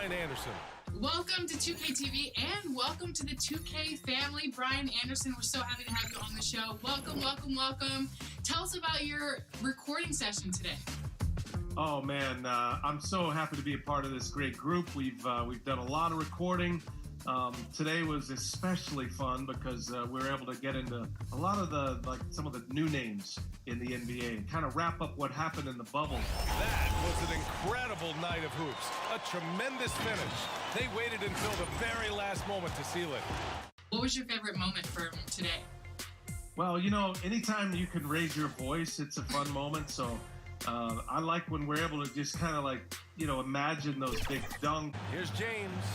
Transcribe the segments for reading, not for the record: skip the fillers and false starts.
Brian Anderson. Welcome to 2K TV and welcome to the 2K family. Brian Anderson, we're so happy to have you on the show. Welcome, welcome, welcome. Tell us about your recording session today. Oh man, I'm so happy to be a part of this great group. We've done a lot of recording. Today was especially fun because we were able to get into a lot of some of the new names in the NBA and kind of wrap up what happened in the bubble. That was an incredible night of hoops. A tremendous finish. They waited until the very last moment to seal it. What was your favorite moment from today? Well, you know, anytime you can raise your voice, it's a fun moment. So I like when we're able to just kind of imagine those big dunks. Here's James.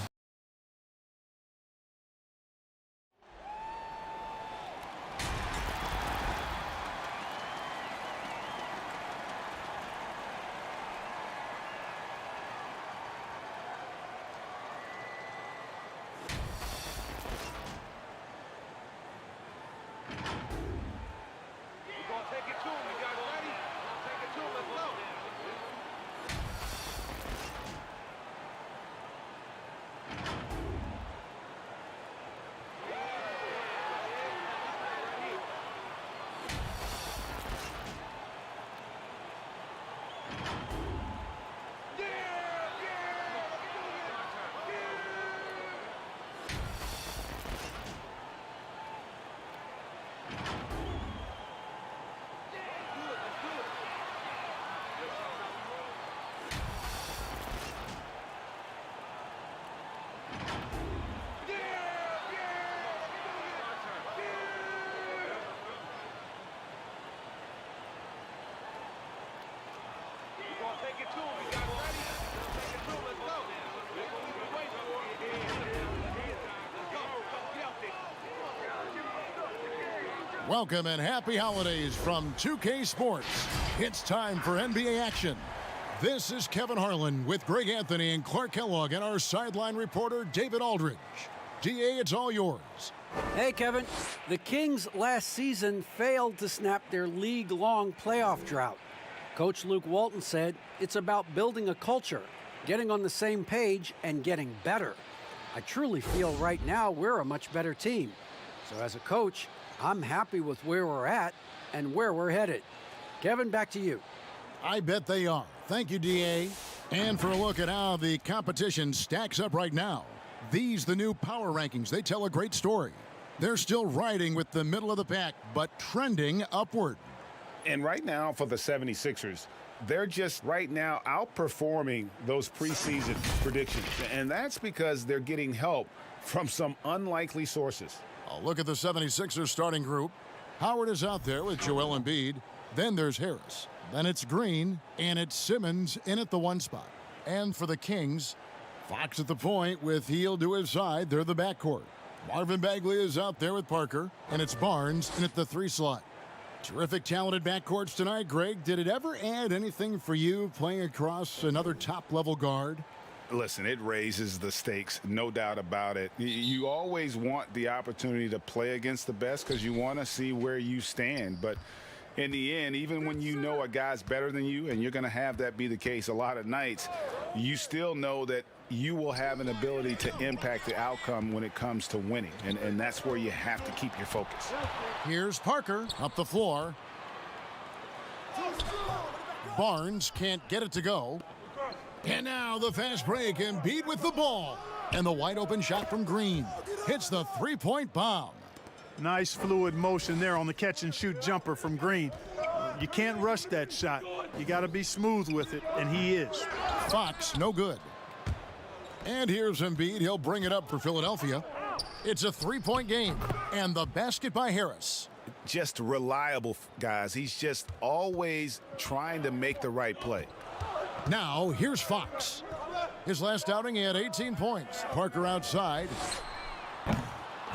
Welcome and happy holidays from 2K Sports. It's time for NBA action. This is Kevin Harlan with Greg Anthony and Clark Kellogg and our sideline reporter David Aldridge. DA, it's all yours. Hey, Kevin. The Kings last season failed to snap their league-long playoff drought. Coach Luke Walton said it's about building a culture, getting on the same page, and getting better. I truly feel right now we're a much better team. So as a coach, I'm happy with where we're at and where we're headed. Kevin, back to you. I bet they are. Thank you, DA. And for a look at how the competition stacks up right now, these the new power rankings. They tell a great story. They're still riding with the middle of the pack, but trending upward. And right now for the 76ers, they're just right now outperforming those preseason predictions. And that's because they're getting help from some unlikely sources. A look at the 76ers starting group. Howard is out there with Joel Embiid. Then there's Harris. Then it's Green, and it's Simmons in at the one spot. And for the Kings, Fox at the point with Hield to his side. They're the backcourt. Marvin Bagley is out there with Parker, and it's Barnes in at the three slot. Terrific, talented backcourts tonight, Greg. Did it ever add anything for you playing across another top-level guard? Listen, it raises the stakes, no doubt about it. You always want the opportunity to play against the best because you want to see where you stand. But in the end, even when you know a guy's better than you, and you're going to have that be the case a lot of nights, you still know that you will have an ability to impact the outcome when it comes to winning. And that's where you have to keep your focus. Here's Parker up the floor. Barnes can't get it to go. And now the fast break, and Embiid with the ball. And the wide open shot from Green hits the three-point bomb. Nice fluid motion there on the catch and shoot jumper from Green. You can't rush that shot. You got to be smooth with it, and he is. Fox, no good. And here's Embiid. He'll bring it up for Philadelphia. It's a three-point game, and the basket by Harris. Just reliable, guys. He's just always trying to make the right play. Now, here's Fox. His last outing, he had 18 points. Parker outside.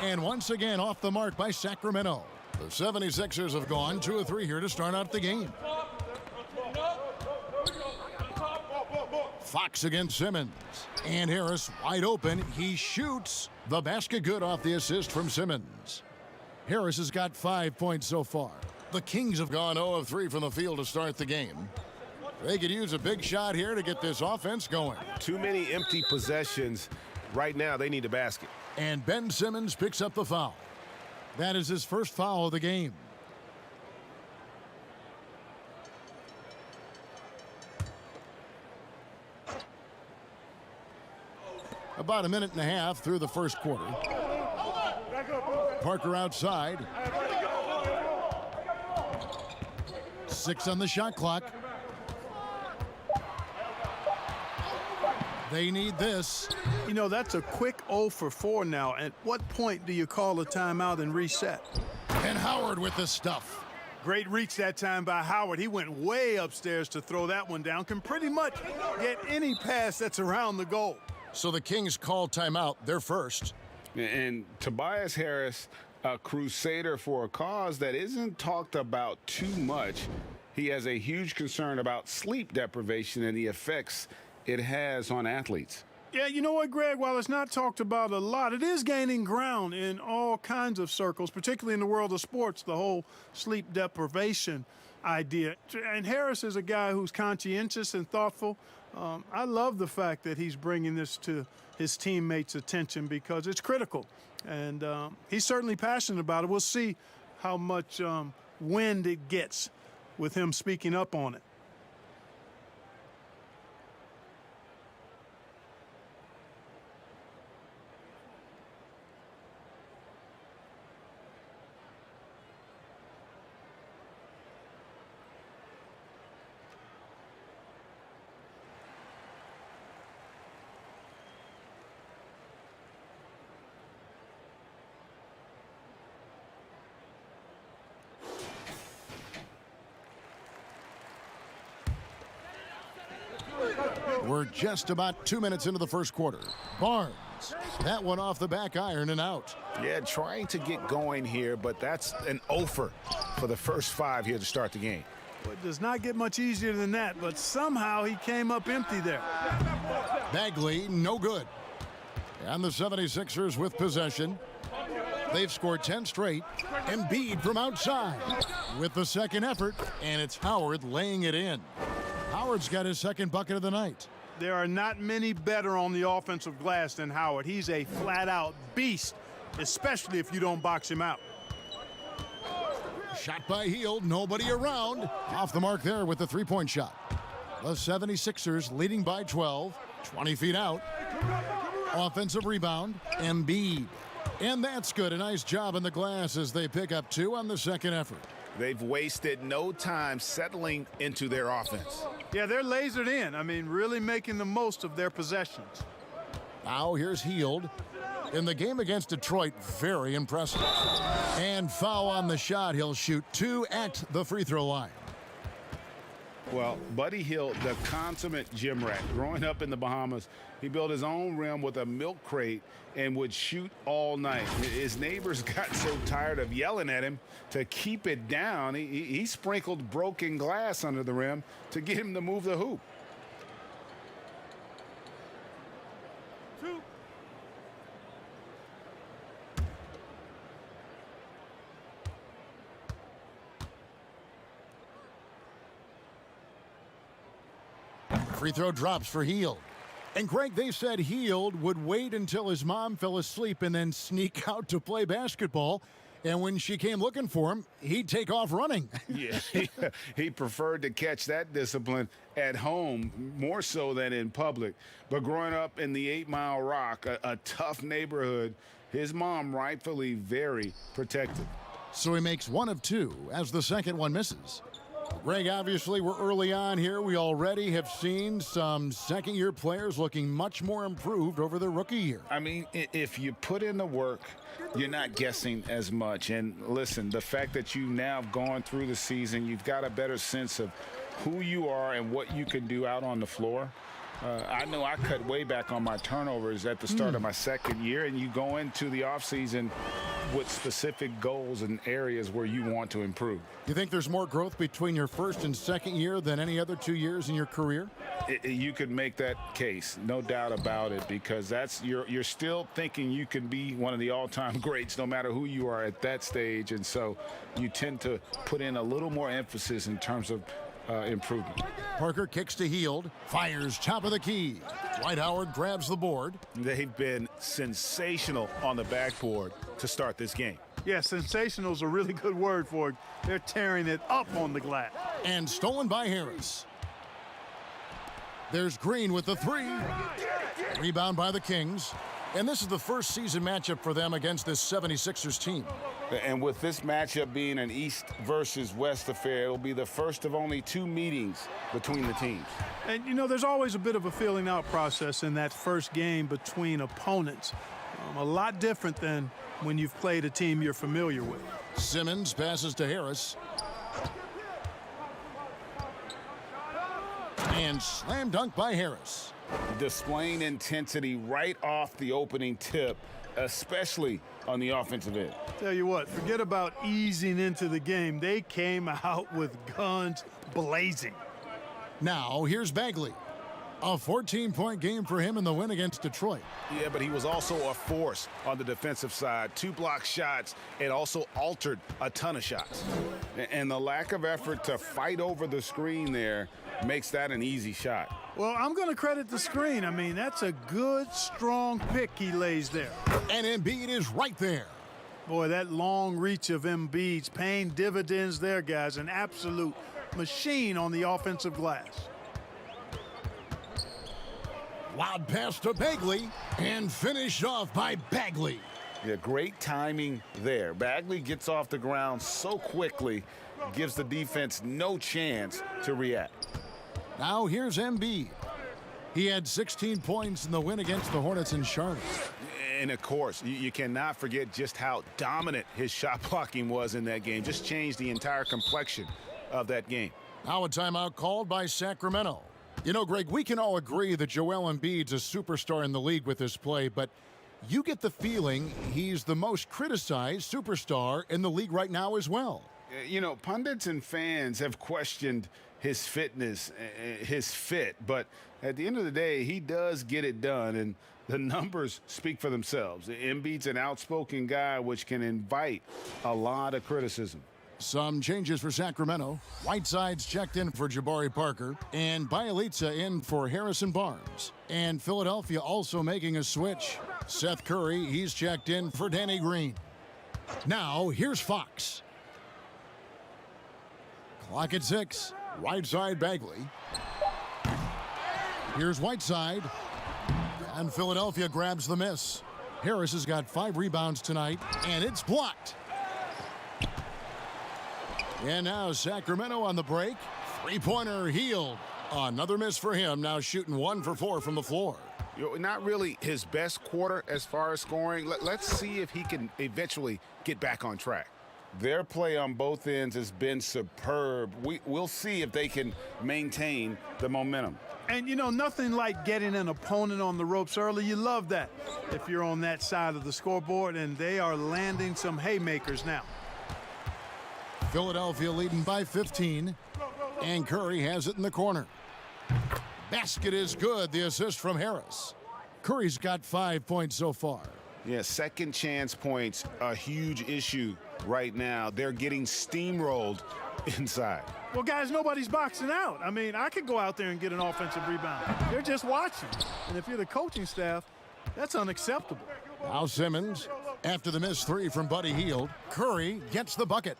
And once again, off the mark by Sacramento. The 76ers have gone 2 of 3 here to start out the game. Fox against Simmons. And Harris wide open. He shoots. The basket good off the assist from Simmons. Harris has got 5 points so far. The Kings have gone 0 of 3 from the field to start the game. They could use a big shot here to get this offense going. Too many empty possessions. Right now, they need a basket. And Ben Simmons picks up the foul. That is his first foul of the game. About a minute and a half through the first quarter. Parker outside. 6 on the shot clock. They need this. You know, that's a quick 0 for 4 now. At what point do you call a timeout and reset? And Howard with the stuff. Great reach that time by Howard. He went way upstairs to throw that one down. Can pretty much get any pass that's around the goal. So the Kings call timeout. They're first. And Tobias Harris, a crusader for a cause that isn't talked about too much. He has a huge concern about sleep deprivation and the effects it has on athletes. Yeah, you know what, Greg? While it's not talked about a lot, it is gaining ground in all kinds of circles, particularly in the world of sports, the whole sleep deprivation idea. And Harris is a guy who's conscientious and thoughtful. I love the fact that he's bringing this to his teammates' attention because it's critical. And he's certainly passionate about it. We'll see how much wind it gets with him speaking up on it. We're just about 2 minutes into the first quarter. Barnes, that one off the back iron and out. Yeah, trying to get going here, but that's an offer for the first 5 here to start the game. Well, it does not get much easier than that, but somehow he came up empty there. Bagley, no good. And the 76ers with possession. They've scored 10 straight. Embiid from outside with the second effort, and it's Howard laying it in. Howard's got his second bucket of the night. There are not many better on the offensive glass than Howard. He's a flat-out beast, especially if you don't box him out. Shot by Hield, nobody around. Off the mark there with the three-point shot. The 76ers leading by 12, 20 feet out. Offensive rebound, Embiid. And that's good. A nice job in the glass as they pick up 2 on the second effort. They've wasted no time settling into their offense. Yeah, they're lasered in. I mean, really making the most of their possessions. Now here's Hield. In the game against Detroit, very impressive. And foul on the shot. He'll shoot 2 at the free throw line. Well, Buddy Hield, the consummate gym rat. Growing up in the Bahamas, he built his own rim with a milk crate and would shoot all night. His neighbors got so tired of yelling at him to keep it down. He sprinkled broken glass under the rim to get him to move the hoop. Free throw drops for Hield. And Greg, they said Hield would wait until his mom fell asleep and then sneak out to play basketball. And when she came looking for him, he'd take off running. Yeah, he preferred to catch that discipline at home more so than in public. But growing up in the 8 Mile Rock, a tough neighborhood, his mom rightfully very protective. So he makes 1 of 2 as the second one misses. Greg, obviously, we're early on here. We already have seen some second-year players looking much more improved over their rookie year. I mean, if you put in the work, you're not guessing as much. And listen, the fact that you now have gone through the season, you've got a better sense of who you are and what you can do out on the floor. I know I cut way back on my turnovers at the start of my second year, and you go into the offseason with specific goals and areas where you want to improve. You think there's more growth between your first and second year than any other 2 years in your career? You could make that case, no doubt about it, because you're still thinking you can be one of the all-time greats no matter who you are at that stage, and so you tend to put in a little more emphasis in terms of improvement. Parker kicks to Heald, fires top of the key. Dwight Howard grabs the board. They've been sensational on the backboard to start this game. Yeah, sensational is a really good word for it. They're tearing it up on the glass. And stolen by Harris. There's Green with the three. Rebound by the Kings. And this is the first season matchup for them against this 76ers team. And with this matchup being an East versus West affair, it'll be the first of only 2 meetings between the teams. And, you know, there's always a bit of a feeling out process in that first game between opponents. A lot different than when you've played a team you're familiar with. Simmons passes to Harris. And slam dunk by Harris. Displaying intensity right off the opening tip, especially on the offensive end. Tell you what, forget about easing into the game. They came out with guns blazing. Now here's Bagley. A 14-point game for him in the win against Detroit. Yeah, but he was also a force on the defensive side. 2 block shots and also altered a ton of shots. And the lack of effort to fight over the screen there makes that an easy shot. Well, I'm going to credit the screen. I mean, that's a good, strong pick he lays there. And Embiid is right there. Boy, that long reach of Embiid's paying dividends there, guys. An absolute machine on the offensive glass. Loud pass to Bagley and finished off by Bagley. Yeah, great timing there. Bagley gets off the ground so quickly, gives the defense no chance to react. Now here's Embiid. He had 16 points in the win against the Hornets in Charlotte. And of course, you cannot forget just how dominant his shot blocking was in that game. Just changed the entire complexion of that game. Now a timeout called by Sacramento. You know, Greg, we can all agree that Joel Embiid's a superstar in the league with his play, but you get the feeling he's the most criticized superstar in the league right now as well. You know, pundits and fans have questioned his fitness, his fit, but at the end of the day, he does get it done, and the numbers speak for themselves. Embiid's an outspoken guy, which can invite a lot of criticism. Some changes for Sacramento. Whiteside's checked in for Jabari Parker, and Bielitsa in for Harrison Barnes. And Philadelphia also making a switch. Seth Curry, he's checked in for Danny Green. Now, here's Fox. Clock at 6. Right side Bagley. Here's Whiteside. And Philadelphia grabs the miss. Harris has got 5 rebounds tonight, and it's blocked. And now Sacramento on the break. 3-pointer Heald. Another miss for him, now shooting 1 for 4 from the floor. Not really his best quarter as far as scoring. Let's see if he can eventually get back on track. Their play on both ends has been superb. We'll see if they can maintain the momentum. And, you know, nothing like getting an opponent on the ropes early. You love that if you're on that side of the scoreboard, and they are landing some haymakers now. Philadelphia leading by 15, and Curry has it in the corner. Basket is good, the assist from Harris. Curry's got 5 points so far. Yeah, second chance points, a huge issue right now. They're getting steamrolled inside. Well, guys, nobody's boxing out. I mean, I could go out there and get an offensive rebound. They're just watching. And if you're the coaching staff, that's unacceptable. Now Simmons, after the missed 3 from Buddy Hield, Curry gets the bucket.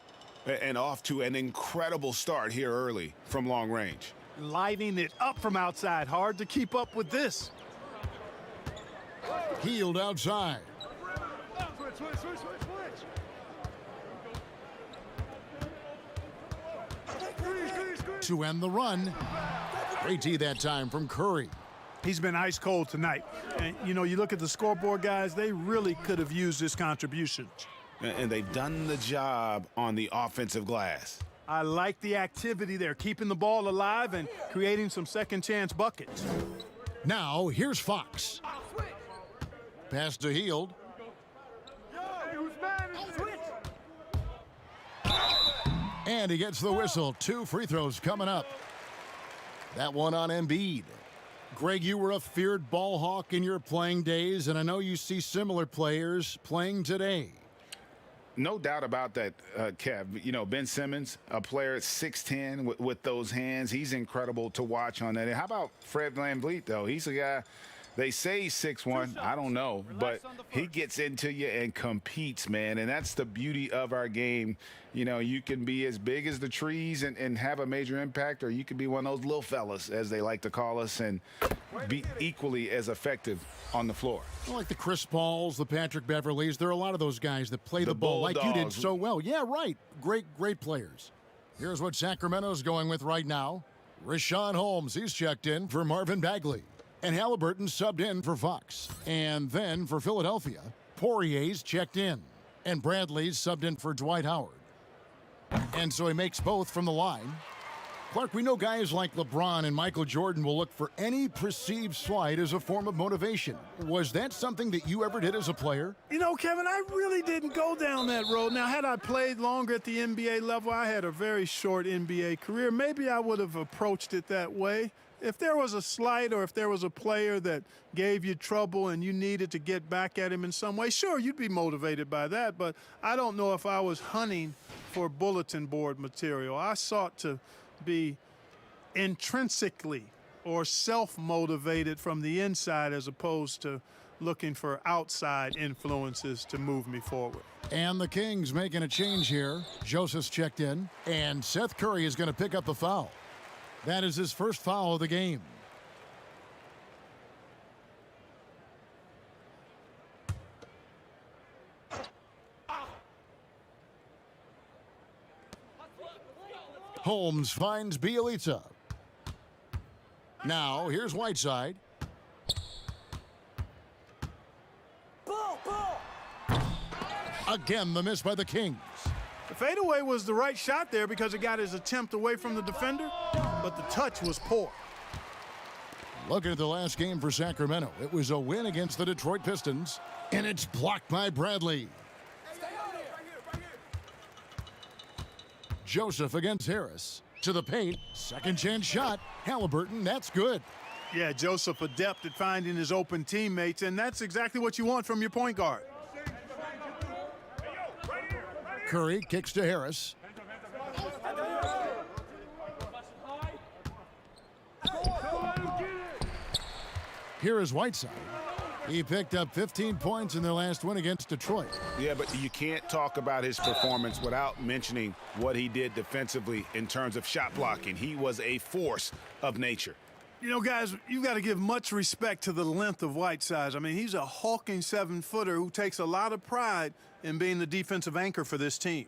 And off to an incredible start here early from long range. Lighting it up from outside. Hard to keep up with this. Hield outside. To end the run. Great tee that time from Curry. He's been ice cold tonight. And, you know, you look at the scoreboard, guys, they really could have used this contribution. And they've done the job on the offensive glass. I like the activity there, keeping the ball alive and creating some second chance buckets. Now, here's Fox. Pass to Hield. And he gets the whistle. 2 free throws coming up. That one on Embiid. Greg, you were a feared ball hawk in your playing days, and I know you see similar players playing today. No doubt about that, Kev. You know, Ben Simmons, a player at 6'10", with those hands. He's incredible to watch on that. And how about Fred VanVleet, though? He's a guy, they say he's 6'1". I don't know. But he gets into you and competes, man. And that's the beauty of our game. You know, you can be as big as the trees and have a major impact, or you can be one of those little fellas, as they like to call us, and be equally as effective on the floor. Like the Chris Pauls, the Patrick Beverleys, there are a lot of those guys that play the ball like you did so well. Yeah, right. Great players. Here's what Sacramento's going with right now. Rashawn Holmes, he's checked in for Marvin Bagley. And Halliburton subbed in for Fox. And then for Philadelphia, Poirier's checked in. And Bradley's subbed in for Dwight Howard. And so he makes both from the line. Clark, we know guys like LeBron and Michael Jordan will look for any perceived slight as a form of motivation. Was that something that you ever did as a player? You know, Kevin, I really didn't go down that road. Now, had I played longer at the NBA level, I had a very short NBA career, maybe I would have approached it that way. If there was a slight or if there was a player that gave you trouble and you needed to get back at him in some way, sure, you'd be motivated by that, but I don't know if I was hunting for bulletin board material. I sought to be intrinsically or self-motivated from the inside as opposed to looking for outside influences to move me forward. And the Kings making a change here. Joseph's checked in, and Seth Curry is going to pick up the foul. That is his first foul of the game. Holmes finds Bielitsa. Now, here's Whiteside. Again, the miss by the Kings. The fadeaway was the right shot there because it got his attempt away from the defender, but the touch was poor. Looking at the last game for Sacramento, it was a win against the Detroit Pistons, and it's blocked by Bradley. Joseph against Harris. To the paint, second chance shot. Halliburton, that's good. Yeah, Joseph adept at finding his open teammates, and that's exactly what you want from your point guard. Curry kicks to Harris. Here is Whiteside. He picked up 15 points in their last win against Detroit. Yeah, but you can't talk about his performance without mentioning what he did defensively in terms of shot blocking. He was a force of nature. You know, guys, you've got to give much respect to the length of Whiteside. I mean, he's a hulking 7-footer who takes a lot of pride in being the defensive anchor for this team.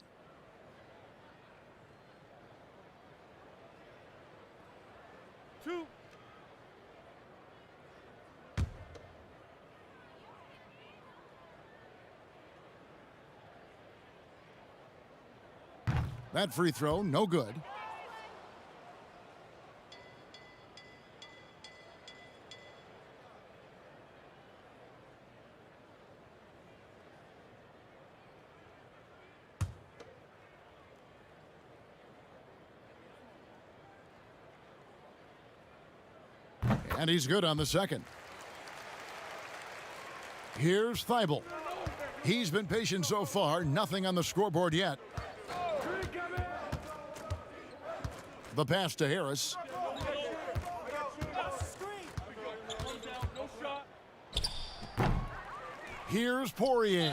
That free throw, no good. And he's good on the second. Here's Thibault. He's been patient so far, nothing on the scoreboard yet. The pass to Harris. Here's Poirier.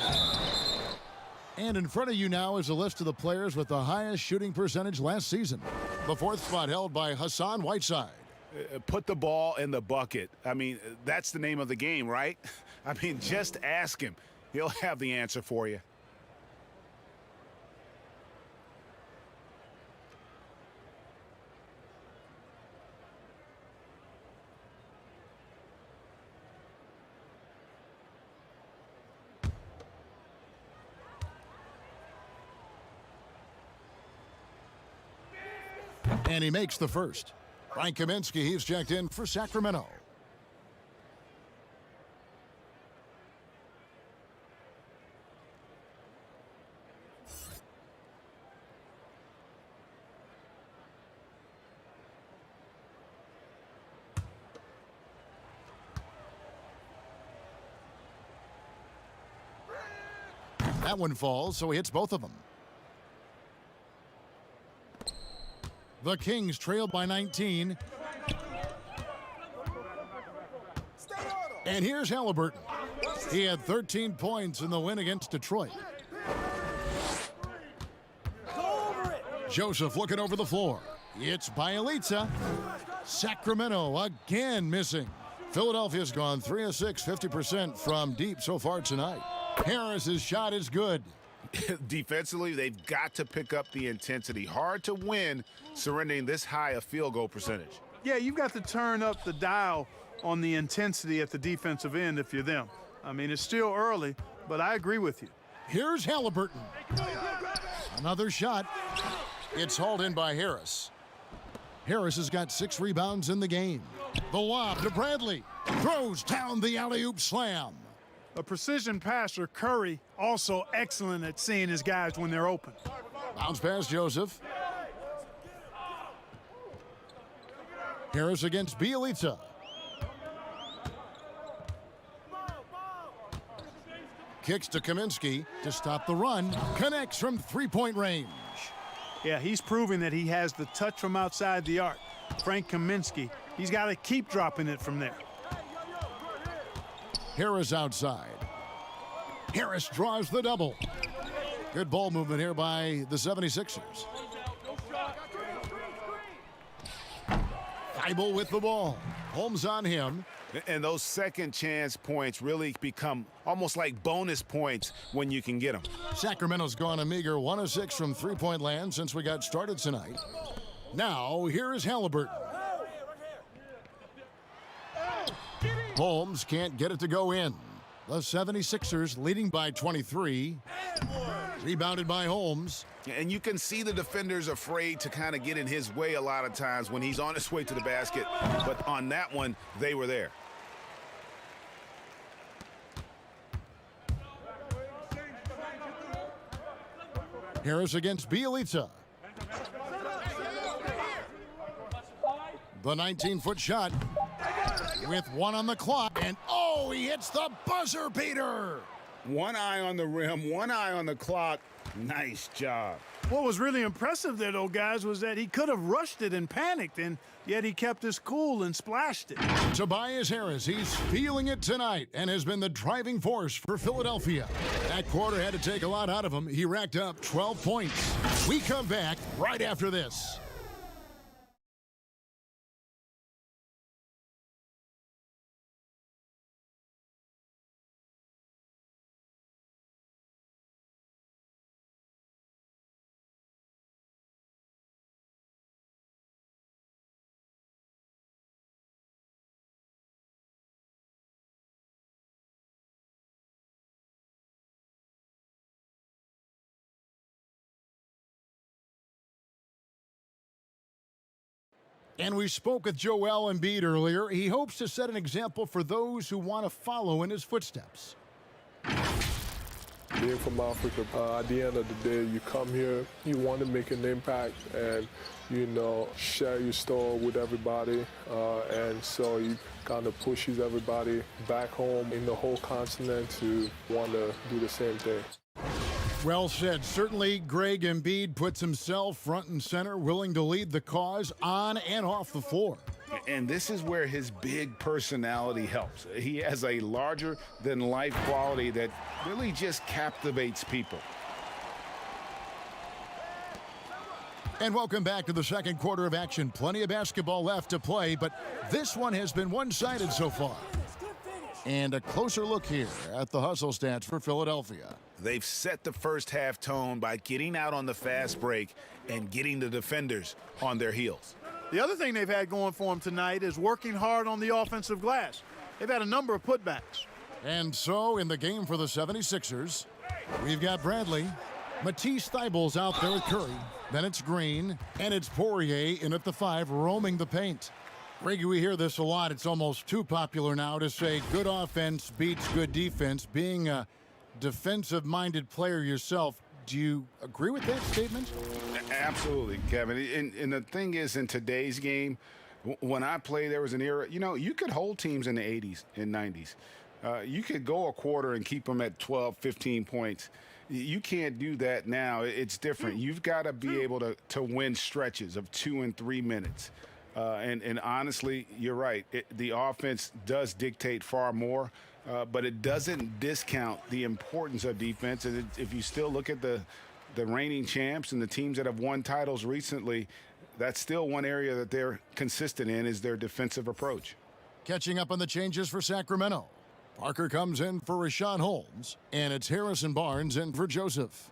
And in front of you now is a list of the players with the highest shooting percentage last season. The fourth spot held by Hassan Whiteside. Put the ball in the bucket. I mean, that's the name of the game, right? I mean, just ask him. He'll have the answer for you. And he makes the first. Frank Kaminsky, he's checked in for Sacramento. That one falls, so he hits both of them. The Kings trail by 19. And here's Halliburton. He had 13 points in the win against Detroit. Joseph looking over the floor. It's Bielitsa. Sacramento again missing. Philadelphia's gone 3 of 6, 50% from deep so far tonight. Harris's shot is good. Defensively, they've got to pick up the intensity. Hard to win surrendering this high a field goal percentage. Yeah, you've got to turn up the dial on the intensity at the defensive end if you're them. I mean, it's still early, but I agree with you. Here's Halliburton. Another shot. It's hauled in by Harris. Harris has got 6 rebounds in the game. The lob to Bradley. Throws down the alley-oop slam. A precision passer, Curry, also excellent at seeing his guys when they're open. Bounce pass, Joseph. Harris against Bielitsa. Kicks to Kaminsky to stop the run. Connects from three-point range. Yeah, he's proving that he has the touch from outside the arc. Frank Kaminsky, he's got to keep dropping it from there. Harris outside. Harris draws the double. Good ball movement here by the 76ers. Thibault with the ball. Holmes on him. And those second chance points really become almost like bonus points when you can get them. Sacramento's gone a meager 1 of 6 from three-point land since we got started tonight. Now, here is Halliburton. Holmes can't get it to go in. The 76ers leading by 23. Rebounded by Holmes. And you can see the defenders afraid to kind of get in his way a lot of times when he's on his way to the basket. But on that one, they were there. Harris against Bielitsa. The 19-foot shot with 1 on the clock. And, oh, he hits the buzzer beater. One eye on the rim, 1 eye on the clock. Nice job. What was really impressive there, though, guys, was that he could have rushed it and panicked, and yet he kept his cool and splashed it. Tobias Harris, he's feeling it tonight and has been the driving force for Philadelphia. That quarter had to take a lot out of him. He racked up 12 points. We come back right after this. And we spoke with Joel Embiid earlier. He hopes to set an example for those who want to follow in his footsteps. Being from Africa, at the end of the day, you come here, you want to make an impact and, you know, share your story with everybody. And so you kind of pushes everybody back home in the whole continent to want to do the same thing. Well said. Certainly, Greg Embiid puts himself front and center, willing to lead the cause on and off the floor. And this is where his big personality helps. He has a larger-than-life quality that really just captivates people. And welcome back to the second quarter of action. Plenty of basketball left to play, but this one has been one-sided so far. And a closer look here at the hustle stats for Philadelphia. They've set the first half tone by getting out on the fast break and getting the defenders on their heels. The other thing they've had going for them tonight is working hard on the offensive glass. They've had a number of putbacks. And so in the game for the 76ers, we've got Bradley. Matisse Thybulle's out there with Curry. Then it's Green, and it's Poirier in at the 5, roaming the paint. Reggie, we hear this a lot. It's almost too popular now to say good offense beats good defense. Being a defensive-minded player yourself, do you agree with that statement? Absolutely, Kevin. And the thing is, in today's game, when I played, there was an era, you know, you could hold teams in the 80s and 90s. You could go a quarter and keep them at 12, 15 points. You can't do that now. It's different. You've got to be able to win stretches of 2 and 3 minutes. And honestly, you're right. The offense does dictate far more, but it doesn't discount the importance of defense. And if you still look at the reigning champs and the teams that have won titles recently, that's still one area that they're consistent in is their defensive approach. Catching up on the changes for Sacramento. Parker comes in for Rashawn Holmes, and it's Harrison Barnes in for Joseph.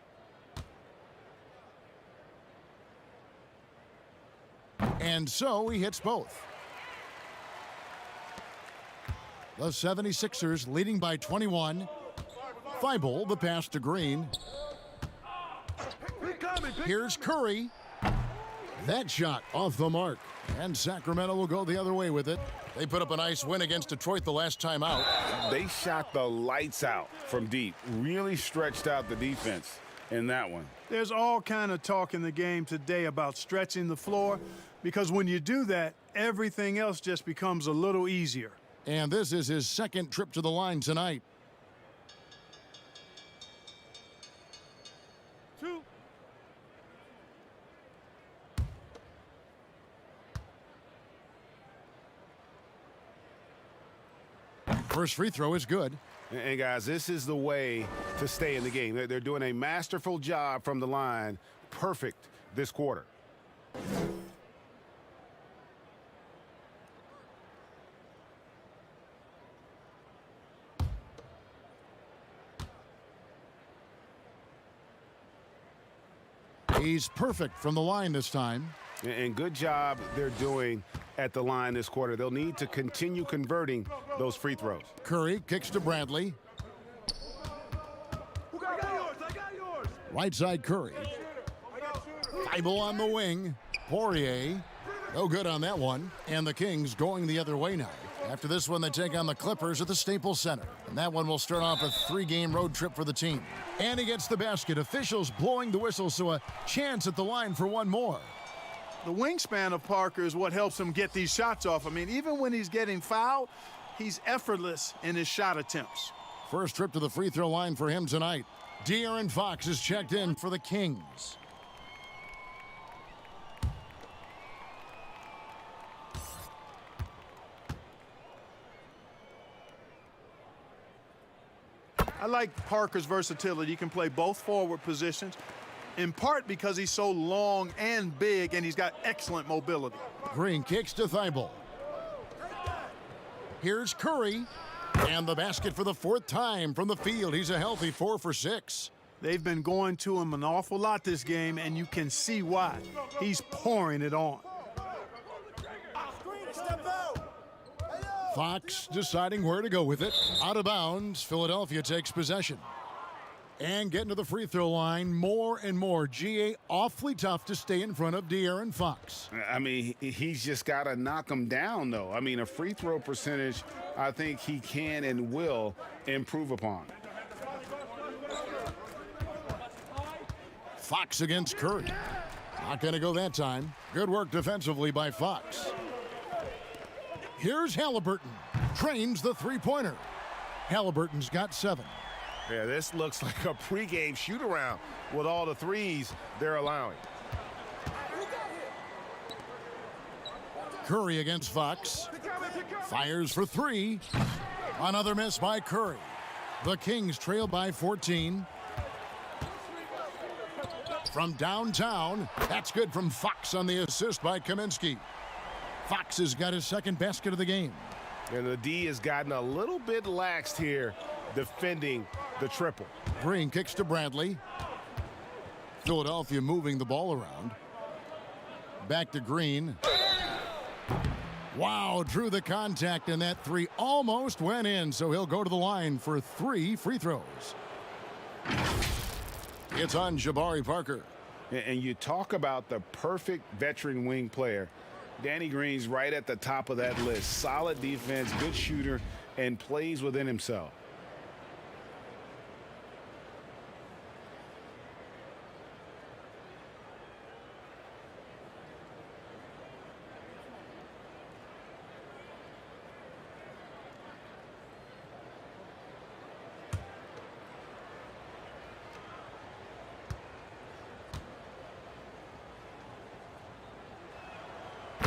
And so he hits both. The 76ers leading by 21. Thibault, the pass to Green. Here's Curry. That shot off the mark. And Sacramento will go the other way with it. They put up a nice win against Detroit the last time out. They shot the lights out from deep. Really stretched out the defense in that one. There's all kind of talk in the game today about stretching the floor, because when you do that, everything else just becomes a little easier. And this is his second trip to the line tonight. First free throw is good. And guys, this is the way to stay in the game. They're doing a masterful job from the line. Perfect this quarter. He's perfect from the line this time. And good job they're doing at the line this quarter. They'll need to continue converting those free throws. Curry kicks to Bradley. Right side Curry. Thibault on the wing. Poirier. No good on that one. And the Kings going the other way now. After this one, they take on the Clippers at the Staples Center. And that one will start off a 3-game road trip for the team. And he gets the basket. Officials blowing the whistle, so a chance at the line for one more. The wingspan of Parker is what helps him get these shots off. I mean, even when he's getting fouled, he's effortless in his shot attempts. First trip to the free throw line for him tonight. De'Aaron Fox is checked in for the Kings. I like Parker's versatility. He can play both forward positions, in part because he's so long and big, and he's got excellent mobility. Green kicks to Thibault. Here's Curry. And the basket for the 4th time from the field. He's a healthy 4 for 6. They've been going to him an awful lot this game, and you can see why. He's pouring it on. Fox deciding where to go with it. Out of bounds, Philadelphia takes possession. And getting to the free throw line more and more. GA awfully tough to stay in front of De'Aaron Fox. I mean, he's just got to knock him down, though. I mean, a free throw percentage, I think he can and will improve upon. Fox against Curry. Not going to go that time. Good work defensively by Fox. Here's Halliburton. Trains the three-pointer. Halliburton's got 7. Yeah, this looks like a pregame shoot-around with all the threes they're allowing. Curry against Fox. Fires for 3. Another miss by Curry. The Kings trail by 14. From downtown, that's good from Fox on the assist by Kaminsky. Fox has got his 2nd basket of the game. And the D has gotten a little bit laxed here defending the triple. Green kicks to Bradley. Philadelphia moving the ball around. Back to Green. Wow, drew the contact, and that 3 almost went in, so he'll go to the line for 3 free throws. It's on Jabari Parker. And you talk about the perfect veteran wing player. Danny Green's right at the top of that list. Solid defense, good shooter, and plays within himself.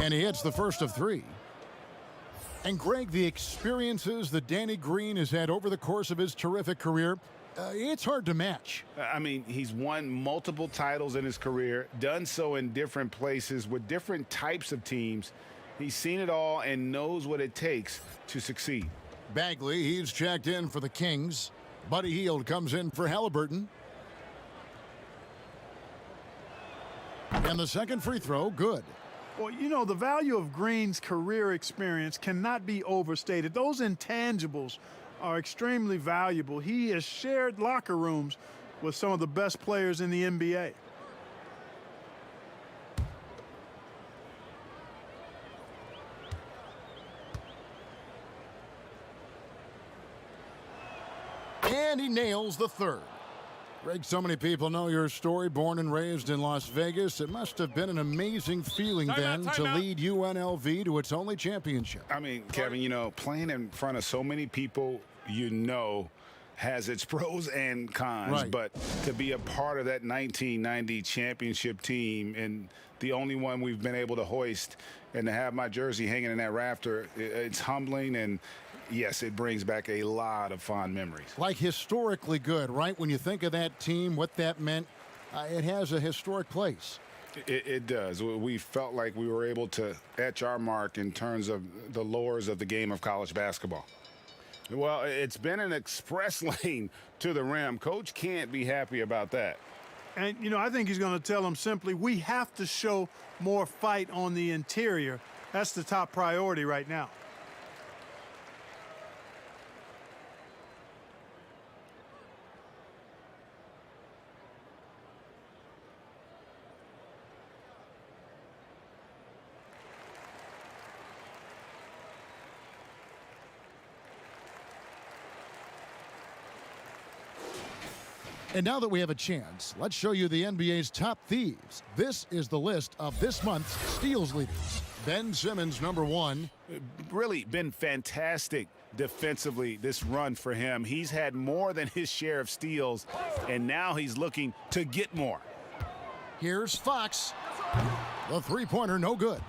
And he hits the first of 3. And Greg, the experiences that Danny Green has had over the course of his terrific career, it's hard to match. I mean, he's won multiple titles in his career, done so in different places with different types of teams. He's seen it all and knows what it takes to succeed. Bagley, he's checked in for the Kings. Buddy Hield comes in for Halliburton. And the second free throw, good. Well, you know, the value of Green's career experience cannot be overstated. Those intangibles are extremely valuable. He has shared locker rooms with some of the best players in the NBA. And he nails the third. Greg, so many people know your story. Born and raised in Las Vegas, it must have been an amazing feeling to lead UNLV to its only championship. I mean, Kevin, you know, playing in front of so many people, you know, has its pros and cons. Right. But to be a part of that 1990 championship team and the only one we've been able to hoist and to have my jersey hanging in that rafter, it's humbling, and yes, it brings back a lot of fond memories. Like historically good, right? When you think of that team, what that meant, it has a historic place. It does. We felt like we were able to etch our mark in terms of the lures of the game of college basketball. Well, it's been an express lane to the rim. Coach can't be happy about that. And, you know, I think he's going to tell them simply, we have to show more fight on the interior. That's the top priority right now. And now that we have a chance, let's show you the NBA's top thieves. This is the list of this month's steals leaders. Ben Simmons, number 1. Really been fantastic defensively this run for him. He's had more than his share of steals, and now he's looking to get more. Here's Fox. The three-pointer, no good.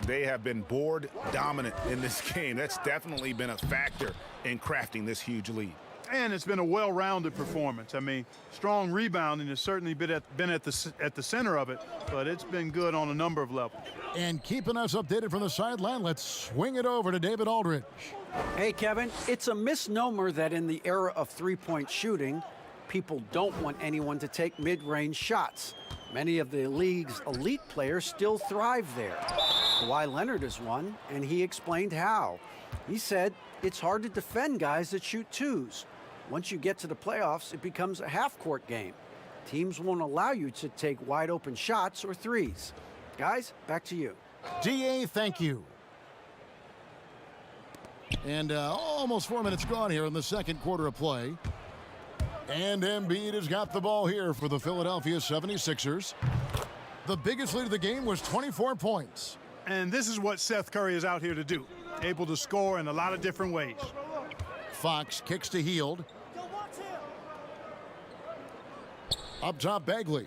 They have been board dominant in this game. That's definitely been a factor in crafting this huge lead. And it's been a well-rounded performance. I mean, strong rebounding has certainly been at the center of it, but it's been good on a number of levels. And keeping us updated from the sideline, let's swing it over to David Aldridge. Hey, Kevin, it's a misnomer that in the era of three-point shooting, people don't want anyone to take mid-range shots. Many of the league's elite players still thrive there. Kawhi Leonard is one, and he explained how. He said it's hard to defend guys that shoot twos. Once you get to the playoffs, it becomes a half-court game. Teams won't allow you to take wide-open shots or threes. Guys, back to you. DA, thank you. And almost 4 minutes gone here in the second quarter of play. And Embiid has got the ball here for the Philadelphia 76ers. The biggest lead of the game was 24 points. And this is what Seth Curry is out here to do, able to score in a lot of different ways. Fox kicks to Hield. Up top, Bagley.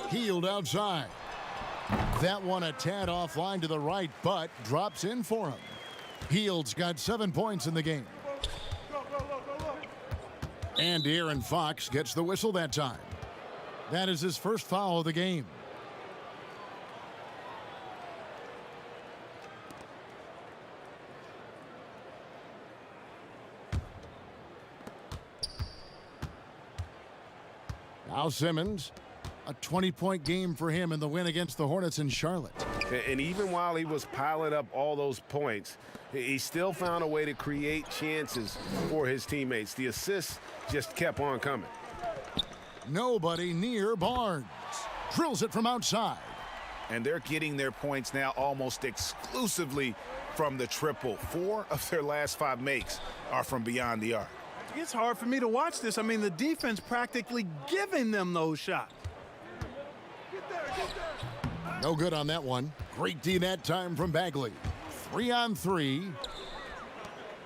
Hield outside. That one a tad offline to the right, but drops in for him. Hield's got 7 points in the game. And Aaron Fox gets the whistle that time. That is his first foul of the game. Now Simmons, a 20-point game for him in the win against the Hornets in Charlotte. And even while he was piling up all those points, he still found a way to create chances for his teammates. The assists just kept on coming. Nobody near Barnes. Drills it from outside. And they're getting their points now almost exclusively from the triple. 4 of their last 5 makes are from beyond the arc. It's hard for me to watch this. I mean, the defense practically giving them those shots. No good on that one. Great D that time from Bagley. 3 on 3.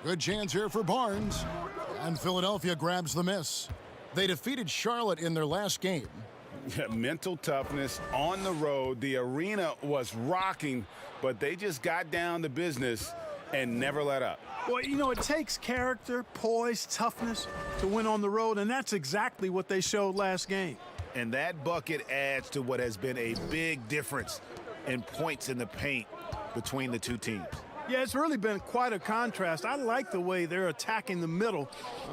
Good chance here for Barnes. And Philadelphia grabs the miss. They defeated Charlotte in their last game. Mental toughness on the road. The arena was rocking, but they just got down to business and never let up. Well, you know, it takes character, poise, toughness to win on the road, and that's exactly what they showed last game. And that bucket adds to what has been a big difference in points in the paint between the two teams. Yeah, it's really been quite a contrast. I like the way they're attacking the middle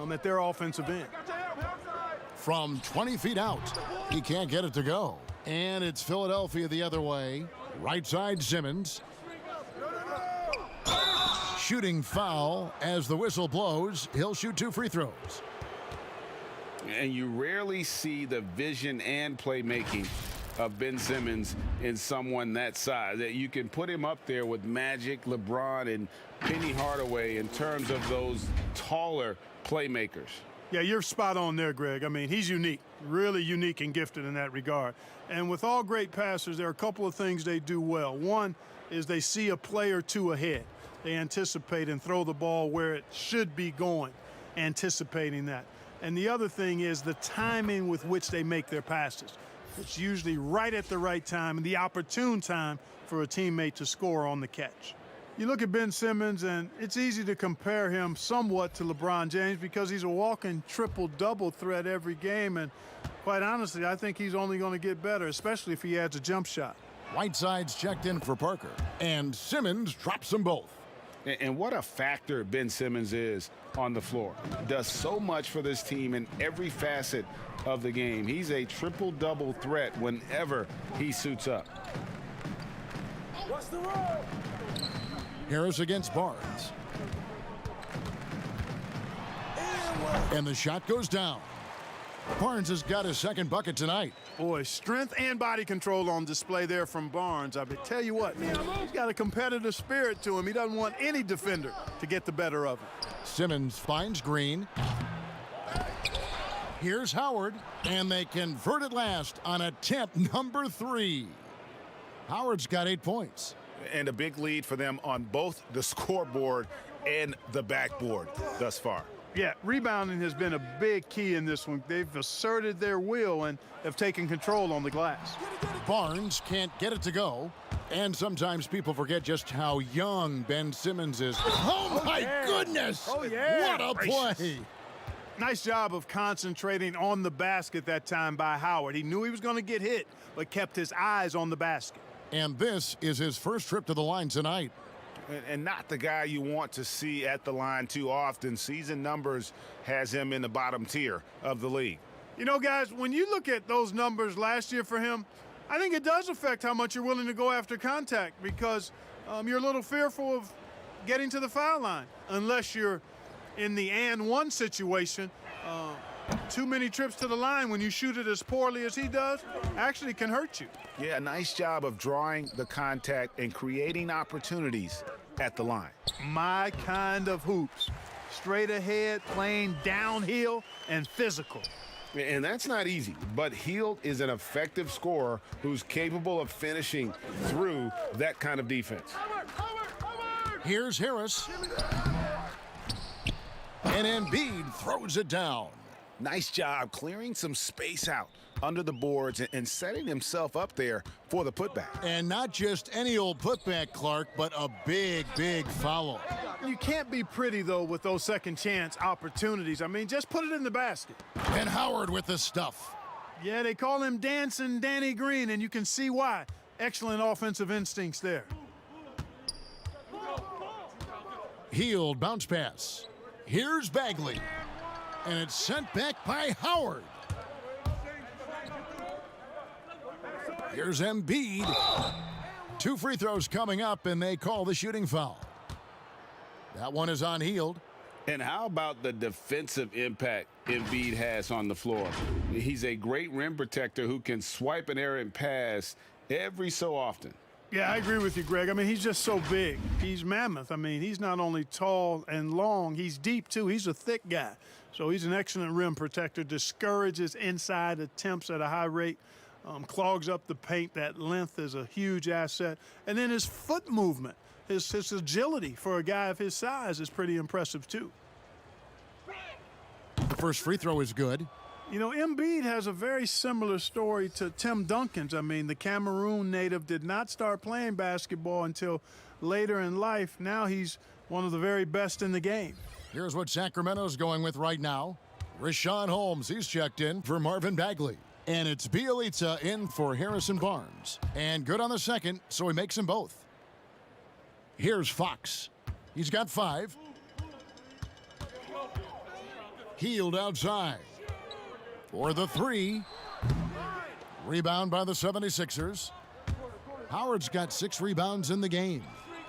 at their offensive end. From 20 feet out, he can't get it to go. And it's Philadelphia the other way. Right side, Simmons. Shooting foul as the whistle blows. He'll shoot 2 free throws. And you rarely see the vision and playmaking of Ben Simmons in someone that size. That you can put him up there with Magic, LeBron, and Penny Hardaway in terms of those taller playmakers. Yeah, you're spot on there, Greg. I mean, he's unique, really unique and gifted in that regard. And with all great passers, there are a couple of things they do well. One is they see a play or two ahead. They anticipate and throw the ball where it should be going, anticipating that. And the other thing is the timing with which they make their passes. It's usually right at the right time and the opportune time for a teammate to score on the catch. You look at Ben Simmons, and it's easy to compare him somewhat to LeBron James because he's a walking triple-double threat every game, and quite honestly, I think he's only going to get better, especially if he adds a jump shot. Whiteside's checked in for Parker, and Simmons drops them both. And what a factor Ben Simmons is on the floor. Does so much for this team in every facet of the game. He's a triple-double threat whenever he suits up. What's the roll? Harris against Barnes. And the shot goes down. Barnes has got his second bucket tonight. Boy, strength and body control on display there from Barnes. I tell you what, he's got a competitive spirit to him. He doesn't want any defender to get the better of him. Simmons finds Green. Here's Howard, and they convert at last on attempt number 3. Howard's got 8 points. And a big lead for them on both the scoreboard and the backboard thus far. Yeah, rebounding has been a big key in this one. They've asserted their will and have taken control on the glass. Barnes can't get it to go. And sometimes people forget just how young Ben Simmons is. Oh, my goodness! Oh, yeah! What a play! Nice job of concentrating on the basket that time by Howard. He knew he was going to get hit, but kept his eyes on the basket. And this is his first trip to the line tonight. And not the guy you want to see at the line too often. Season numbers has him in the bottom tier of the league. You know, guys, when you look at those numbers last year for him, I think it does affect how much you're willing to go after contact because you're a little fearful of getting to the foul line unless you're in the and one situation. Too many trips to the line when you shoot it as poorly as he does actually can hurt you. Yeah, nice job of drawing the contact and creating opportunities at the line. My kind of hoops. Straight ahead, playing downhill, and physical. And that's not easy, but Hield is an effective scorer who's capable of finishing through that kind of defense. Here's Harris. And Embiid throws it down. Nice job clearing some space out under the boards and setting himself up there for the putback. And not just any old putback, Clark, but a big, big foul. You can't be pretty, though, with those second chance opportunities. I mean, just put it in the basket. And Howard with the stuff. Yeah, they call him Dancing Danny Green, and you can see why. Excellent offensive instincts there. Hield bounce pass. Here's Bagley. And it's sent back by Howard. Here's Embiid. 2 free throws coming up, and they call the shooting foul. That one is on Hield. And how about the defensive impact Embiid has on the floor? He's a great rim protector who can swipe an errant pass every so often. Yeah, I agree with you, Greg. I mean, he's just so big. He's mammoth. I mean, he's not only tall and long, he's deep, too. He's a thick guy. So he's an excellent rim protector, discourages inside attempts at a high rate, clogs up the paint. That length is a huge asset. And then his foot movement, his agility for a guy of his size is pretty impressive, too. The first free throw is good. You know, Embiid has a very similar story to Tim Duncan's. I mean, the Cameroon native did not start playing basketball until later in life. Now he's one of the very best in the game. Here's what Sacramento's going with right now. Rashawn Holmes, he's checked in for Marvin Bagley. And it's Bielitsa in for Harrison Barnes. And good on the second, so he makes them both. Here's Fox. He's got 5. Healed outside. For the 3. Rebound by the 76ers. Howard's got 6 rebounds in the game.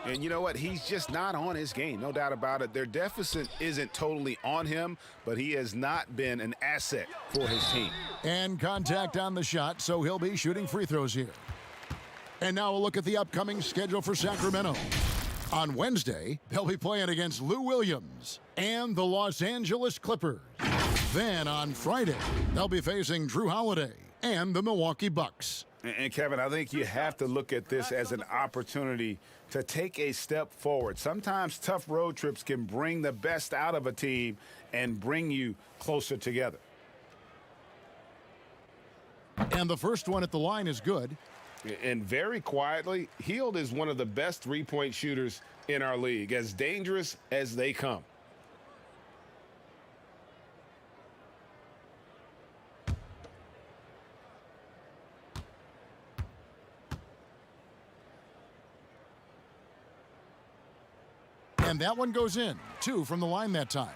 And you know what? He's just not on his game, no doubt about it. Their deficit isn't totally on him, but he has not been an asset for his team. And contact on the shot, so he'll be shooting free throws here. And now a look at the upcoming schedule for Sacramento. On Wednesday, they'll be playing against Lou Williams and the Los Angeles Clippers. Then on Friday, they'll be facing Drew Holiday and the Milwaukee Bucks. And Kevin, I think you have to look at this as an opportunity to take a step forward. Sometimes tough road trips can bring the best out of a team and bring you closer together. And the first one at the line is good. And very quietly, Hield is one of the best three-point shooters in our league, as dangerous as they come. And that one goes in. 2 from the line that time.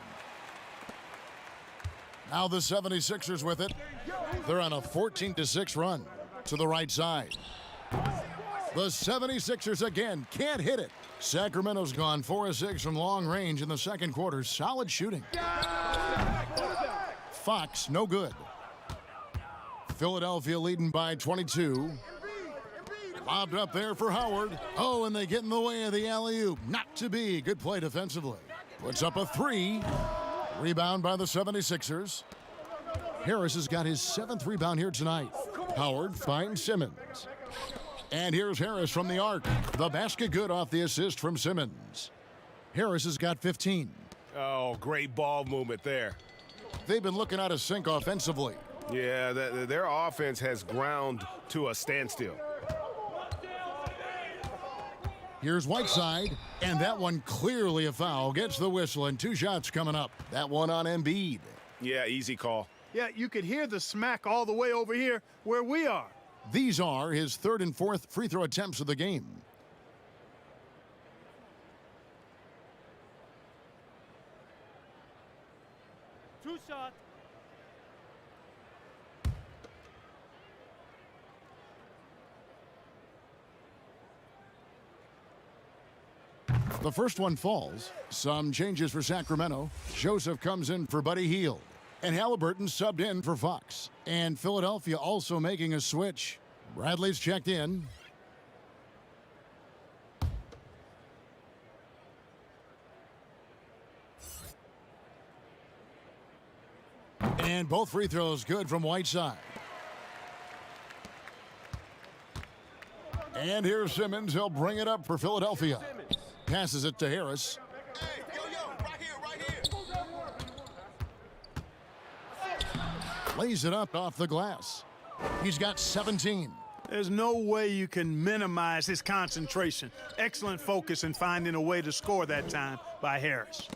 Now the 76ers with it. They're on a 14-6 run to the right side. The 76ers again can't hit it. Sacramento's gone 4 of 6 from long range in the second quarter. Solid shooting. Fox, no good. Philadelphia leading by 22. Lobbed up there for Howard. Oh, and they get in the way of the alley-oop. Not to be. Good play defensively. Puts up a 3. Rebound by the 76ers. Harris has got his 7th rebound here tonight. Howard finds Simmons. And here's Harris from the arc. The basket good off the assist from Simmons. Harris has got 15. Oh, great ball movement there. They've been looking out of sync offensively. Yeah, their offense has ground to a standstill. Here's Whiteside, and that one clearly a foul. Gets the whistle, and 2 shots coming up. That one on Embiid. Yeah, easy call. Yeah, you could hear the smack all the way over here where we are. These are his 3rd and 4th free throw attempts of the game. Two shots. The first one falls. Some changes for Sacramento. Joseph comes in for Buddy Hield. And Halliburton subbed in for Fox. And Philadelphia also making a switch. Bradley's checked in. And both free throws good from Whiteside. And here's Simmons. He'll bring it up for Philadelphia. Passes it to Harris. Lays it up off the glass. He's got 17. There's no way you can minimize his concentration. Excellent focus in finding a way to score that time by Harris.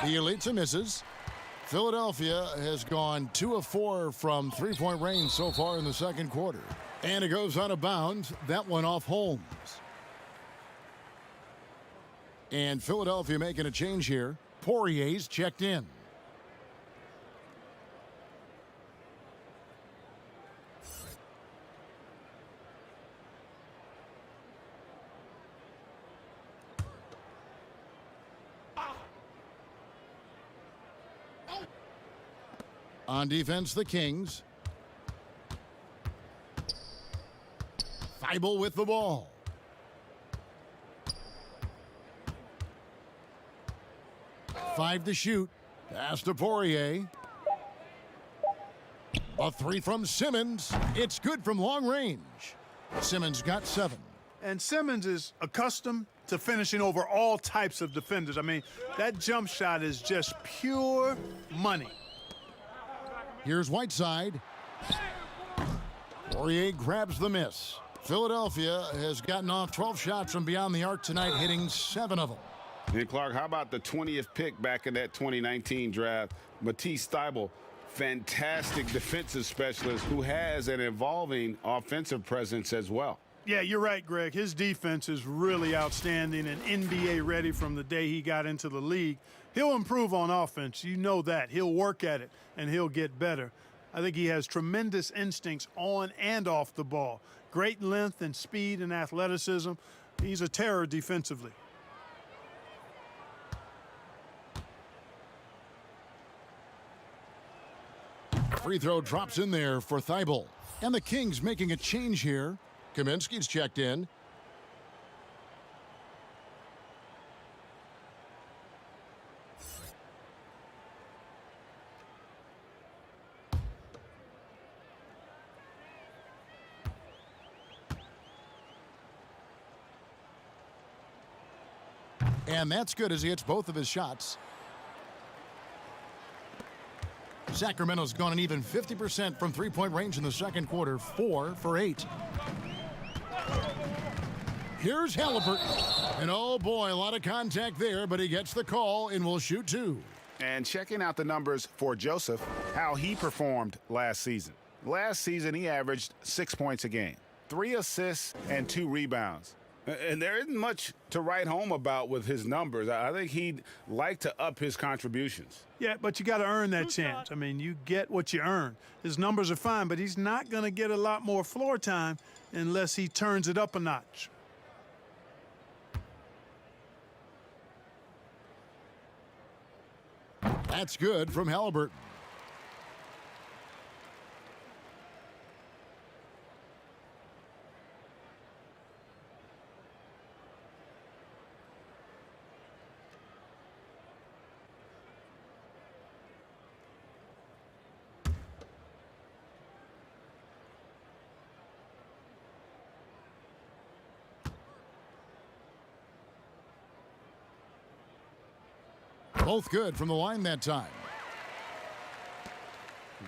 Bielitsa misses. Philadelphia has gone 2 of 4 from three-point range so far in the second quarter. And it goes out of bounds. That one off Holmes. And Philadelphia making a change here. Poirier's checked in. On defense, the Kings. Thibault with the ball. Five to shoot. Pass to Poirier. A 3 from Simmons. It's good from long range. Simmons got 7. And Simmons is accustomed to finishing over all types of defenders. I mean, that jump shot is just pure money. Here's Whiteside. Poirier grabs the miss. Philadelphia has gotten off 12 shots from beyond the arc tonight, hitting 7 of them. And Clark, how about the 20th pick back in that 2019 draft? Matisse Thybulle, fantastic defensive specialist who has an evolving offensive presence as well. Yeah, you're right, Greg. His defense is really outstanding and NBA ready from the day he got into the league. He'll improve on offense. You know that. He'll work at it, and he'll get better. I think he has tremendous instincts on and off the ball. Great length and speed and athleticism. He's a terror defensively. Free throw drops in there for Thybulle. And the Kings making a change here. Kaminsky's checked in. And that's good as he hits both of his shots. Sacramento's gone an even 50% from three-point range in the second quarter, 4 for 8. Here's Halliburton. And oh boy, a lot of contact there, but he gets the call and will shoot 2. And checking out the numbers for Joseph, how he performed last season. Last season, he averaged 6 points a game, 3 assists, and 2 rebounds. And there isn't much to write home about with his numbers. I think he'd like to up his contributions. Yeah, but you got to earn that chance. I mean, you get what you earn. His numbers are fine, but he's not going to get a lot more floor time unless he turns it up a notch. That's good from Halliburton. Both good from the line that time.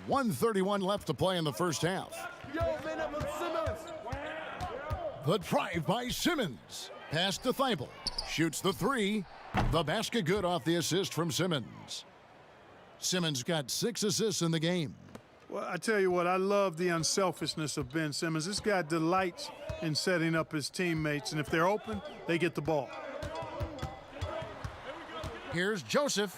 1:31 left to play in the first half. The drive by Simmons. Pass to Thybulle. Shoots the 3. The basket good off the assist from Simmons. Simmons got 6 assists in the game. Well, I tell you what, I love the unselfishness of Ben Simmons. This guy delights in setting up his teammates, and if they're open, they get the ball. Here's Joseph.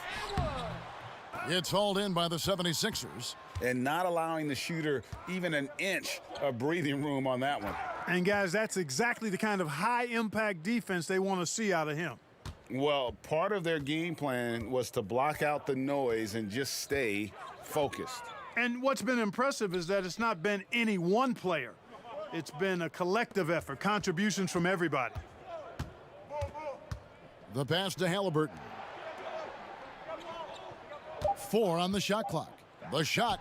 It's hauled in by the 76ers. And not allowing the shooter even an inch of breathing room on that one. And, guys, that's exactly the kind of high-impact defense they want to see out of him. Well, part of their game plan was to block out the noise and just stay focused. And what's been impressive is that it's not been any one player. It's been a collective effort, contributions from everybody. The pass to Halliburton. 4 on the shot clock. The shot.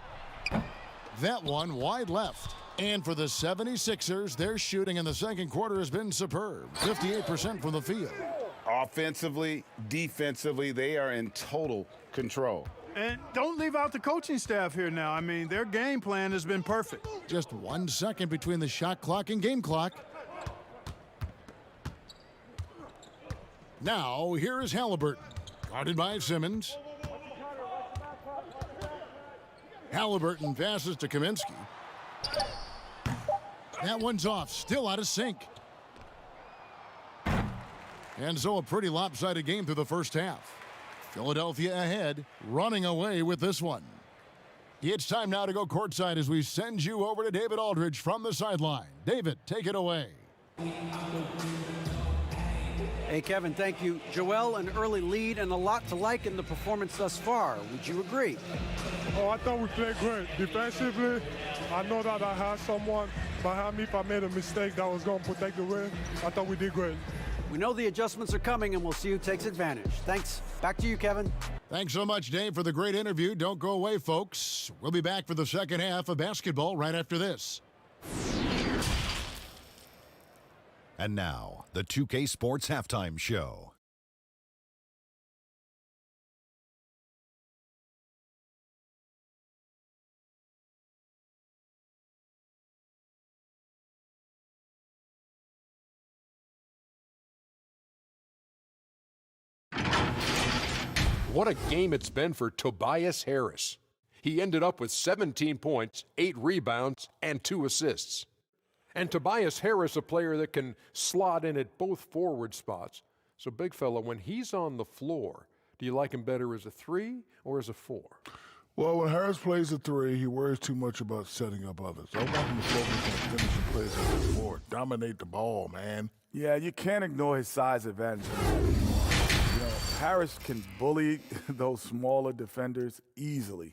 That one wide left. And for the 76ers, their shooting in the second quarter has been superb. 58% from the field. Offensively, defensively, they are in total control. And don't leave out the coaching staff here now. I mean, their game plan has been perfect. Just 1 second between the shot clock and game clock. Now, here is Halliburton. Guarded by Simmons. Halliburton passes to Kaminsky. That one's off, still out of sync. And so a pretty lopsided game through the first half. Philadelphia ahead, running away with this one. It's time now to go courtside as we send you over to David Aldridge from the sideline. David, take it away. Hey, Kevin, thank you. Joel, an early lead and a lot to like in the performance thus far. Would you agree? Oh, I thought we played great. Defensively, I know that I had someone behind me. If I made a mistake that was going to protect the win, I thought we did great. We know the adjustments are coming, and we'll see who takes advantage. Thanks. Back to you, Kevin. Thanks so much, Dave, for the great interview. Don't go away, folks. We'll be back for the second half of basketball right after this. And now, the 2K Sports Halftime Show. What a game it's been for Tobias Harris. He ended up with 17 points, 8 rebounds, and 2 assists. And Tobias Harris, a player that can slot in at both forward spots. So, big fella, when he's on the floor, do you like him better as a 3 or as a 4? Well, when Harris plays a 3, he worries too much about setting up others. I want him to focus on finishing plays as a 4. Dominate the ball, man. Yeah, you can't ignore his size advantage. Harris can bully those smaller defenders easily.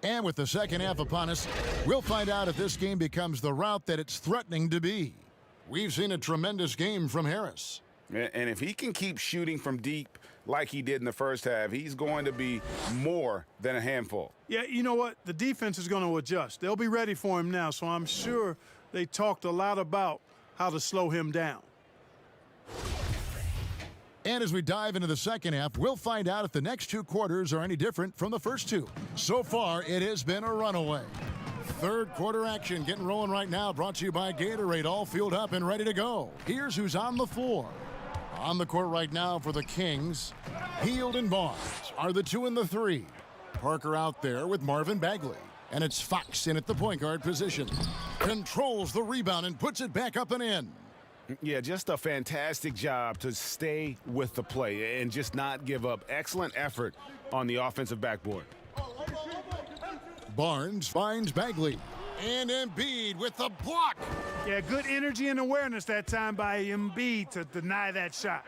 And with the second half upon us, we'll find out if this game becomes the route that it's threatening to be. We've seen a tremendous game from Harris. And if he can keep shooting from deep like he did in the first half, he's going to be more than a handful. Yeah, you know what? The defense is going to adjust. They'll be ready for him now, so I'm sure they talked a lot about how to slow him down. And as we dive into the second half, we'll find out if the next 2 quarters are any different from the first 2. So far, it has been a runaway. Third quarter action getting rolling right now, brought to you by Gatorade, all fueled up and ready to go. Here's who's on the floor. On the court right now for the Kings, Hield and Barnes are the 2 and the 3. Parker out there with Marvin Bagley. And it's Fox in at the point guard position. Controls the rebound and puts it back up and in. Yeah, just a fantastic job to stay with the play and just not give up. Excellent effort on the offensive backboard. Barnes finds Bagley. And Embiid with the block. Yeah, good energy and awareness that time by Embiid to deny that shot.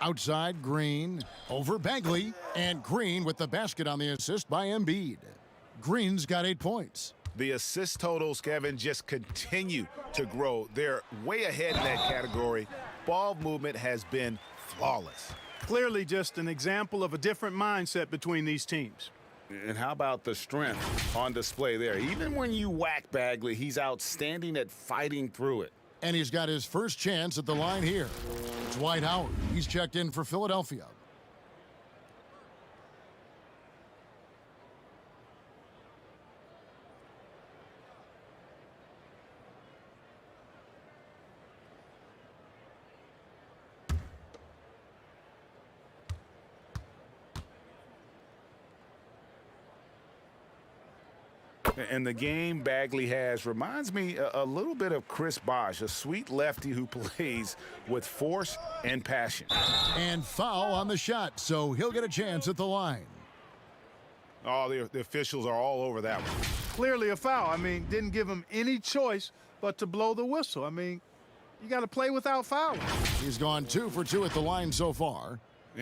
Outside, Green over Bagley. And Green with the basket on the assist by Embiid. Green's got 8 points. The assist totals, Kevin, just continue to grow. They're way ahead in that category. Ball movement has been flawless. Clearly just an example of a different mindset between these teams. And how about the strength on display there? Even when you whack Bagley, he's outstanding at fighting through it. And he's got his first chance at the line here. It's Dwight Howard. He's checked in for Philadelphia. And the game Bagley has reminds me a little bit of Chris Bosh, a sweet lefty who plays with force and passion. And foul on the shot, so he'll get a chance at the line. Oh, the officials are all over that one. Clearly a foul. I mean, didn't give him any choice but to blow the whistle. I mean, you got to play without fouling. He's gone 2 for 2 at the line so far.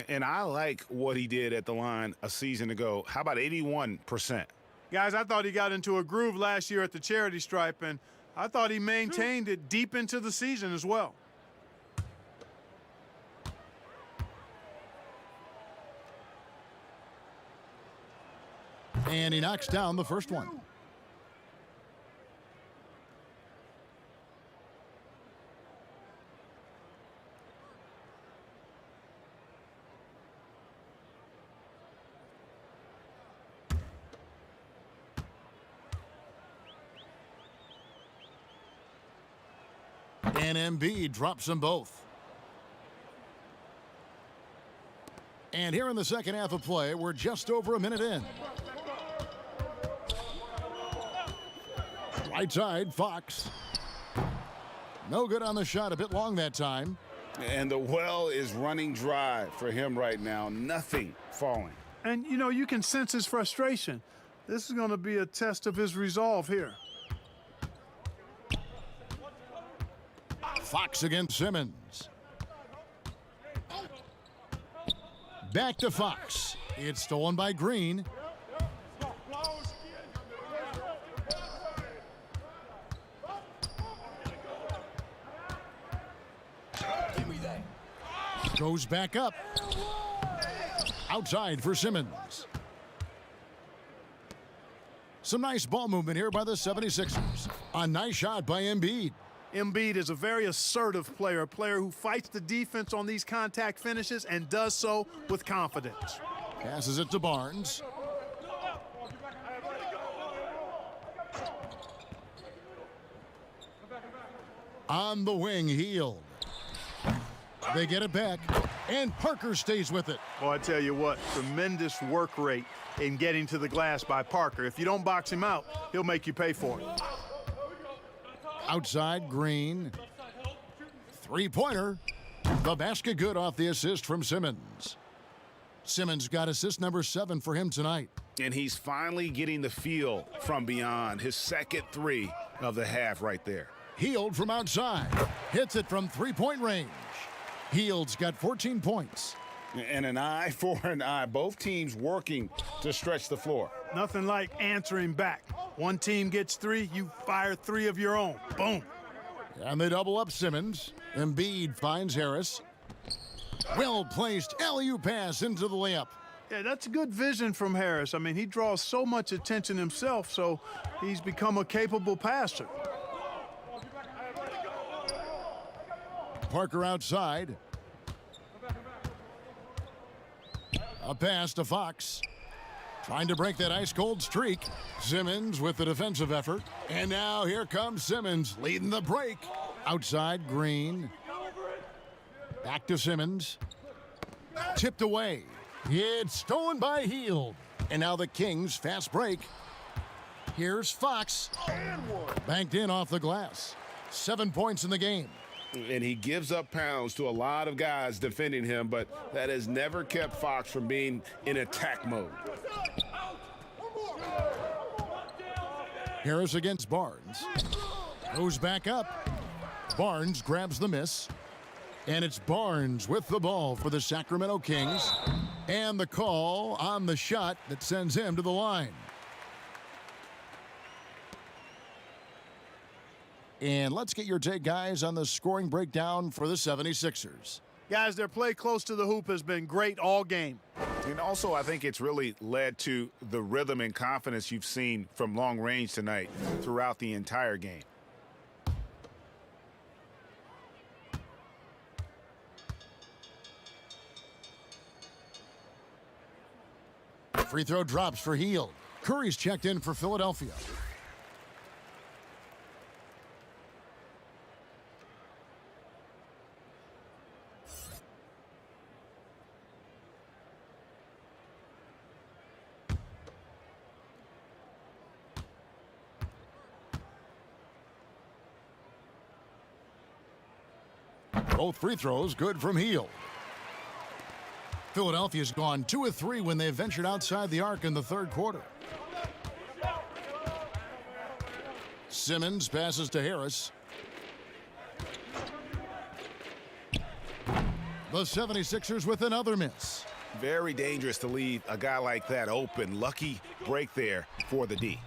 And I like what he did at the line a season ago. How about 81%? Guys, I thought he got into a groove last year at the charity stripe, and I thought he maintained it deep into the season as well. And he knocks down the first one. And Embiid drops them both. And here in the second half of play, we're just over a minute in. Right side, Fox. No good on the shot, a bit long that time. And the well is running dry for him right now. Nothing falling. And, you know, you can sense his frustration. This is going to be a test of his resolve here. Fox against Simmons. Back to Fox. It's stolen by Green. Goes back up. Outside for Simmons. Some nice ball movement here by the 76ers. A nice shot by Embiid. Embiid is a very assertive player, a player who fights the defense on these contact finishes and does so with confidence. Passes it to Barnes. On the wing, Hield. They get it back, and Parker stays with it. Well, I tell you what, tremendous work rate in getting to the glass by Parker. If you don't box him out, he'll make you pay for it. Outside, Green. Three-pointer. The basket good off the assist from Simmons. Simmons got assist number 7 for him tonight. And he's finally getting the feel from beyond. His second three of the half right there. Hield from outside. Hits it from three-point range. Hield's got 14 points. And an eye for an eye. Both teams working to stretch the floor. Nothing like answering back. One team gets 3, you fire 3 of your own. Boom. And they double up Simmons. Embiid finds Harris. Well-placed alley-oop pass into the layup. Yeah, that's good vision from Harris. I mean, he draws so much attention himself, so he's become a capable passer. Parker outside. A pass to Fox. Trying to break that ice-cold streak. Simmons with the defensive effort. And now here comes Simmons leading the break. Outside, Green. Back to Simmons. Tipped away. It's stolen by Hield. And now the Kings fast break. Here's Fox. Banked in off the glass. 7 points in the game. And he gives up pounds to a lot of guys defending him, but that has never kept Fox from being in attack mode. Harris against Barnes. Goes back up. Barnes grabs the miss. And it's Barnes with the ball for the Sacramento Kings. And the call on the shot that sends him to the line. And let's get your take, guys, on the scoring breakdown for the 76ers. Guys, their play close to the hoop has been great all game. And also, I think it's really led to the rhythm and confidence you've seen from long range tonight throughout the entire game. Free throw drops for Hield. Curry's checked in for Philadelphia. Both free throws good from Hield. Philadelphia's gone 2 of 3 when they ventured outside the arc in the third quarter. Simmons passes to Harris. The 76ers with another miss. Very dangerous to leave a guy like that open. Lucky break there for the D.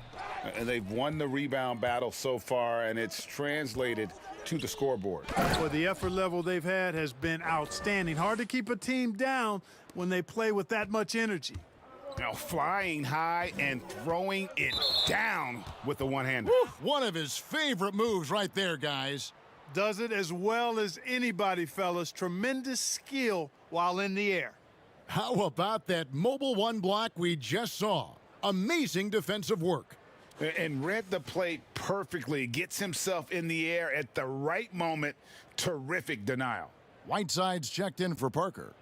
And they've won the rebound battle so far, and it's translated to the scoreboard. Well, the effort level they've had has been outstanding. Hard to keep a team down when they play with that much energy. Now flying high and throwing it down with the one-hander. One of his favorite moves right there, guys. Does it as well as anybody, fellas. Tremendous skill while in the air. How about that mobile one block we just saw? Amazing defensive work. And read the play perfectly. Gets himself in the air at the right moment. Terrific denial. Whiteside's checked in for Parker.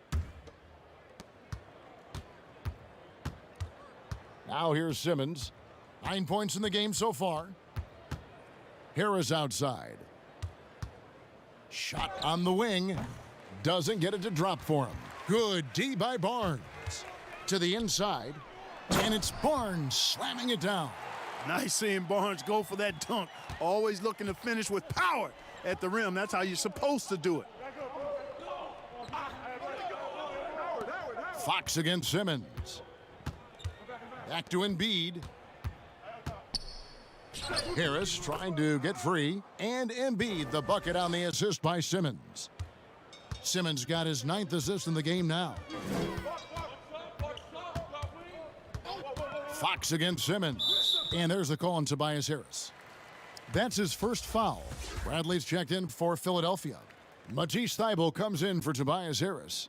Now here's Simmons. 9 points in the game so far. Harris outside. Shot on the wing. Doesn't get it to drop for him. Good D by Barnes. To the inside. And it's Barnes slamming it down. Nice seeing Barnes go for that dunk. Always looking to finish with power at the rim. That's how you're supposed to do it. Fox against Simmons. Back to Embiid. Harris trying to get free. And Embiid, the bucket on the assist by Simmons. Simmons got his 9th assist in the game now. Fox against Simmons. And there's the call on Tobias Harris. That's his first foul. Bradley's checked in for Philadelphia. Matisse Thybulle comes in for Tobias Harris.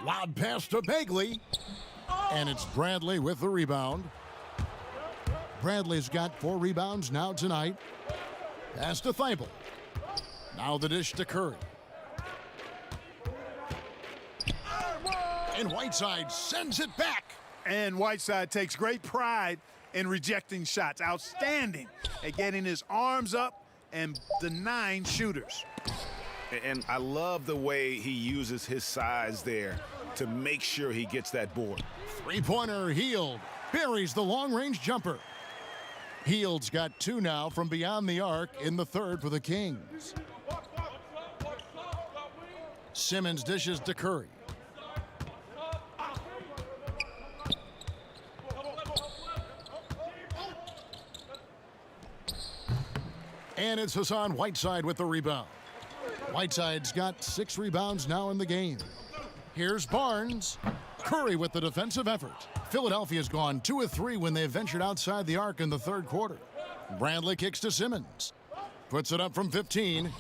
Lob pass to Bagley. And it's Bradley with the rebound. Bradley's got 4 rebounds now tonight. Pass to Thybulle. Now the dish to Curry. And Whiteside sends it back. And Whiteside takes great pride in rejecting shots. Outstanding at getting his arms up and denying shooters. And I love the way he uses his size there to make sure he gets that board. Three-pointer Hield buries the long-range jumper. Hield's got 2 now from beyond the arc in the third for the Kings. Simmons dishes to Curry. And it's Hassan Whiteside with the rebound. Whiteside's got 6 rebounds now in the game. Here's Barnes. Curry with the defensive effort. Philadelphia's gone 2 of 3 when they ventured outside the arc in the third quarter. Bradley kicks to Simmons. Puts it up from 15.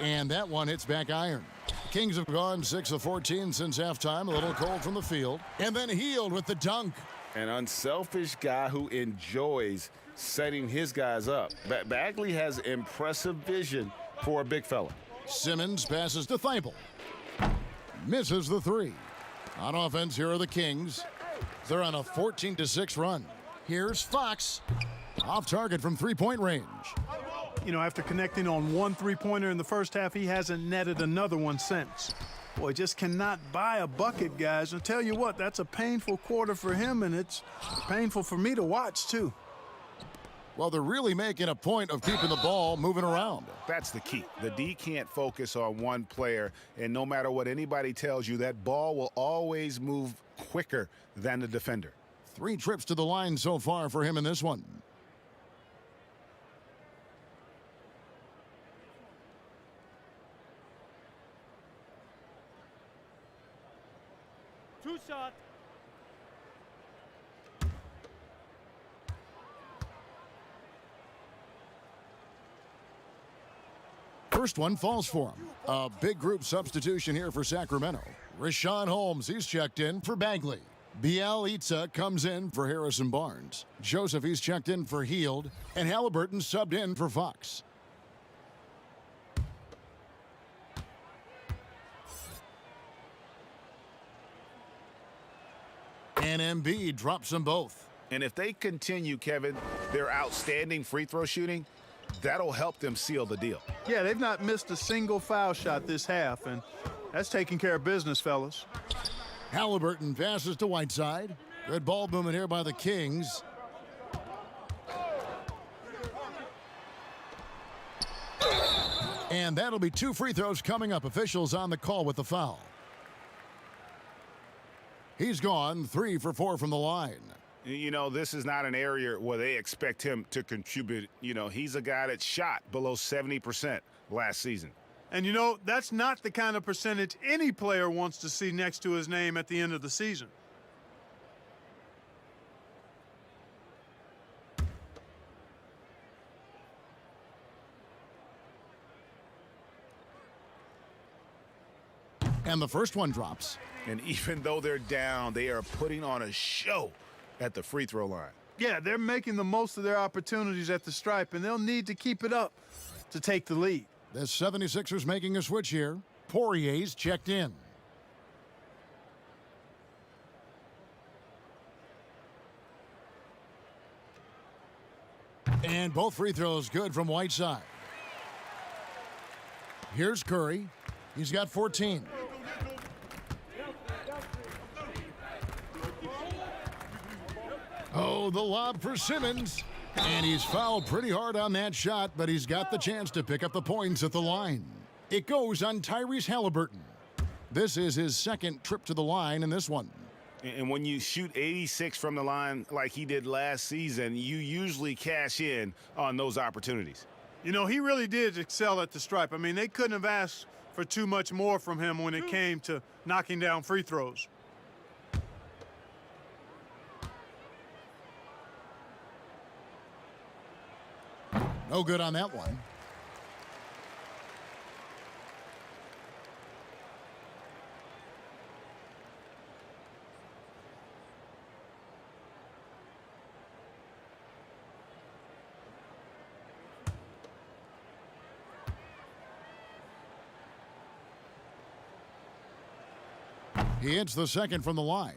And that one hits back iron. Kings have gone 6 of 14 since halftime. A little cold from the field. And then Hield with the dunk. An unselfish guy who enjoys setting his guys up. Bagley has impressive vision for a big fella. Simmons passes to Thybulle. Misses the 3. On offense, here are the Kings. They're on a 14-6 run. Here's Fox. Off target from 3-point range. You know, after connecting on 1 3-pointer in the first half, he hasn't netted another one since. Boy, just cannot buy a bucket, guys. And tell you what, that's a painful quarter for him, and it's painful for me to watch, too. Well, they're really making a point of keeping the ball moving around. That's the key. The D can't focus on one player, and no matter what anybody tells you, that ball will always move quicker than the defender. 3 trips to the line so far for him in this one. Two shot. First one falls for him. A big group substitution here for Sacramento. Rashawn Holmes, he's checked in for Bagley. Bielitsa comes in for Harrison Barnes. Joseph, he's checked in for Hield. And Halliburton subbed in for Fox. And Embiid drops them both. And if they continue, Kevin, their outstanding free throw shooting, that'll help them seal the deal. Yeah, they've not missed a single foul shot this half, and that's taking care of business, fellas. Halliburton passes to Whiteside. Good ball movement here by the Kings. And that'll be 2 free throws coming up. Officials on the call with the foul. He's gone 3 for 4 from the line. You know, this is not an area where they expect him to contribute. You know, he's a guy that shot below 70% last season. And, you know, that's not the kind of percentage any player wants to see next to his name at the end of the season. And the first one drops. And even though they're down, they are putting on a show at the free throw line. Yeah, they're making the most of their opportunities at the stripe, and they'll need to keep it up to take the lead. The 76ers making a switch here. Poirier's checked in. And both free throws good from Whiteside. Here's Curry. He's got 14. Oh, the lob for Simmons. And he's fouled pretty hard on that shot, but he's got the chance to pick up the points at the line. It goes on Tyrese Halliburton. This is his second trip to the line in this one. And when you shoot 86 from the line like he did last season, you usually cash in on those opportunities. You know, he really did excel at the stripe. I mean, they couldn't have asked for too much more from him when it came to knocking down free throws. No good on that one. He hits the second from the line.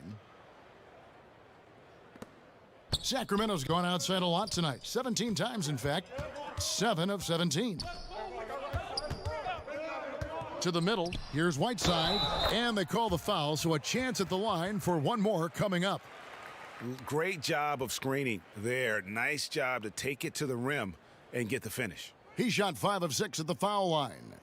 Sacramento's gone outside a lot tonight. 17 times, in fact. 7 of 17. To the middle. Here's Whiteside. And they call the foul, so a chance at the line for one more coming up. Great job of screening there. Nice job to take it to the rim and get the finish. He shot 5 of 6 at the foul line.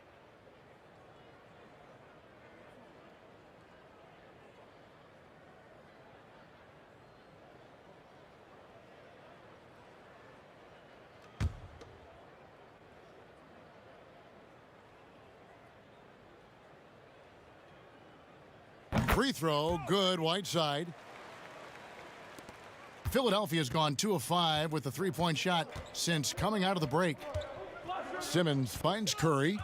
Free throw, good, Whiteside. Philadelphia's gone 2 of 5 with the three-point shot since coming out of the break. Simmons finds Curry.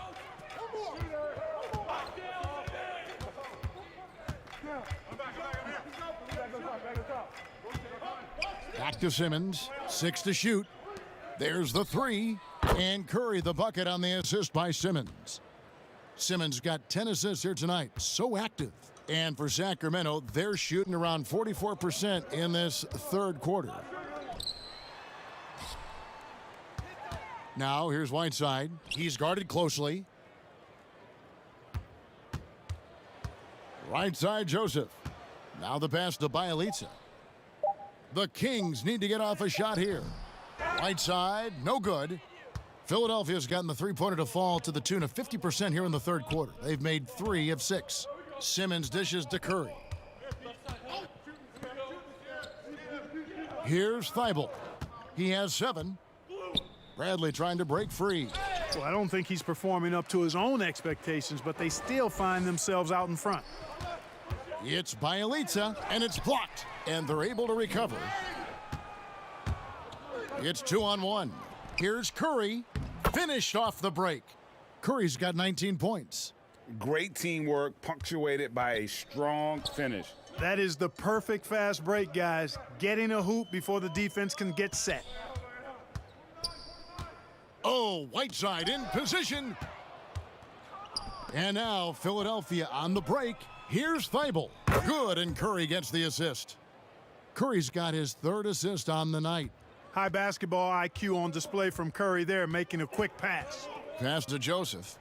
Back to Simmons, 6 to shoot. There's the 3, and Curry the bucket on the assist by Simmons. Simmons got 10 assists here tonight, so active. And for Sacramento, they're shooting around 44% in this third quarter. Now, here's Whiteside. He's guarded closely. Right side, Joseph. Now the pass to Bielitsa. The Kings need to get off a shot here. Whiteside, no good. Philadelphia's gotten the three-pointer to fall to the tune of 50% here in the third quarter. They've made 3 of 6. Simmons dishes to Curry. Here's Thibault. He has 7. Bradley trying to break free. Well, I don't think he's performing up to his own expectations, but they still find themselves out in front. It's Bielitsa, and it's blocked, and they're able to recover. It's 2-on-1. Here's Curry, finished off the break. Curry's got 19 points. Great teamwork, punctuated by a strong finish. That is the perfect fast break, guys. Getting a hoop before the defense can get set. Oh, Whiteside in position. And now Philadelphia on the break. Here's Thibault. Good, and Curry gets the assist. Curry's got his 3rd assist on the night. High basketball IQ on display from Curry there, making a quick pass. Pass to Joseph.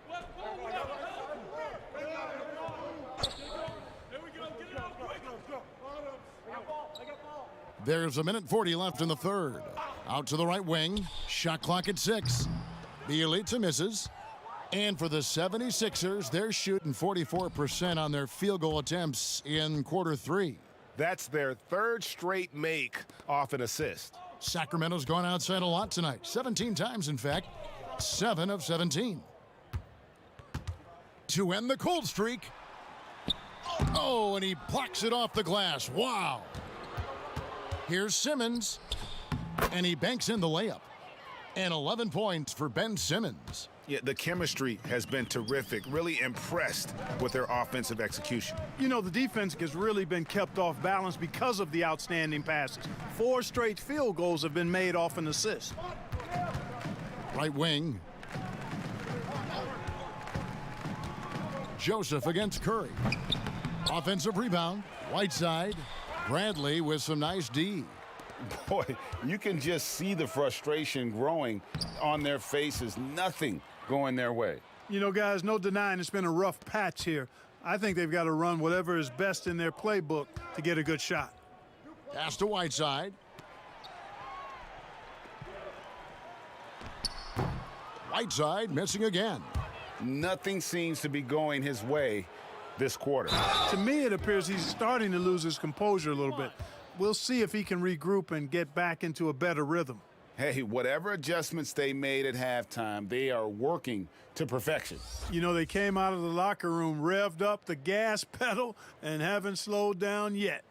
There's 1:40 left in the third. Out to the right wing. Shot clock at 6. Bielitsa misses. And for the 76ers, they're shooting 44% on their field goal attempts in quarter 3. That's their 3rd straight make off an assist. Sacramento's gone outside a lot tonight. 17 times, in fact. 7 of 17. To end the cold streak. Oh, and he blocks it off the glass. Wow. Here's Simmons, and he banks in the layup. And 11 points for Ben Simmons. Yeah, the chemistry has been terrific. Really impressed with their offensive execution. You know, the defense has really been kept off balance because of the outstanding passes. 4 straight field goals have been made off an assist. Right wing. Joseph against Curry. Offensive rebound. Whiteside. Bradley with some nice D. Boy, you can just see the frustration growing on their faces. Nothing going their way. You know, guys, no denying it's been a rough patch here. I think they've got to run whatever is best in their playbook to get a good shot. Pass to Whiteside. Whiteside missing again. Nothing seems to be going his way this quarter. To me, it appears he's starting to lose his composure a little bit. We'll see if he can regroup and get back into a better rhythm. Hey, whatever adjustments they made at halftime, they are working to perfection. You know, they came out of the locker room, revved up the gas pedal, and haven't slowed down yet.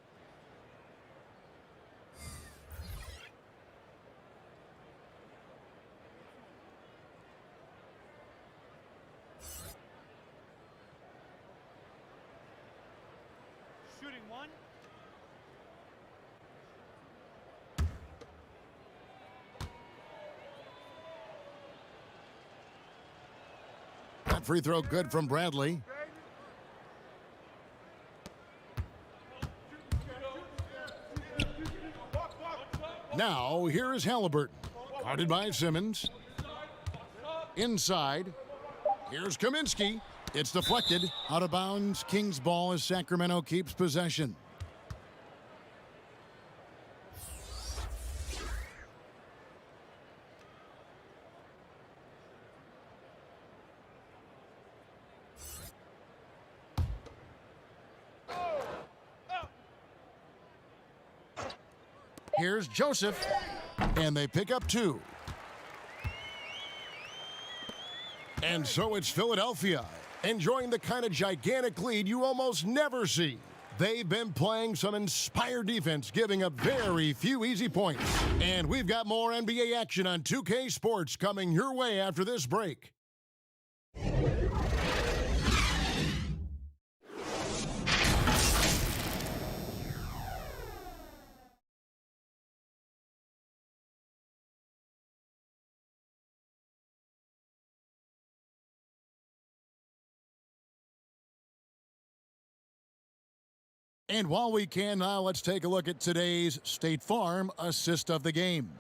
1. That free throw good from Bradley. Now, here is Halliburton. Guarded by Simmons. Inside. Here's Kaminsky. It's deflected. Out of bounds. Kings ball as Sacramento keeps possession. Here's Joseph, and they pick up 2. And so it's Philadelphia, enjoying the kind of gigantic lead you almost never see. They've been playing some inspired defense, giving up very few easy points. And we've got more NBA action on 2K Sports coming your way after this break. And while we can now, let's take a look at today's State Farm assist of the game.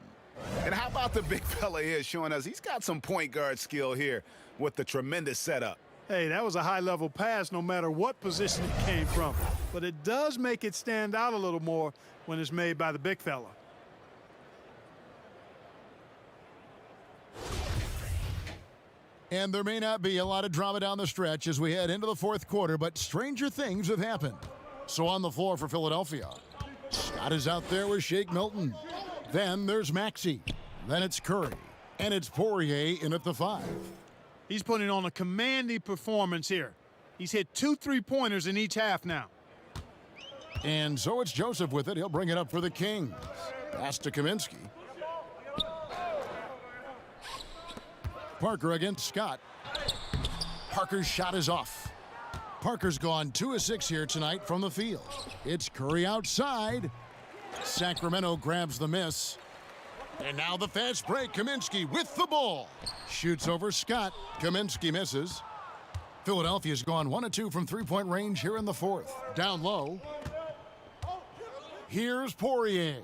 And how about the big fella here showing us he's got some point guard skill here with the tremendous setup. Hey, that was a high-level pass no matter what position it came from. But it does make it stand out a little more when it's made by the big fella. And there may not be a lot of drama down the stretch as we head into the fourth quarter, but stranger things have happened. So on the floor for Philadelphia, Scott is out there with Shake Milton. Then there's Maxey. Then it's Curry. And it's Poirier in at the 5. He's putting on a commanding performance here. He's hit 2 3-pointers in each half now. And so it's Joseph with it. He'll bring it up for the Kings. Pass to Kaminsky. Parker against Scott. Parker's shot is off. Parker's gone 2 of 6 here tonight from the field. It's Curry outside. Sacramento grabs the miss. And now the fast break. Kaminsky with the ball. Shoots over Scott. Kaminsky misses. Philadelphia's gone 1 of 2 from three-point range here in the fourth. Down low. Here's Poirier.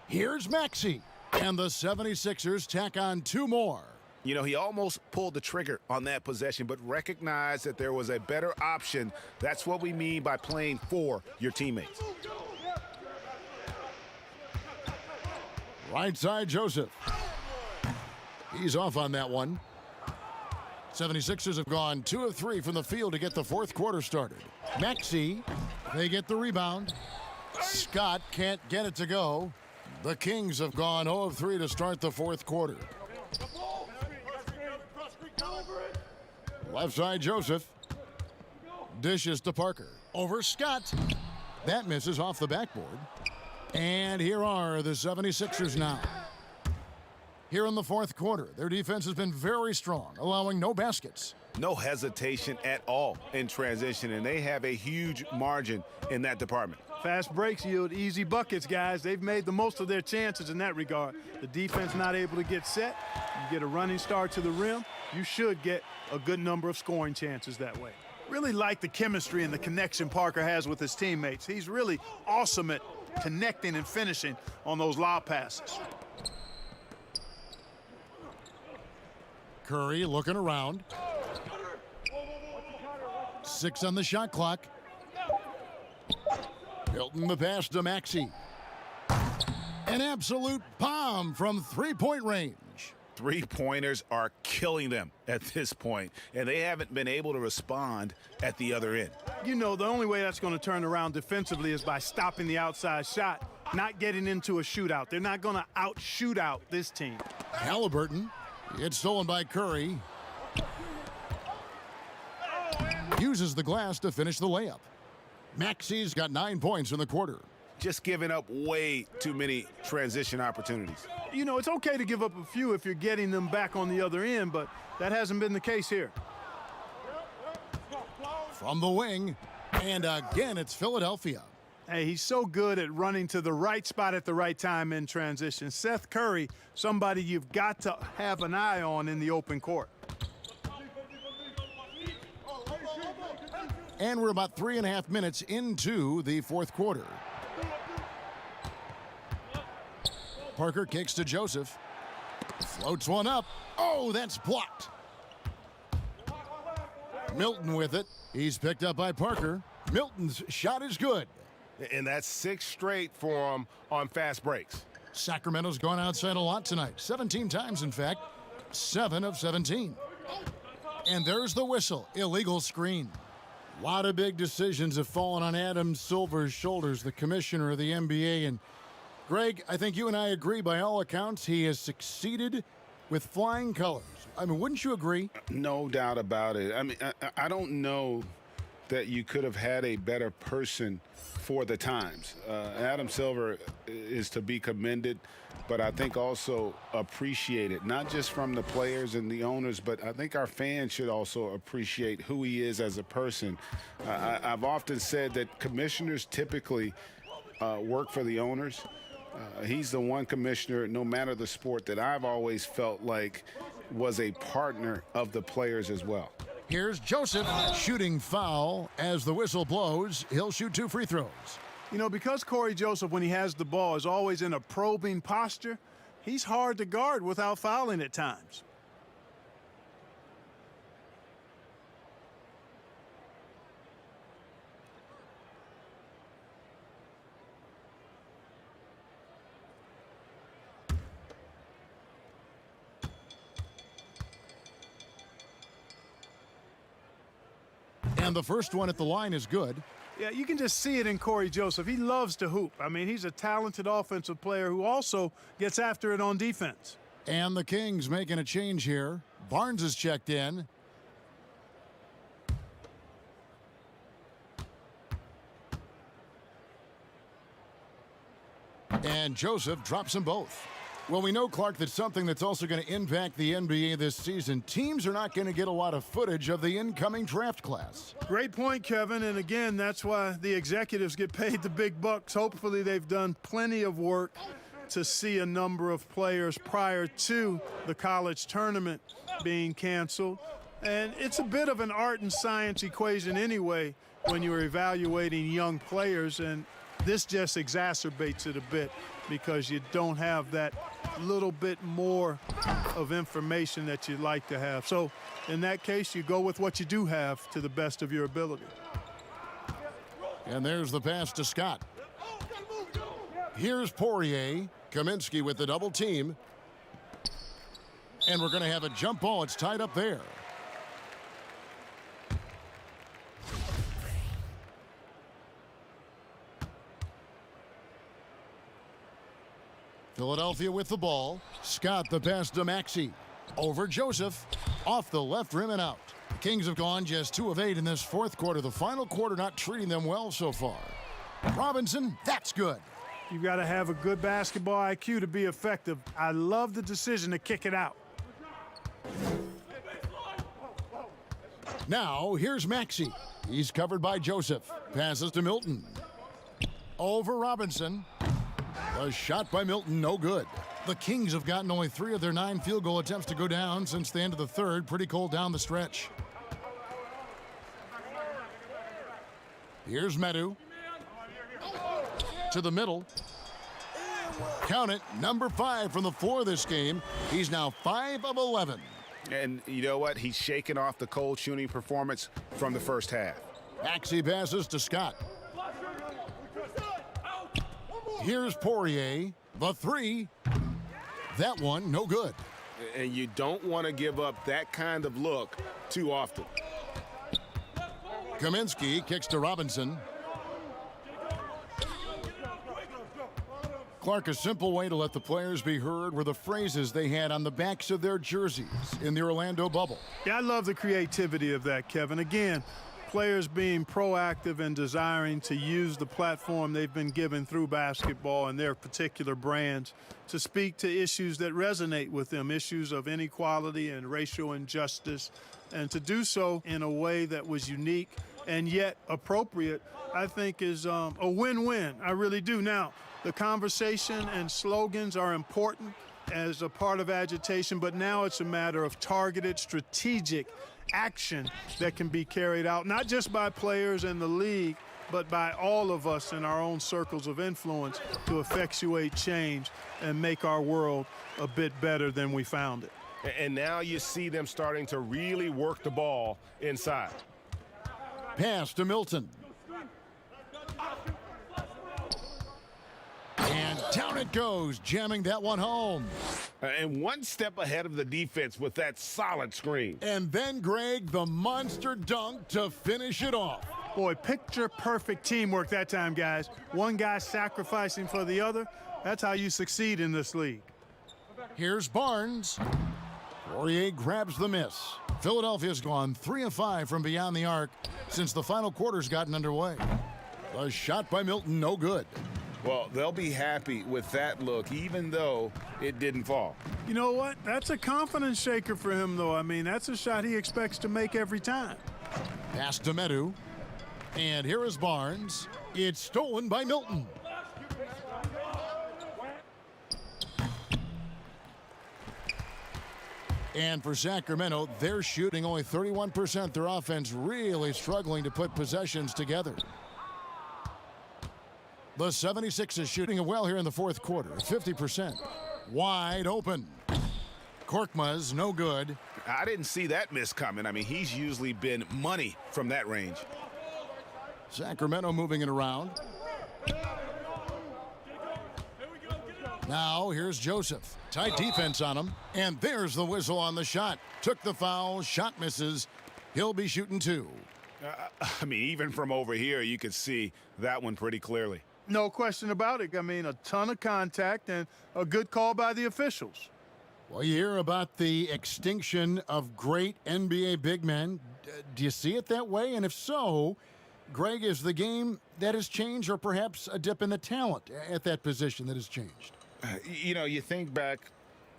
Here's Maxey. And the 76ers tack on 2 more. You know, he almost pulled the trigger on that possession, but recognized that there was a better option. That's what we mean by playing for your teammates. Right side, Joseph. He's off on that one. 76ers have gone 2 of 3 from the field to get the fourth quarter started. Maxey, they get the rebound. Scott can't get it to go. The Kings have gone 0 of 3 to start the fourth quarter. Left side, Joseph. Dishes to Parker. Over Scott. That misses off the backboard. And here are the 76ers now. Here in the fourth quarter, their defense has been very strong, allowing no baskets. No hesitation at all in transition, and they have a huge margin in that department. Fast breaks yield easy buckets, guys. They've made the most of their chances in that regard. The defense not able to get set. You get a running start to the rim, you should get a good number of scoring chances that way. Really like the chemistry and the connection Parker has with his teammates. He's really awesome at connecting and finishing on those lob passes. Curry looking around. 6 on the shot clock. Hilton the pass to Maxey. An absolute bomb from three-point range. Three-pointers are killing them at this point, and they haven't been able to respond at the other end. You know, the only way that's going to turn around defensively is by stopping the outside shot, not getting into a shootout. They're not going to out-shoot out this team. Halliburton, it's stolen by Curry. Uses the glass to finish the layup. Maxey's got 9 points in the quarter. Just giving up way too many transition opportunities. You know, it's okay to give up a few if you're getting them back on the other end, but that hasn't been the case here. From the wing, and again it's Philadelphia. Hey, he's so good at running to the right spot at the right time in transition. Seth Curry, somebody you've got to have an eye on in the open court. And we're about 3.5 minutes into the fourth quarter. Parker kicks to Joseph. Floats one up. Oh, that's blocked. Milton with it. He's picked up by Parker. Milton's shot is good. And that's 6 straight for him on fast breaks. Sacramento's gone outside a lot tonight. 17 times, in fact. 7 of 17. And there's the whistle. Illegal screen. A lot of big decisions have fallen on Adam Silver's shoulders, the commissioner of the NBA. And Greg, I think you and I agree, by all accounts, he has succeeded with flying colors. I mean, wouldn't you agree? No doubt about it. I mean, I don't know that you could have had a better person for the times. Adam Silver is to be commended, but I think also appreciated, not just from the players and the owners, but I think our fans should also appreciate who he is as a person. I've often said that commissioners typically work for the owners. He's the one commissioner, no matter the sport, that I've always felt like was a partner of the players as well. Here's Joseph shooting foul as the whistle blows. He'll shoot 2 free throws. You know, because Corey Joseph, when he has the ball, is always in a probing posture, he's hard to guard without fouling at times. And the first one at the line is good. Yeah, you can just see it in Corey Joseph. He loves to hoop. I mean, he's a talented offensive player who also gets after it on defense. And the Kings making a change here. Barnes is checked in. And Joseph drops them both. Well, we know, Clark, that's something that's also going to impact the NBA this season. Teams are not going to get a lot of footage of the incoming draft class. Great point, Kevin. And again, that's why the executives get paid the big bucks. Hopefully they've done plenty of work to see a number of players prior to the college tournament being canceled. And it's a bit of an art and science equation anyway when you're evaluating young players, and this just exacerbates it a bit because you don't have that little bit more of information that you'd like to have. So in that case, you go with what you do have to the best of your ability. And there's the pass to Scott. Here's Poirier. Kaminsky with the double team. And we're going to have a jump ball. It's tied up there. Philadelphia with the ball. Scott the pass to Maxey. Over Joseph. Off the left rim and out. The Kings have gone just 2 of 8 in this fourth quarter. The final quarter not treating them well so far. Robinson, that's good. You've got to have a good basketball IQ to be effective. I love the decision to kick it out. Now, here's Maxey. He's covered by Joseph. Passes to Milton. Over Robinson. A shot by Milton, no good. The Kings have gotten only 3 of their 9 field goal attempts to go down since the end of the third. Pretty cold down the stretch. Here's Medu. To the middle. Count it, number 5 from the floor this game. He's now 5 of 11. And you know what? He's shaking off the cold shooting performance from the first half. Maxey passes to Scott. Here's Poirier. The 3. That one, no good. And you don't want to give up that kind of look too often. Kaminsky kicks to Robinson. Clark, a simple way to let the players be heard were the phrases they had on the backs of their jerseys in the Orlando bubble. Yeah, I love the creativity of that, Kevin. Again, players being proactive and desiring to use the platform they've been given through basketball and their particular brands to speak to issues that resonate with them, issues of inequality and racial injustice, and to do so in a way that was unique and yet appropriate, I think is a win-win. I really do. Now, the conversation and slogans are important as a part of agitation, but now it's a matter of targeted, strategic action that can be carried out, not just by players in the league, but by all of us in our own circles of influence to effectuate change and make our world a bit better than we found it. And now you see them starting to really work the ball inside. Pass to Milton. And down it goes, jamming that one home. And one step ahead of the defense with that solid screen. And then, Greg, the monster dunk to finish it off. Boy, picture-perfect teamwork that time, guys. One guy sacrificing for the other. That's how you succeed in this league. Here's Barnes. Poirier grabs the miss. Philadelphia's gone 3 of 5 from beyond the arc since the final quarter's gotten underway. The shot by Milton, no good. Well, they'll be happy with that look, even though it didn't fall. You know what? That's a confidence shaker for him, though. I mean, that's a shot he expects to make every time. Pass to Medu. And here is Barnes. It's stolen by Milton. And for Sacramento, they're shooting only 31%. Their offense really struggling to put possessions together. The 76ers shooting well here in the fourth quarter, 50%. Wide open. Korkmaz, no good. I didn't see that miss coming. I mean, he's usually been money from that range. Sacramento moving it around. Now here's Joseph. Tight defense on him. And there's the whistle on the shot. Took the foul. Shot misses. He'll be shooting 2. I mean, even from over here, you could see that one pretty clearly. No question about it. I mean, a ton of contact and a good call by the officials. Well, you hear about the extinction of great NBA big men. Do you see it that way? And if so, Greg, is the game that has changed or perhaps a dip in the talent at that position that has changed? You know, you think back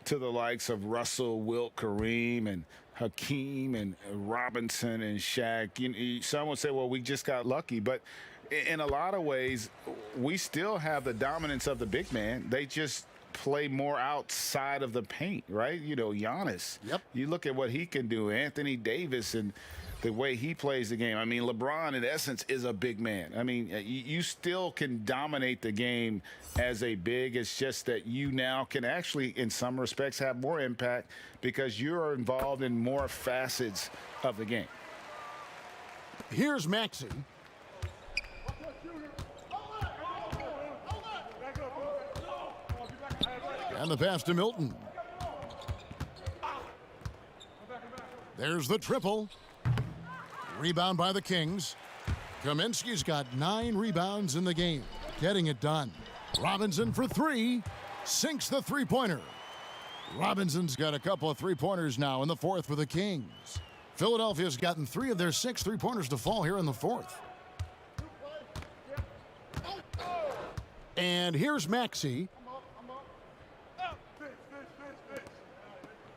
to the likes of Russell, Wilt, Kareem, and Hakeem, and Robinson, and Shaq. Some would say, well, we just got lucky. But in a lot of ways, we still have the dominance of the big man. They just play more outside of the paint, right? You know, Giannis. Yep. You look at what he can do. Anthony Davis and the way he plays the game. I mean, LeBron, in essence, is a big man. I mean, you still can dominate the game as a big. It's just that you now can actually, in some respects, have more impact because you're involved in more facets of the game. Here's Maxey. And the pass to Milton. There's the triple. Rebound by the Kings. Kaminsky's got 9 rebounds in the game. Getting it done. Robinson for 3. Sinks the three-pointer. Robinson's got a couple of three-pointers now in the fourth for the Kings. Philadelphia's gotten 3 of their 6 three-pointers to fall here in the fourth. And here's Maxey.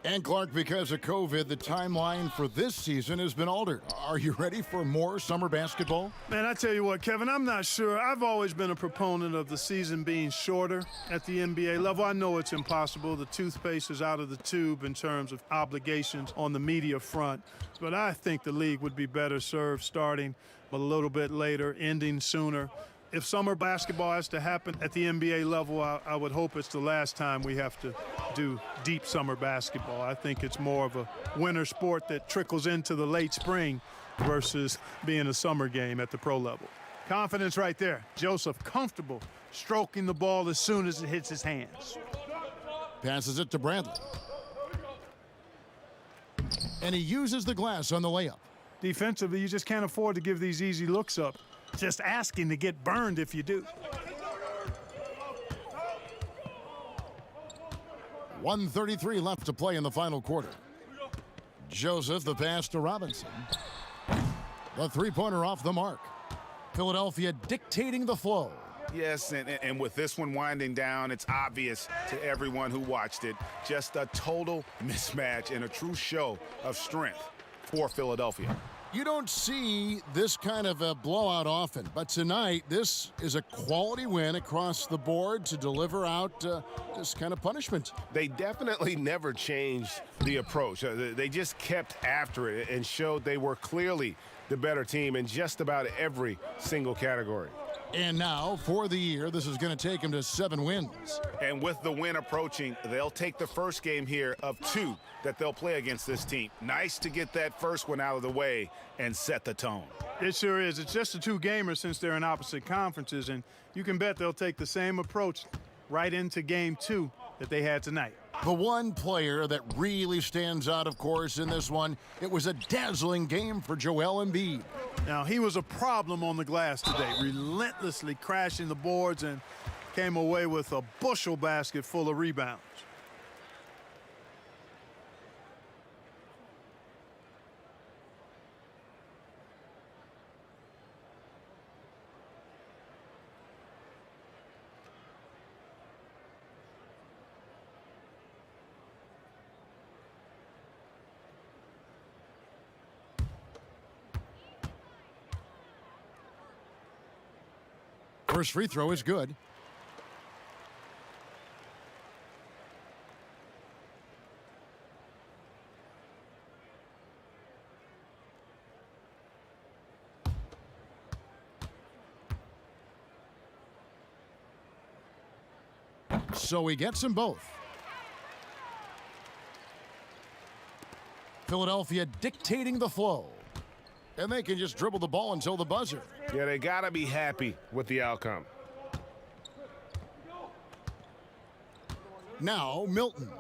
And Clark, because of COVID, the timeline for this season has been altered. Are you ready for more summer basketball? Man, I tell you what, Kevin, I'm not sure. I've always been a proponent of the season being shorter at the NBA level. I know it's impossible. The toothpaste is out of the tube in terms of obligations on the media front. But I think the league would be better served starting a little bit later, ending sooner. If summer basketball has to happen at the NBA level, I would hope it's the last time we have to do deep summer basketball. I think it's more of a winter sport that trickles into the late spring versus being a summer game at the pro level. Confidence right there. Joseph comfortable stroking the ball as soon as it hits his hands. Passes it to Bradley. And he uses the glass on the layup. Defensively, you just can't afford to give these easy looks up. Just asking to get burned if you do. 1:33 left to play in the final quarter. Joseph, the pass to Robinson. The three-pointer off the mark. Philadelphia dictating the flow. Yes, and with this one winding down, it's obvious to everyone who watched it. Just a total mismatch and a true show of strength for Philadelphia. You don't see this kind of a blowout often, but tonight this is a quality win across the board to deliver out this kind of punishment. They definitely never changed the approach. They just kept after it and showed they were clearly the better team in just about every single category. And now, for the year, this is going to take them to 7 wins. And with the win approaching, they'll take the first game here of 2 that they'll play against this team. Nice to get that first one out of the way and set the tone. It sure is. It's just a 2-gamer since they're in opposite conferences, and you can bet they'll take the same approach right into game 2 that they had tonight. The one player that really stands out, of course, in this one, it was a dazzling game for Joel Embiid. Now, he was a problem on the glass today, relentlessly crashing the boards and came away with a bushel basket full of rebounds. First free throw is good. So he gets them both. Philadelphia dictating the flow. And they can just dribble the ball until the buzzer. Yeah, they got to be happy with the outcome. Now, Milton.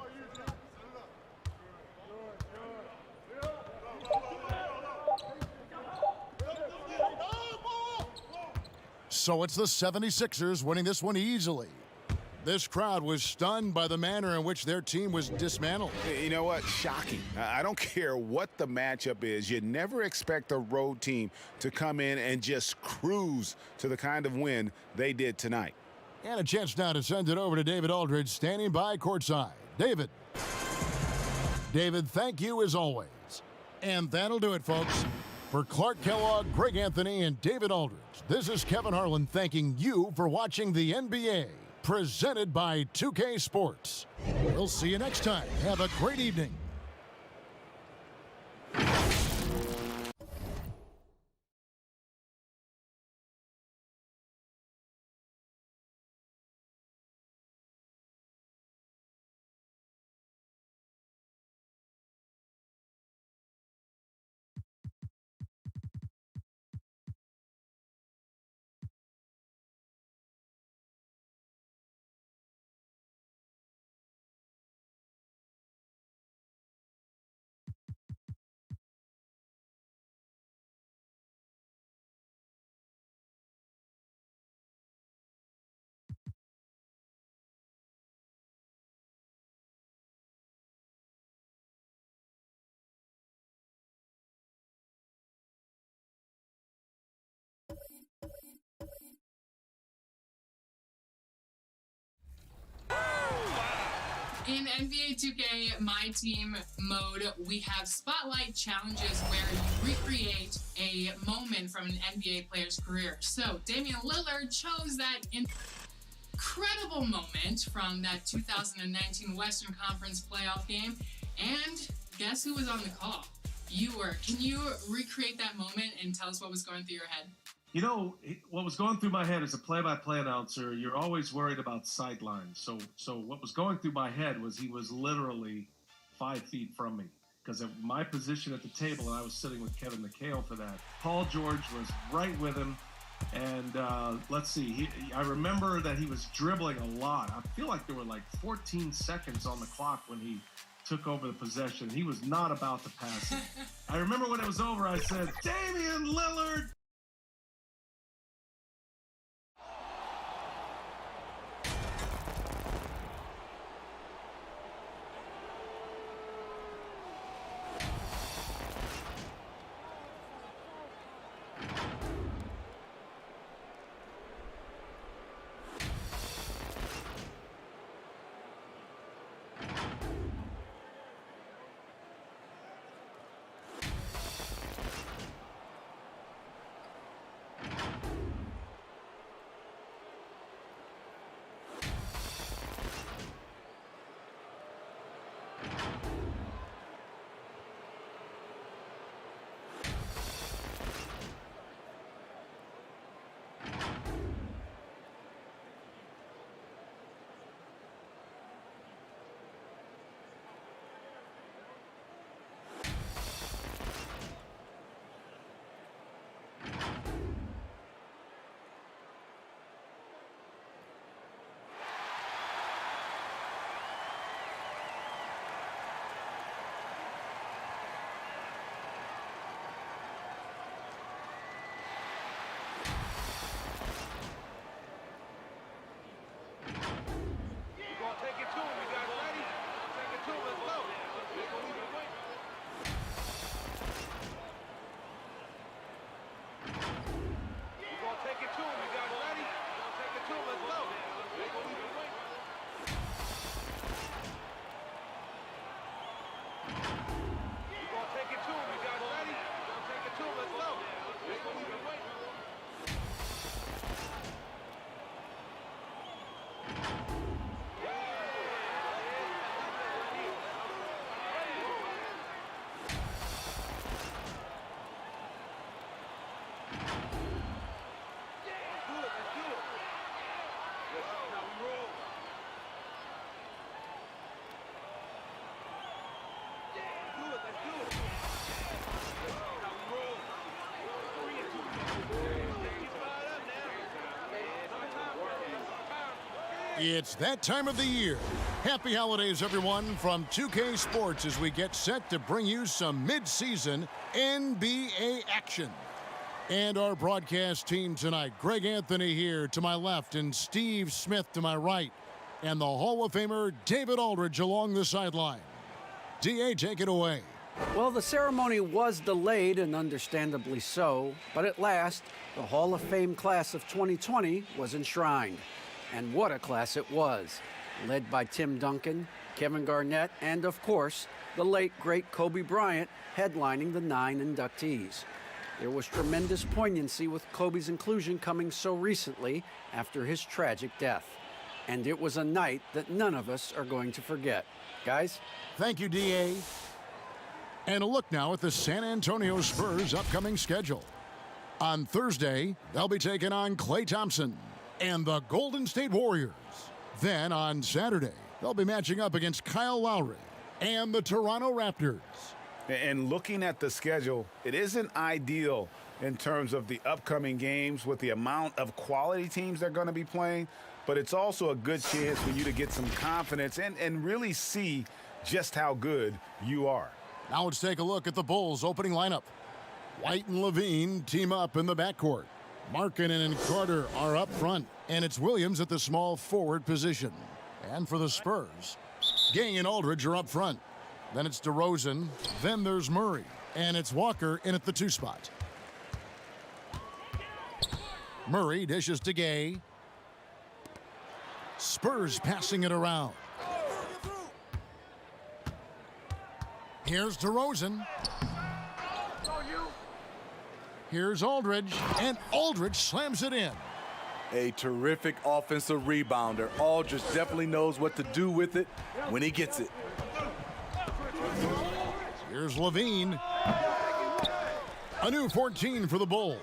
So it's the 76ers winning this one easily. This crowd was stunned by the manner in which their team was dismantled. You know what? Shocking. I don't care what the matchup is. You never expect a road team to come in and just cruise to the kind of win they did tonight. And a chance now to send it over to David Aldridge, standing by courtside. David. David, thank you as always. And that'll do it, folks. For Clark Kellogg, Greg Anthony, and David Aldridge, this is Kevin Harlan thanking you for watching the NBA. Presented by 2K Sports. We'll see you next time. Have a great evening. In NBA 2K My Team mode, we have spotlight challenges where you recreate a moment from an NBA player's career. So Damian Lillard chose that incredible moment from that 2019 Western Conference playoff game. And guess who was on the call? You were. Can you recreate that moment and tell us what was going through your head? You know, what was going through my head as a play-by-play announcer, you're always worried about sidelines. So what was going through my head was he was literally 5 feet from me because of my position at the table, and I was sitting with Kevin McHale for that. Paul George was right with him, and let's see. I remember that he was dribbling a lot. I feel like there were like 14 seconds on the clock when he took over the possession. He was not about to pass it. I remember when it was over, I said, Damian Lillard! It's that time of the year. Happy holidays, everyone, from 2K Sports as we get set to bring you some mid-season NBA action. And our broadcast team tonight, Greg Anthony here to my left and Steve Smith to my right. And the Hall of Famer David Aldridge along the sideline. DA, take it away. Well, the ceremony was delayed, and understandably so, but at last, the Hall of Fame class of 2020 was enshrined. And what a class it was, led by Tim Duncan, Kevin Garnett, and of course, the late, great Kobe Bryant headlining the 9 inductees. There was tremendous poignancy with Kobe's inclusion coming so recently after his tragic death. And it was a night that none of us are going to forget. Guys? Thank you, DA. And a look now at the San Antonio Spurs' upcoming schedule. On Thursday, they'll be taking on Klay Thompson and the Golden State Warriors. Then on Saturday, they'll be matching up against Kyle Lowry and the Toronto Raptors. And looking at the schedule, it isn't ideal in terms of the upcoming games with the amount of quality teams they're going to be playing, but it's also a good chance for you to get some confidence and really see just how good you are. Now let's take a look at the Bulls' opening lineup. White and Levine team up in the backcourt. Markkanen and Carter are up front, and it's Williams at the small forward position. And for the Spurs, Gay and Aldridge are up front. Then it's DeRozan, then there's Murray, and it's Walker in at the 2 spot. Murray dishes to Gay. Spurs passing it around. Here's DeRozan. Here's Aldridge, and Aldridge slams it in. A terrific offensive rebounder. Aldridge definitely knows what to do with it when he gets it. Here's Levine. A new 14 for the Bulls.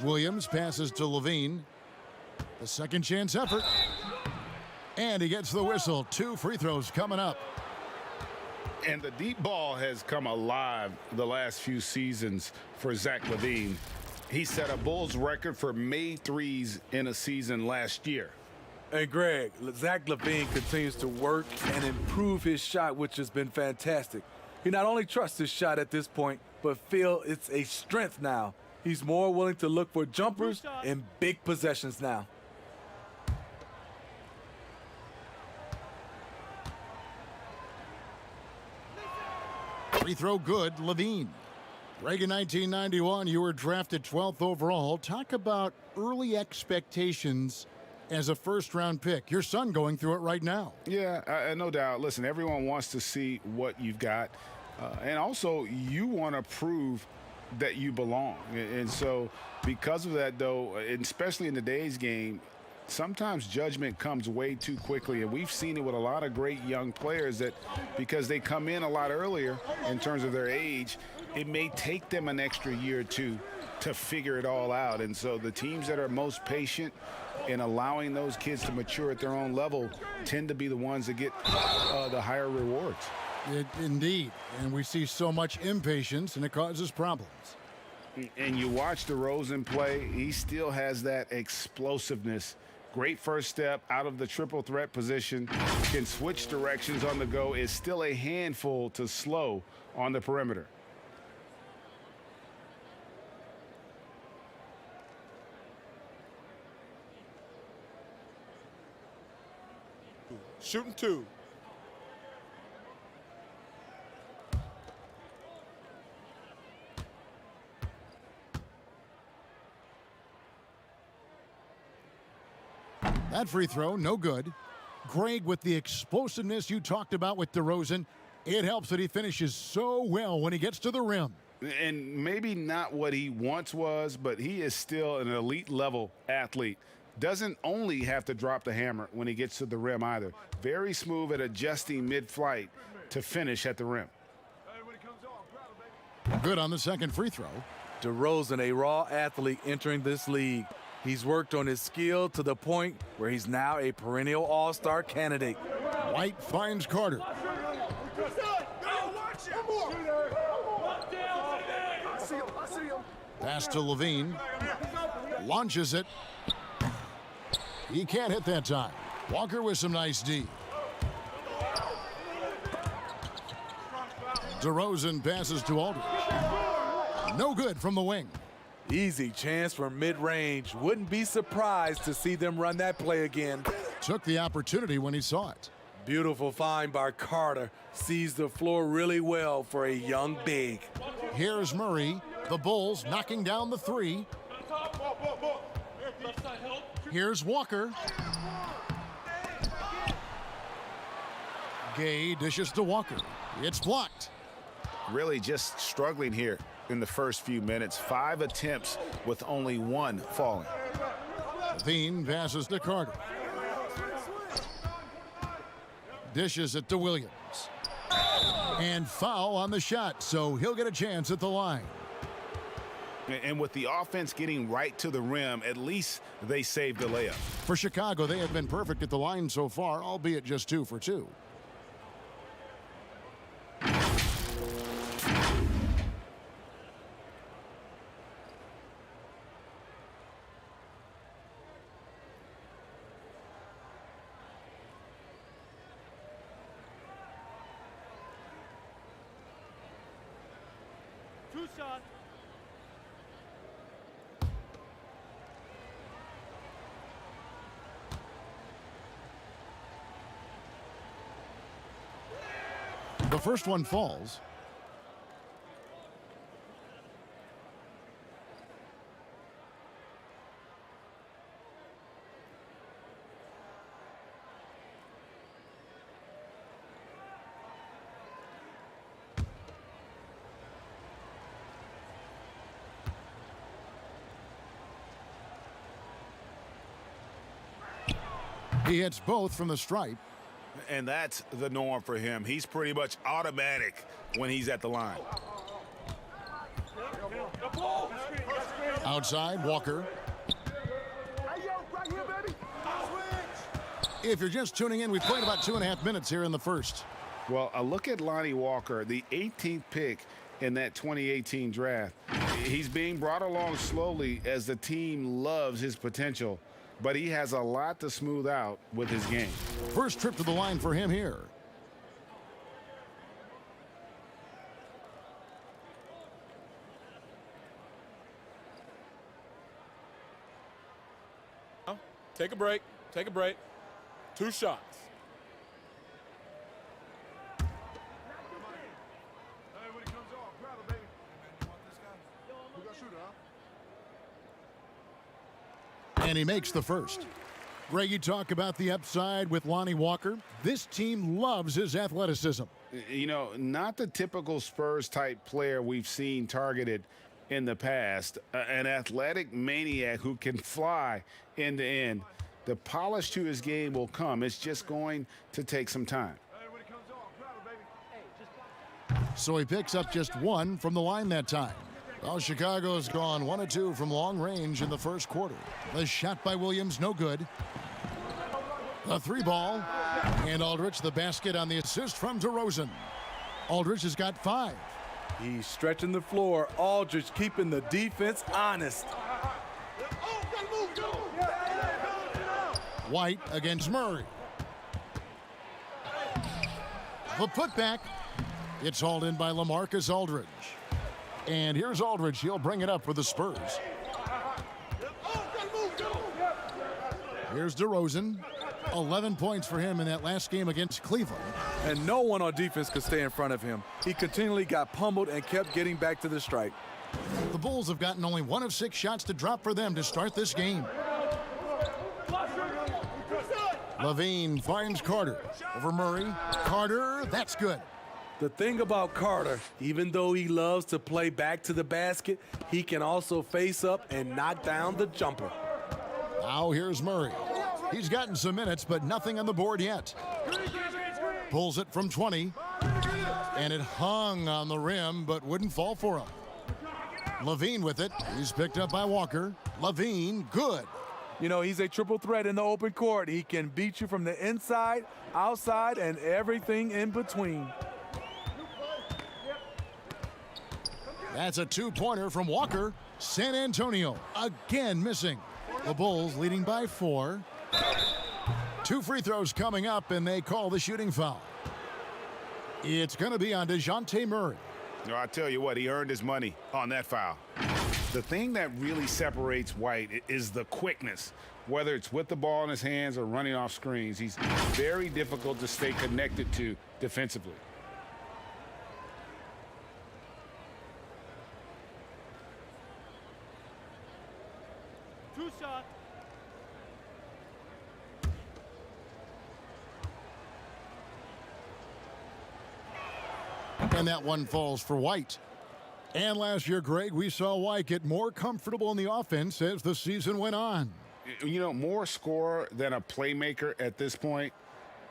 Williams passes to Levine. The second chance effort. And he gets the whistle. 2 free throws coming up. And the deep ball has come alive the last few seasons for Zach LaVine. He set a Bulls record for made threes in a season last year. And Greg, Zach LaVine continues to work and improve his shot, which has been fantastic. He not only trusts his shot at this point, but feel it's a strength now. He's more willing to look for jumpers in big possessions now. Free throw good, Levine. Greg, in 1991, you were drafted 12th overall. Talk about early expectations as a first-round pick. Your son going through it right now. Yeah, no doubt. Listen, everyone wants to see what you've got. And also, you want to prove that you belong. And so because of that, though, and especially in today's game, sometimes judgment comes way too quickly, and we've seen it with a lot of great young players that because they come in a lot earlier in terms of their age, it may take them an extra year or two to figure it all out. And so the teams that are most patient in allowing those kids to mature at their own level tend to be the ones that get the higher rewards. Indeed, and we see so much impatience, and it causes problems. And you watch DeRozan play, he still has that explosiveness. Great first step out of the triple threat position, can switch directions on the go, is still a handful to slow on the perimeter. Shooting 2. That free throw, no good. Greg, with the explosiveness you talked about with DeRozan, it helps that he finishes so well when he gets to the rim. And maybe not what he once was, but he is still an elite level athlete. Doesn't only have to drop the hammer when he gets to the rim either. Very smooth at adjusting mid-flight to finish at the rim. Good on the second free throw. DeRozan, a raw athlete entering this league. He's worked on his skill to the point where he's now a perennial all-star candidate. White finds Carter. Pass to Levine. Launches it. He can't hit that time. Walker with some nice D. DeRozan passes to Aldridge. No good from the wing. Easy chance from mid-range. Wouldn't be surprised to see them run that play again. Took the opportunity when he saw it. Beautiful find by Carter. Sees the floor really well for a young big. Here's Murray. The Bulls knocking down the three. Here's Walker. Gay dishes to Walker. It's blocked. Really just struggling here in the first few minutes. 5 attempts with only 1 falling. Levine passes to Carter. Dishes it to Williams. And foul on the shot, so he'll get a chance at the line. And with the offense getting right to the rim, at least they saved the layup. For Chicago, they have been perfect at the line so far, albeit just 2 for 2. Two shots. The first one falls. He hits both from the stripe. And that's the norm for him. He's pretty much automatic when he's at the line. Outside, Walker. If you're just tuning in, we've played about 2.5 minutes here in the first. Well, a look at Lonnie Walker, the 18th pick in that 2018 draft. He's being brought along slowly as the team loves his potential, but he has a lot to smooth out with his game. First trip to the line for him here. Take a break. Take a break. 2 shots. And he makes the first. Greg, you talk about the upside with Lonnie Walker. This team loves his athleticism. You know, not the typical Spurs-type player we've seen targeted in the past. An athletic maniac who can fly end to end. The polish to his game will come. It's just going to take some time. So he picks up just 1 from the line that time. Well, Chicago's gone 1 of 2 from long range in the first quarter. The shot by Williams, no good. The 3 ball. And Aldridge, the basket on the assist from DeRozan. Aldridge has got 5. He's stretching the floor. Aldridge keeping the defense honest. White against Murray. The putback. It's hauled in by LaMarcus Aldridge. And here's Aldridge. He'll bring it up for the Spurs. Here's DeRozan. 11 points for him in that last game against Cleveland. And no one on defense could stay in front of him. He continually got pummeled and kept getting back to the stripe. The Bulls have gotten only 1 of 6 shots to drop for them to start this game. Levine finds Carter. Over Murray. Carter, that's good. The thing about Carter, even though he loves to play back to the basket, he can also face up and knock down the jumper. Now here's Murray. He's gotten some minutes, but nothing on the board yet. Pulls it from 20. And it hung on the rim, but wouldn't fall for him. Levine with it. He's picked up by Walker. Levine, good. You know, he's a triple threat in the open court. He can beat you from the inside, outside, and everything in between. That's a 2-pointer from Walker. San Antonio again missing. The Bulls leading by 4. 2 free throws coming up, and they call the shooting foul. It's going to be on DeJounte Murray. No, I tell you what, he earned his money on that foul. The thing that really separates White is the quickness. Whether it's with the ball in his hands or running off screens, he's very difficult to stay connected to defensively. Two shots. And that one falls for White. And last year, Greg, we saw White get more comfortable in the offense as the season went on. You know, more scorer than a playmaker at this point.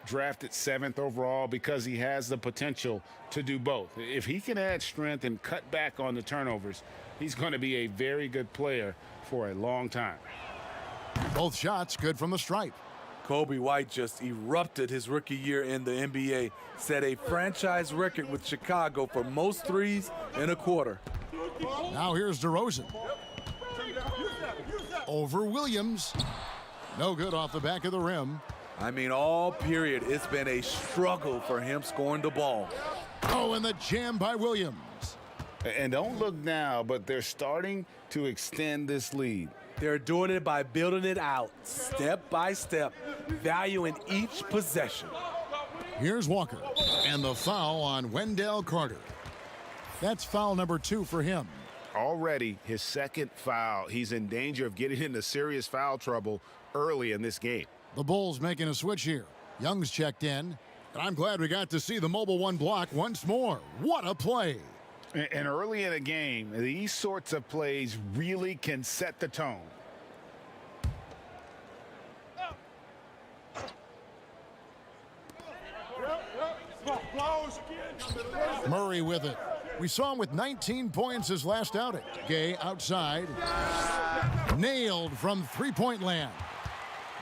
Drafted 7th overall because he has the potential to do both. If he can add strength and cut back on the turnovers, he's going to be a very good player for a long time. Both shots good from the stripe. Kobe White just erupted his rookie year in the NBA, set a franchise record with Chicago for most threes in a quarter. Now here's DeRozan. Over Williams. No good off the back of the rim. I mean, all period, it's been a struggle for him scoring the ball. Oh, and the jam by Williams. And don't look now, but they're starting to extend this lead. They're doing it by building it out, step by step, valuing each possession. Here's Walker, and the foul on Wendell Carter. That's foul number 2 for him. Already his 2nd foul. He's in danger of getting into serious foul trouble early in this game. The Bulls making a switch here. Young's checked in, and I'm glad we got to see the mobile 1 block once more. What a play. And early in a game, these sorts of plays really can set the tone. Murray with it. We saw him with 19 points his last outing. Gay outside. Nailed from three-point land.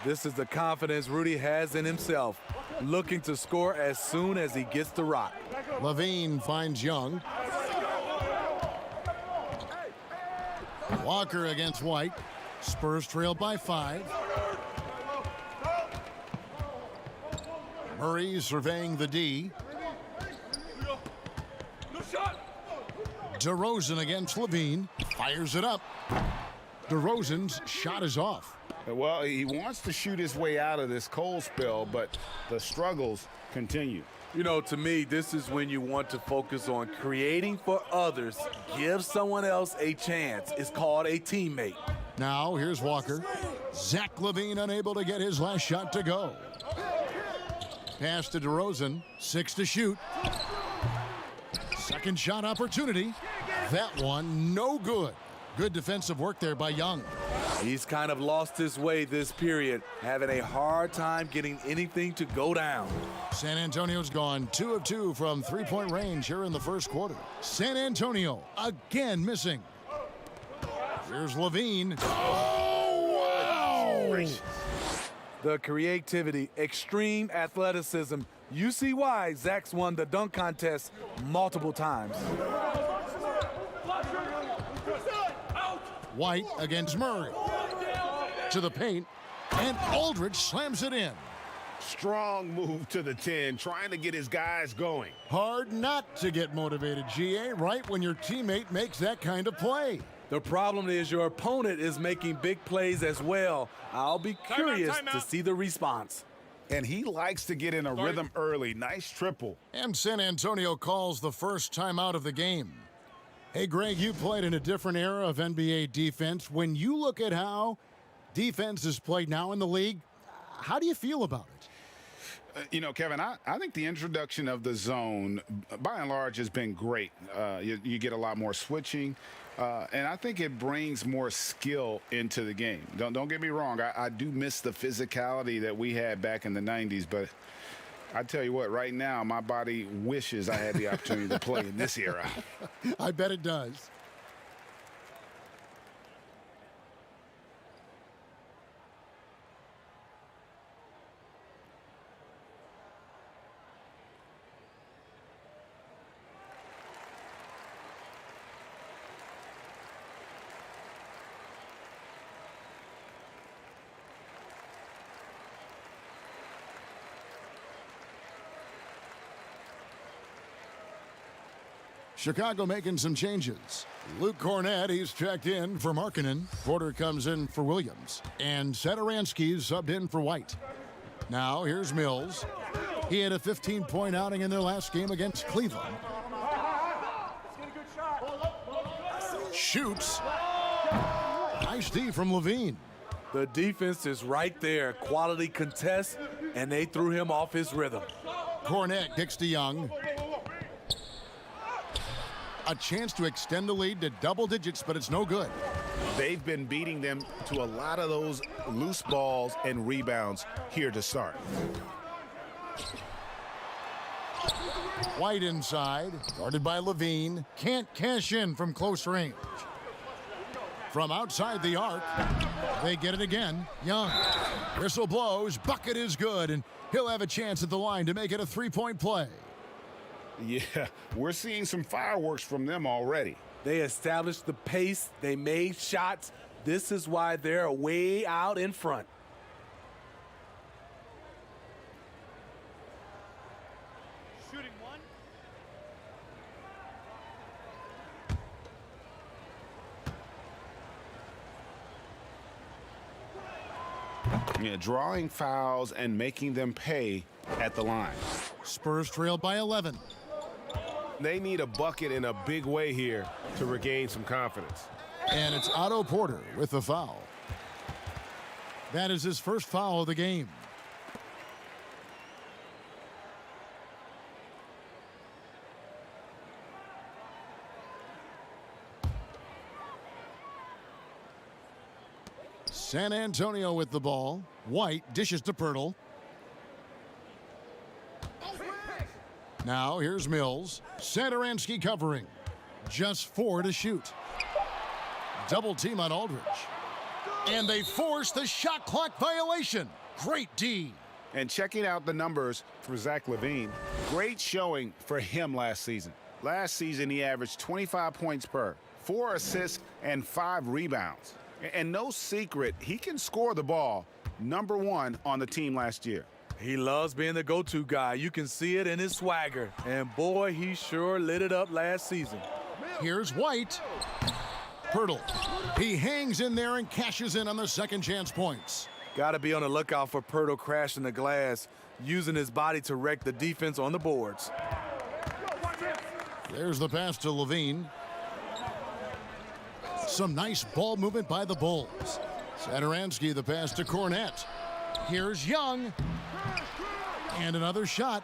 This is the confidence Rudy has in himself, looking to score as soon as he gets the rock. Levine finds Young. Walker against White. Spurs trail by 5. Murray surveying the D. DeRozan against Levine. Fires it up. DeRozan's shot is off. Well, he wants to shoot his way out of this cold spell, but the struggles continue. You know, to me, this is when you want to focus on creating for others. Give someone else a chance. It's called a teammate. Now, here's Walker. Zach LaVine unable to get his last shot to go. Pass to DeRozan. 6 to shoot. Second shot opportunity. That one, no good. Good defensive work there by Young. He's kind of lost his way this period, having a hard time getting anything to go down. San Antonio's gone 2 of 2 from three-point range here in the first quarter. San Antonio again missing. Here's Levine. Oh, wow! The creativity, extreme athleticism. You see why Zach's won the dunk contest multiple times. White against Murray. To the paint, and Aldridge slams it in. Strong move to the 10, trying to get his guys going. Hard not to get motivated, GA, right when your teammate makes that kind of play. The problem is your opponent is making big plays as well. I'll be curious to see the response. And he likes to get in a rhythm early. Nice triple. And San Antonio calls the first timeout of the game. Hey, Greg, you played in a different era of NBA defense. When you look at how defense is played now in the league, how do you feel about it? You know, Kevin, I think the introduction of the zone, by and large, has been great. You get a lot more switching, and I think it brings more skill into the game. Don't get me wrong. I do miss the physicality that we had back in the 90s, but I tell you what, right now, my body wishes I had the opportunity to play in this era. I bet it does. Chicago making some changes. Luke Cornett, he's checked in for Markkanen. Porter comes in for Williams. And Satoransky's subbed in for White. Now here's Mills. He had a 15-point outing in their last game against Cleveland. Shoots. Nice D from Levine. The defense is right there. Quality contest, and they threw him off his rhythm. Cornett kicks to Young. A chance to extend the lead to double digits, but it's no good. They've been beating them to a lot of those loose balls and rebounds here to start. White inside, guarded by Levine. Can't cash in from close range. From outside the arc, they get it again. Young. Whistle blows, bucket is good, and he'll have a chance at the line to make it a three-point play. Yeah, we're seeing some fireworks from them already. They established the pace. They made shots. This is why they're way out in front. Shooting one. Yeah, drawing fouls and making them pay at the line. Spurs trail by 11. They need a bucket in a big way here to regain some confidence. And it's Otto Porter with the foul. That is his first foul of the game. San Antonio with the ball. White dishes to Pirtle. Now here's Mills. Satoransky covering. Just 4 to shoot. Double team on Aldridge. And they force the shot clock violation. Great D. And checking out the numbers for Zach LaVine, great showing for him last season. Last season, he averaged 25 points per, 4 assists, and 5 rebounds. And no secret, he can score the ball. #1 on the team last year. He loves being the go-to guy. You can see it in his swagger. And boy, he sure lit it up last season. Here's White. Pirtle. He hangs in there and cashes in on the second chance points. Got to be on the lookout for Pirtle crashing the glass, using his body to wreck the defense on the boards. There's the pass to Levine. Some nice ball movement by the Bulls. Satoransky the pass to Cornett. Here's Young. And another shot.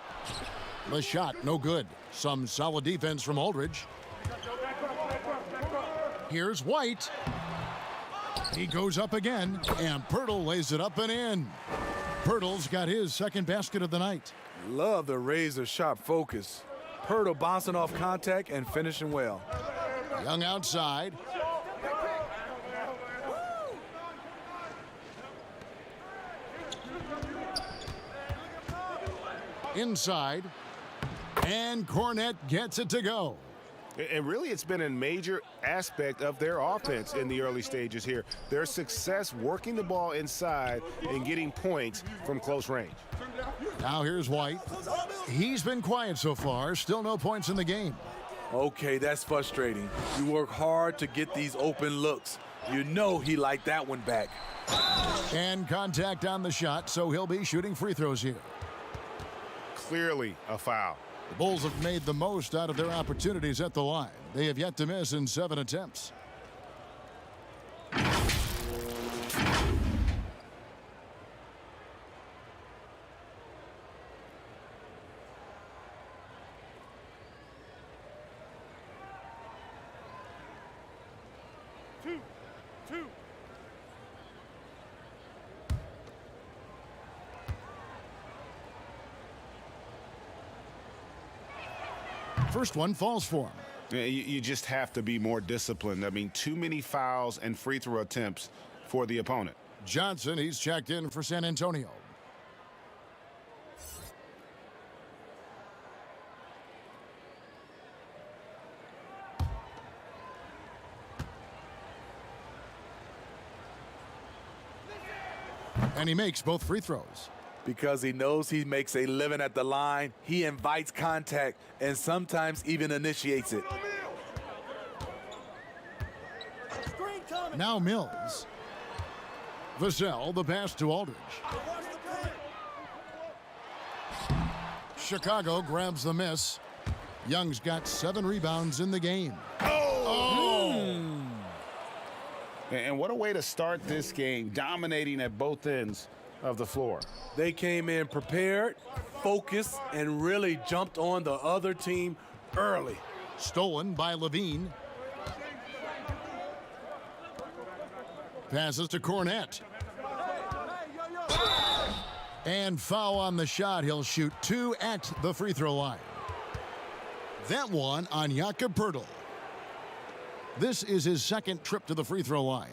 The shot, no good. Some solid defense from Aldridge. Here's White. He goes up again, and Pirtle lays it up and in. Pirtle's got his second basket of the night. Love the razor-sharp focus. Pirtle bouncing off contact and finishing well. Young outside. Inside. And Cornett gets it to go. And really, it's been a major aspect of their offense in the early stages here. Their success working the ball inside and getting points from close range. Now here's White. He's been quiet so far. Still no points in the game. Okay, that's frustrating. You work hard to get these open looks. You know he liked that one back. And contact on the shot, so he'll be shooting free throws here. Clearly a foul. The Bulls have made the most out of their opportunities at the line. They have yet to miss in 7 attempts. Two. First one falls for him. Yeah, you just have to be more disciplined. I mean, too many fouls and free throw attempts for the opponent. Johnson, he's checked in for San Antonio. And he makes both free throws. Because he knows he makes a living at the line, he invites contact and sometimes even initiates it. Now Mills. Vassell, the pass to Aldridge. Chicago grabs the miss. Young's got 7 rebounds in the game. And what a way to start this game, dominating at both ends of the floor. They came in prepared, focused, and really jumped on the other team early. Stolen by Levine. Passes to Cornette. And foul on the shot. He'll shoot 2 at the free throw line. That one on Jakob Poeltl. This is his second trip to the free throw line.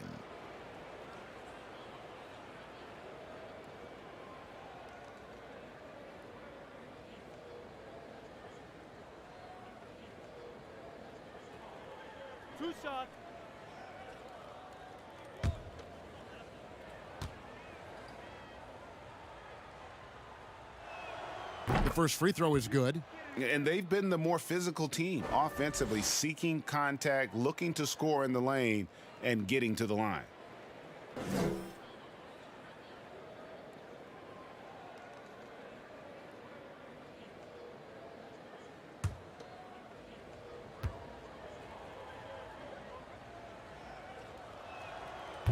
Two shots. The first free throw is good. And they've been the more physical team, offensively, seeking contact, looking to score in the lane, and getting to the line.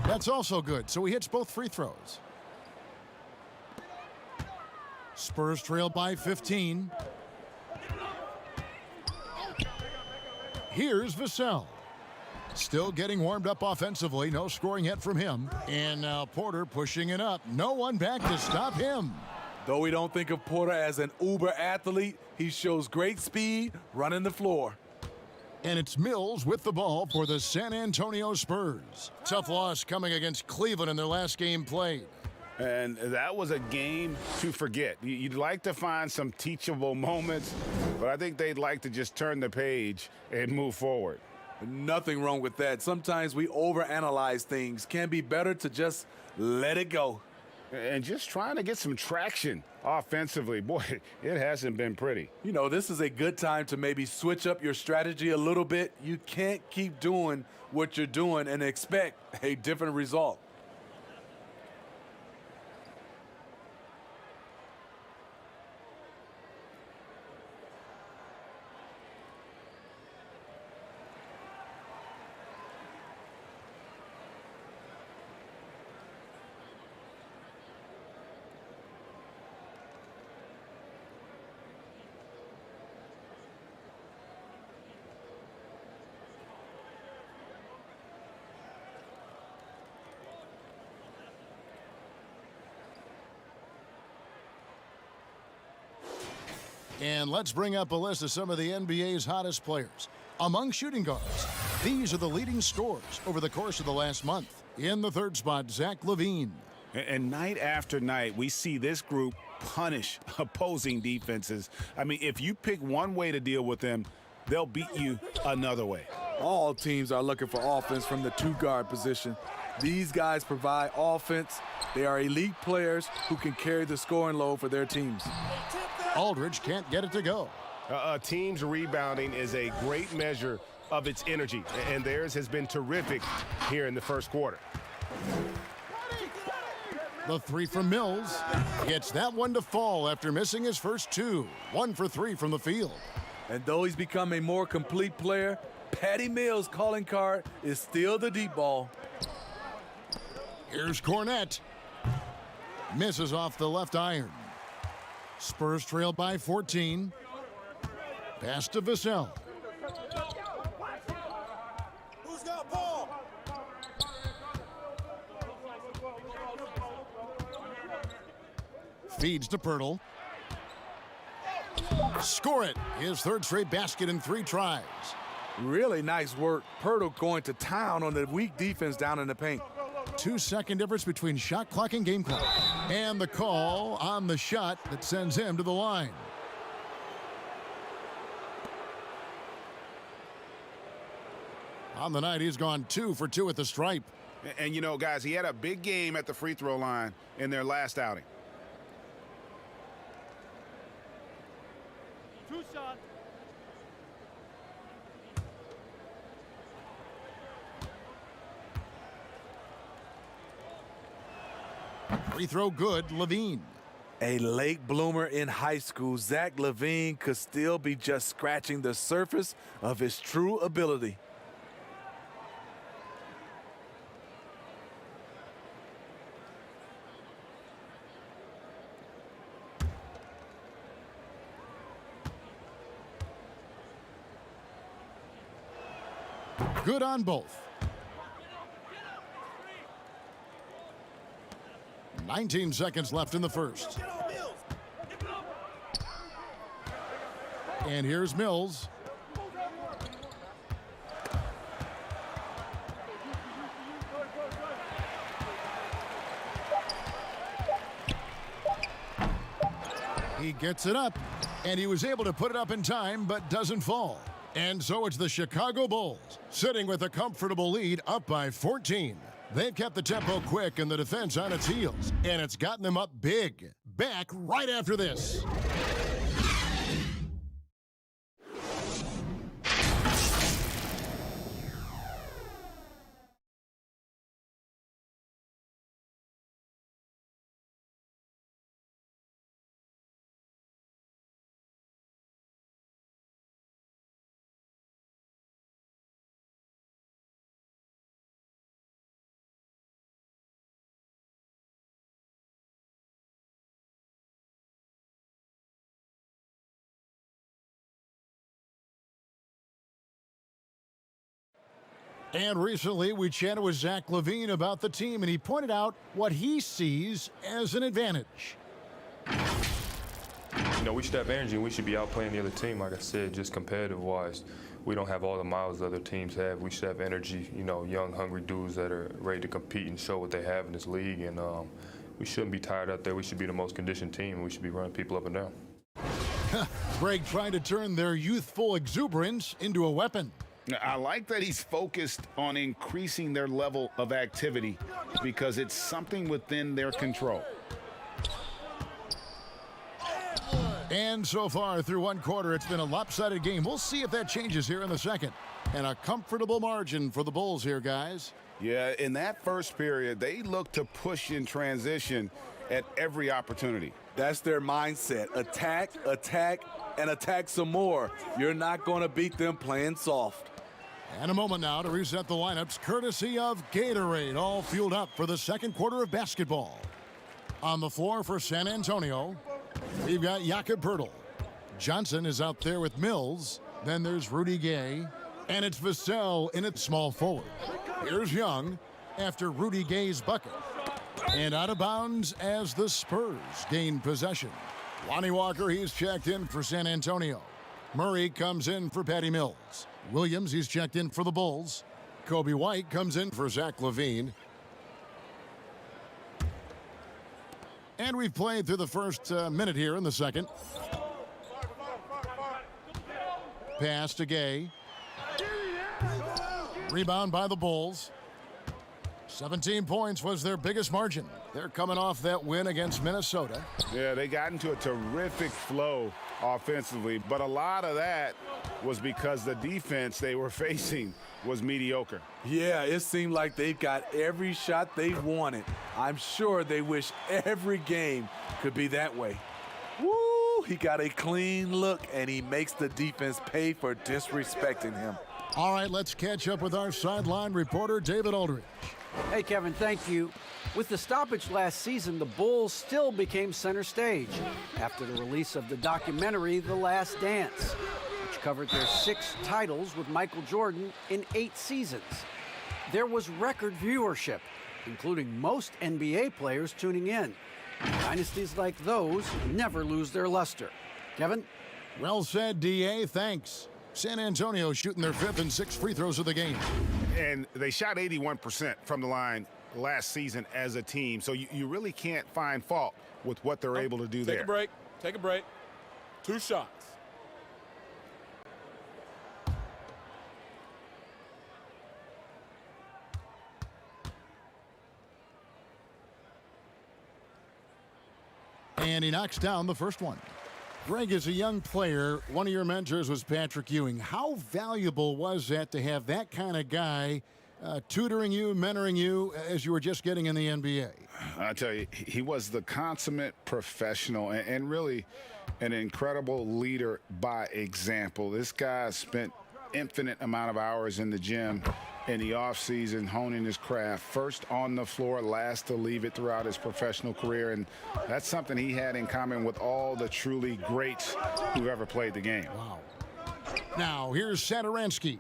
That's also good, so he hits both free throws. Spurs trail by 15. Here's Vassell. Still getting warmed up offensively. No scoring yet from him. And now Porter pushing it up. No one back to stop him. Though we don't think of Porter as an uber athlete, he shows great speed running the floor. And it's Mills with the ball for the San Antonio Spurs. Tough loss coming against Cleveland in their last game played. And that was a game to forget. You'd like to find some teachable moments, but I think they'd like to just turn the page and move forward. Nothing wrong with that. Sometimes we overanalyze things. Can be better to just let it go. And just trying to get some traction offensively. Boy, it hasn't been pretty. You know, this is a good time to maybe switch up your strategy a little bit. You can't keep doing what you're doing and expect a different result. And let's bring up a list of some of the NBA's hottest players. Among shooting guards, these are the leading scorers over the course of the last month. In the third spot, Zach LaVine. And night after night, we see this group punish opposing defenses. I mean, if you pick one way to deal with them, they'll beat you another way. All teams are looking for offense from the two-guard position. These guys provide offense. They are elite players who can carry the scoring load for their teams. Aldridge can't get it to go. A team's rebounding is a great measure of its energy, and theirs has been terrific here in the first quarter. The three from Mills gets that one to fall after missing his first two. 1 for 3 from the field. And though he's become a more complete player, Patty Mills' calling card is still the deep ball. Here's Cornette. Misses off the left iron. Spurs trail by 14. Pass to Vassell. Who's got ball? Feeds to Poeltl. Score it. His third straight basket in 3 tries. Really nice work. Poeltl going to town on the weak defense down in the paint. 2-second difference between shot clock and game clock. And the call on the shot that sends him to the line. On the night, he's gone 2 for 2 at the stripe. And you know, guys, he had a big game at the free throw line in their last outing. Free throw good, Levine. A late bloomer in high school, Zach LaVine could still be just scratching the surface of his true ability. Good on both. 19 seconds left in the first. And here's Mills. He gets it up, and he was able to put it up in time, but doesn't fall. And so it's the Chicago Bulls, sitting with a comfortable lead, up by 14. They've kept the tempo quick and the defense on its heels, and it's gotten them up big. Back right after this. And recently, we chatted with Zach LaVine about the team, and he pointed out what he sees as an advantage. You know, we should have energy, and we should be outplaying the other team. Like I said, just competitive-wise, we don't have all the miles other teams have. We should have energy, you know, young, hungry dudes that are ready to compete and show what they have in this league. And we shouldn't be tired out there. We should be the most conditioned team, and we should be running people up and down. Greg trying to turn their youthful exuberance into a weapon. I like that he's focused on increasing their level of activity because it's something within their control. And so far through one quarter, it's been a lopsided game. We'll see if that changes here in the second. And a comfortable margin for the Bulls here, guys. Yeah, in that first period, they looked to push in transition at every opportunity. That's their mindset. Attack, attack, and attack some more. You're not going to beat them playing soft. And a moment now to reset the lineups, courtesy of Gatorade, all fueled up for the second quarter of basketball. On the floor for San Antonio, we've got Jakob Poeltl. Johnson is out there with Mills. Then there's Rudy Gay. And it's Vassell in at small forward. Here's Young after Rudy Gay's bucket. And out of bounds as the Spurs gain possession. Lonnie Walker, he's checked in for San Antonio. Murray comes in for Patty Mills. Williams, he's checked in for the Bulls. Kobe White comes in for Zach LaVine. And we've played through the first minute here in the second. Pass to Gay. Rebound by the Bulls. 17 points was their biggest margin. They're coming off that win against Minnesota. Yeah, they got into a terrific flow offensively, but a lot of that was because the defense they were facing was mediocre. Yeah, it seemed like they got every shot they wanted. I'm sure they wish every game could be that way. Woo, he got a clean look, and he makes the defense pay for disrespecting him. All right, let's catch up with our sideline reporter, David Aldridge. Hey, Kevin, thank you. With the stoppage last season, the Bulls still became center stage after the release of the documentary The Last Dance, which covered their 6 titles with Michael Jordan in 8 seasons. There was record viewership, including most NBA players tuning in. Dynasties like those never lose their luster. Kevin? Well said, D.A. Thanks. San Antonio shooting their 5th and 6th free throws of the game. And they shot 81% from the line last season as a team, so you really can't find fault with what they're able to do there. Take a break. Take a break. 2 shots. And he knocks down the first one. Greg, as a young player, one of your mentors was Patrick Ewing. How valuable was that to have that kind of guy tutoring you, mentoring you as you were just getting in the NBA? I tell you, he was the consummate professional and really an incredible leader by example. This guy spent infinite amount of hours in the gym in the offseason honing his craft, first on the floor, last to leave it throughout his professional career, and that's something he had in common with all the truly greats who've ever played the game. Wow. Now, here's Satoransky.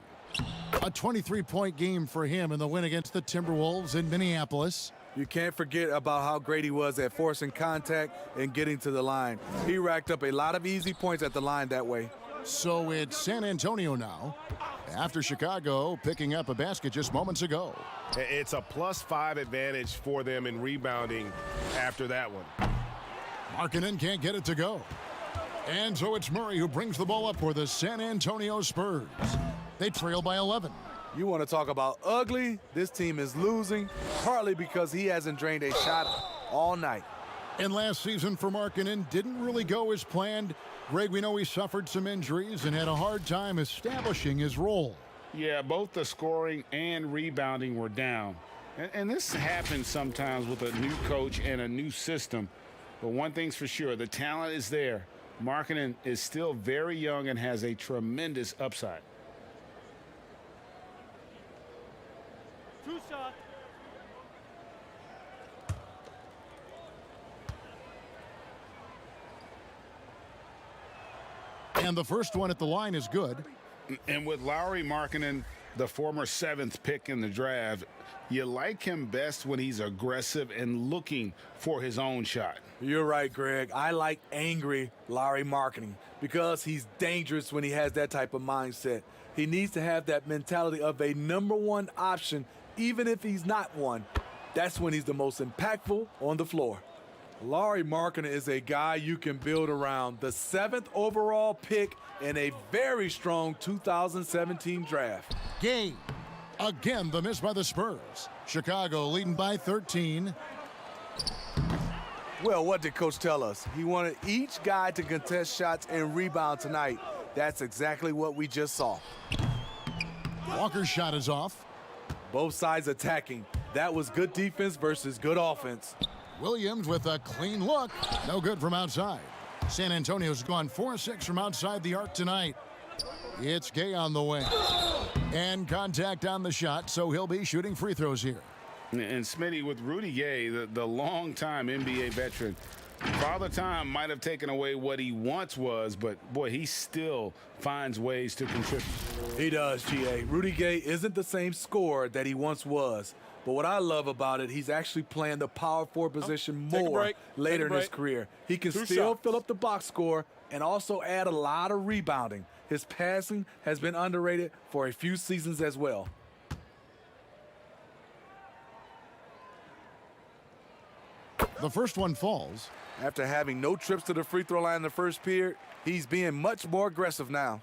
A 23-point game for him in the win against the Timberwolves in Minneapolis. You can't forget about how great he was at forcing contact and getting to the line. He racked up a lot of easy points at the line that way. So it's San Antonio now, after Chicago picking up a basket just moments ago. It's a +5 advantage for them in rebounding after that one. Markkanen can't get it to go. And so it's Murray who brings the ball up for the San Antonio Spurs. They trail by 11. You want to talk about ugly? This team is losing, partly because he hasn't drained a shot all night. And last season for Markkanen didn't really go as planned. Greg, we know he suffered some injuries and had a hard time establishing his role. Yeah, both the scoring and rebounding were down. And this happens sometimes with a new coach and a new system. But one thing's for sure, the talent is there. Markkanen is still very young and has a tremendous upside. 2 shots. And the first one at the line is good. And with Lauri Markkanen, the former 7th pick in the draft, you like him best when he's aggressive and looking for his own shot. You're right, Greg. I like angry Lauri Markkanen because he's dangerous when he has that type of mindset. He needs to have that mentality of a #1 option, even if he's not one. That's when he's the most impactful on the floor. Lauri Markkanen is a guy you can build around. The 7th overall pick in a very strong 2017 draft. Gay. Again, the miss by the Spurs. Chicago leading by 13. Well, what did Coach tell us? He wanted each guy to contest shots and rebound tonight. That's exactly what we just saw. Walker's shot is off. Both sides attacking. That was good defense versus good offense. Williams with a clean look. No good from outside. San Antonio's gone 4-6 from outside the arc tonight. It's Gay on the wing. And contact on the shot, so he'll be shooting free throws here. And Smitty, with Rudy Gay, the longtime NBA veteran, Father Time might have taken away what he once was, but boy, he still finds ways to contribute. He does, G.A. Rudy Gay isn't the same scorer that he once was. But what I love about it, he's actually playing the power forward position more later in his career. He can still fill up the box score and also add a lot of rebounding. His passing has been underrated for a few seasons as well. The first one falls. After having no trips to the free throw line in the first period, he's being much more aggressive now.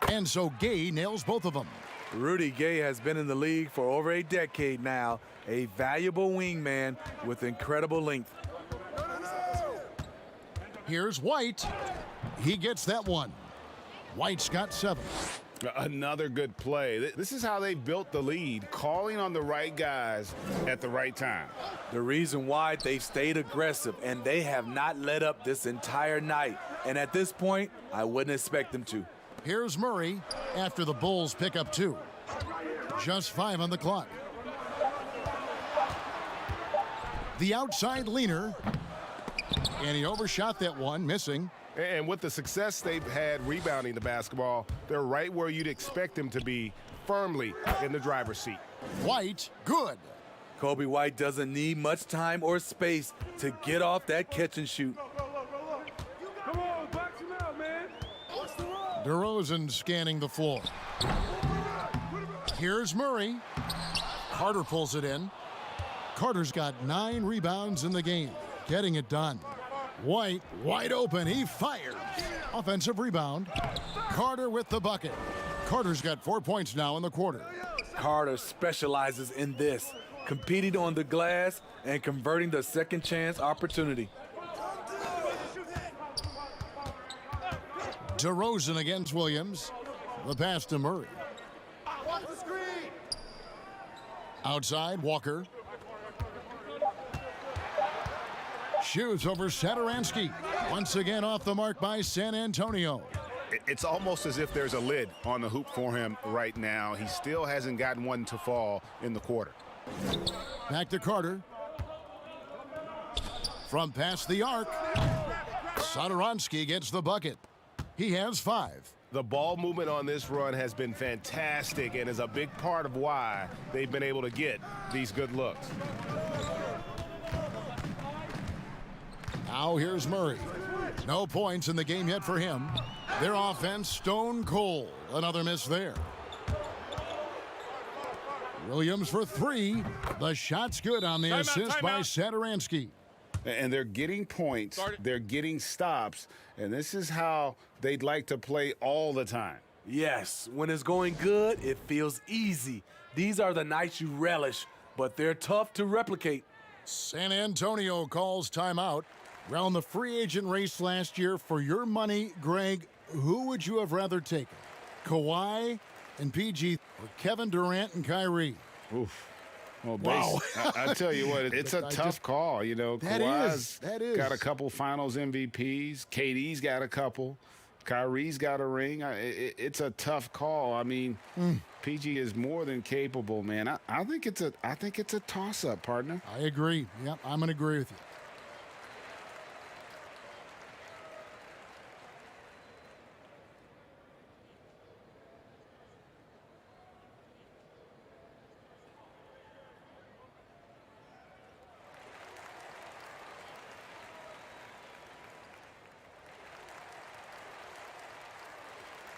And so Gay nails both of them. Rudy Gay has been in the league for over a decade now, a valuable wingman with incredible length. Here's White. He gets that one. White's got 7. Another good play. This is how they built the lead, calling on the right guys at the right time. The reason why they've stayed aggressive, and they have not let up this entire night. And at this point, I wouldn't expect them to. Here's Murray after the Bulls pick up 2. Just 5 on the clock. The outside leaner. And he overshot that one, missing. And with the success they've had rebounding the basketball, they're right where you'd expect them to be, firmly in the driver's seat. White, good. Kobe White doesn't need much time or space to get off that catch and shoot. Come on, box him out, man. DeRozan scanning the floor. Here's Murray. Carter pulls it in. Carter's got 9 rebounds in the game, getting it done. White, wide open, he fires. Offensive rebound. Carter with the bucket. Carter's got 4 points now in the quarter. Carter specializes in this, competing on the glass and converting the second chance opportunity. DeRozan against Williams. The pass to Murray. Outside, Walker. Shoots over Satoransky. Once again off the mark by San Antonio. It's almost as if there's a lid on the hoop for him right now. He still hasn't gotten one to fall in the quarter. Back to Carter. From past the arc. Satoransky gets the bucket. He has 5. The ball movement on this run has been fantastic and is a big part of why they've been able to get these good looks. Now here's Murray. No points in the game yet for him. Their offense stone cold. Another miss there. Williams for 3. The shot's good on the assist by Satoransky. And they're getting points, they're getting stops, and this is how they'd like to play all the time. Yes, when it's going good, it feels easy. These are the nights you relish, but they're tough to replicate. San Antonio calls timeout. Around the free agent race last year, for your money, Greg, who would you have rather taken? Kawhi and PG or Kevin Durant and Kyrie? Oof. Well, wow. I tell you what, it's a tough call. You know, Kawhi's got a couple finals MVPs. KD's got a couple. Kyrie's got a ring. It's a tough call. I mean, PG is more than capable, man. I think it's a toss-up, partner. I agree. Yep, I'm going to agree with you.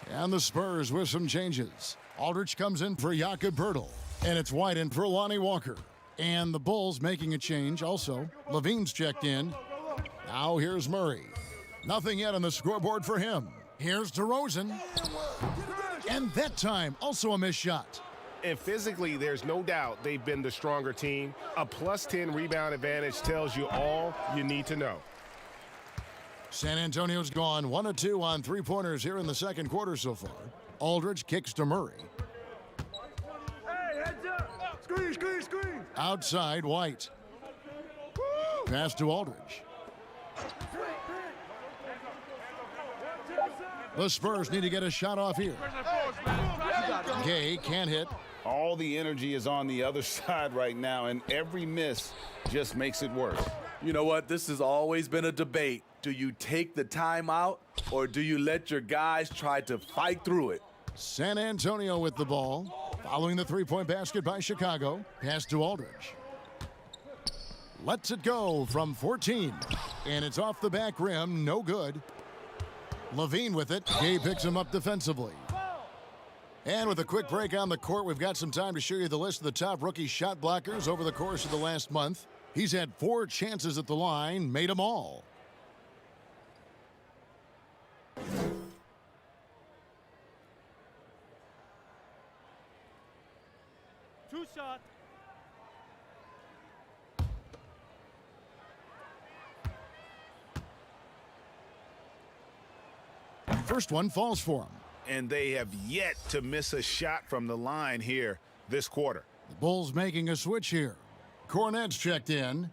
And the Spurs with some changes. Aldridge comes in for Jakob Poeltl, and it's White in for Lonnie Walker. And the Bulls making a change also. Levine's checked in. Now here's Murray. Nothing yet on the scoreboard for him. Here's DeRozan. And that time, also a missed shot. And physically, there's no doubt they've been the stronger team. A +10 rebound advantage tells you all you need to know. San Antonio's gone 1 of 2 on three-pointers here in the second quarter so far. Aldridge kicks to Murray. Hey, heads up! Screen, screen, screen! Outside, White. Pass to Aldridge. The Spurs need to get a shot off here. Gay can't hit. All the energy is on the other side right now, and every miss just makes it worse. You know what? This has always been a debate. Do you take the timeout, or do you let your guys try to fight through it? San Antonio with the ball. Following the three-point basket by Chicago. Pass to Aldridge. Lets it go from 14. And it's off the back rim. No good. Levine with it. Gay picks him up defensively. And with a quick break on the court, we've got some time to show you the list of the top rookie shot blockers over the course of the last month. He's had 4 chances at the line, made them all. Two shot. First one falls for him. And they have yet to miss a shot from the line here this quarter. The Bulls making a switch here. Cornette's checked in.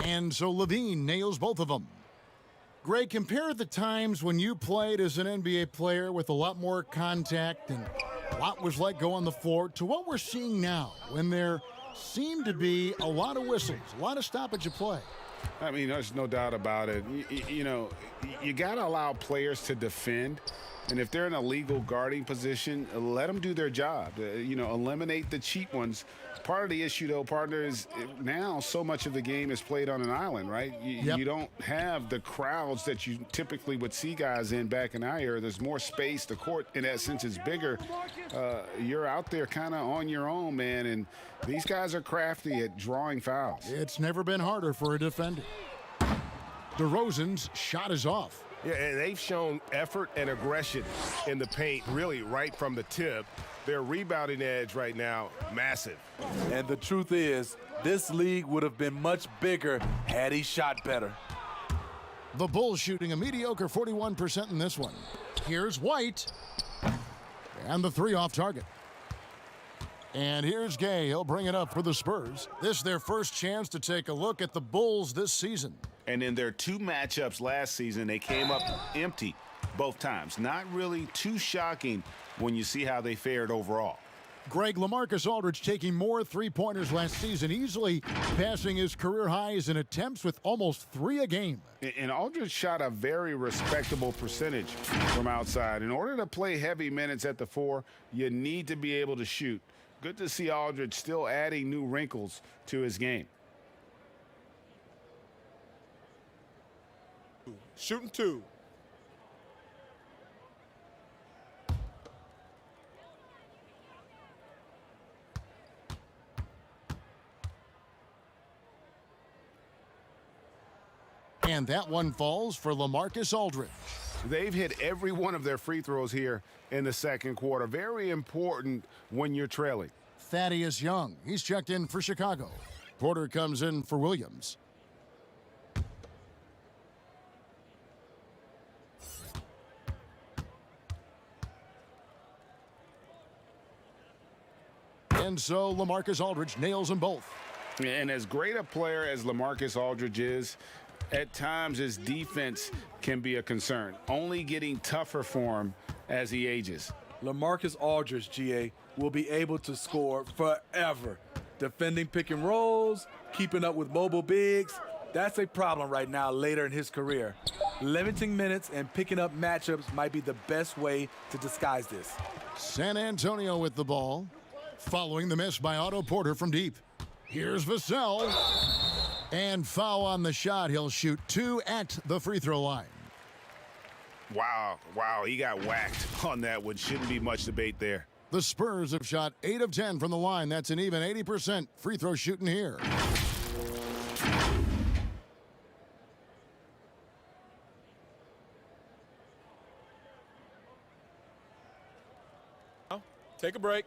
And so Levine nails both of them. Greg, compare the times when you played as an NBA player with a lot more contact and a lot was let go on the floor to what we're seeing now when there seem to be a lot of whistles, a lot of stoppage of play. I mean, there's no doubt about it. You know, you got to allow players to defend, And if they're in a legal guarding position, let them do their job. Eliminate the cheap ones. Part of the issue, though, partner, is now so much of the game is played on an island, right? You don't have the crowds that you typically would see guys in back in our era. There's more space. The court, in that sense, is bigger. You're out there kind of on your own, man, and these guys are crafty at drawing fouls. It's never been harder for a defender. DeRozan's shot is off. Yeah, and they've shown effort and aggression in the paint, really, right from the tip. Their rebounding edge right now, massive. And the truth is, this league would have been much bigger had he shot better. The Bulls shooting a mediocre 41% in this one. Here's White. And the three off target. And here's Gay. He'll bring it up for the Spurs. This is their first chance to take a look at the Bulls this season. And in their two matchups last season, they came up empty both times. Not really too shocking when you see how they fared overall. Greg, LaMarcus Aldridge taking more three-pointers last season, easily passing his career highs in attempts with almost 3 a game. And Aldridge shot a very respectable percentage from outside. In order to play heavy minutes at the 4, you need to be able to shoot. Good to see Aldridge still adding new wrinkles to his game. Shooting 2. And that one falls for LaMarcus Aldridge. They've hit every one of their free throws here in the second quarter. Very important when you're trailing. Thaddeus Young, he's checked in for Chicago. Porter comes in for Williams. And so LaMarcus Aldridge nails them both. And as great a player as LaMarcus Aldridge is, at times his defense can be a concern, only getting tougher for him as he ages. LaMarcus Aldridge, GA, will be able to score forever. Defending pick and rolls, keeping up with mobile bigs, that's a problem right now later in his career. Limiting minutes and picking up matchups might be the best way to disguise this. San Antonio with the ball, following the miss by Otto Porter from deep. Here's Vassell. And foul on the shot. He'll shoot 2 at the free throw line. Wow, he got whacked on that one. Shouldn't be much debate there. The Spurs have shot 8 of 10 from the line. That's an even 80% free throw shooting here. Take a break.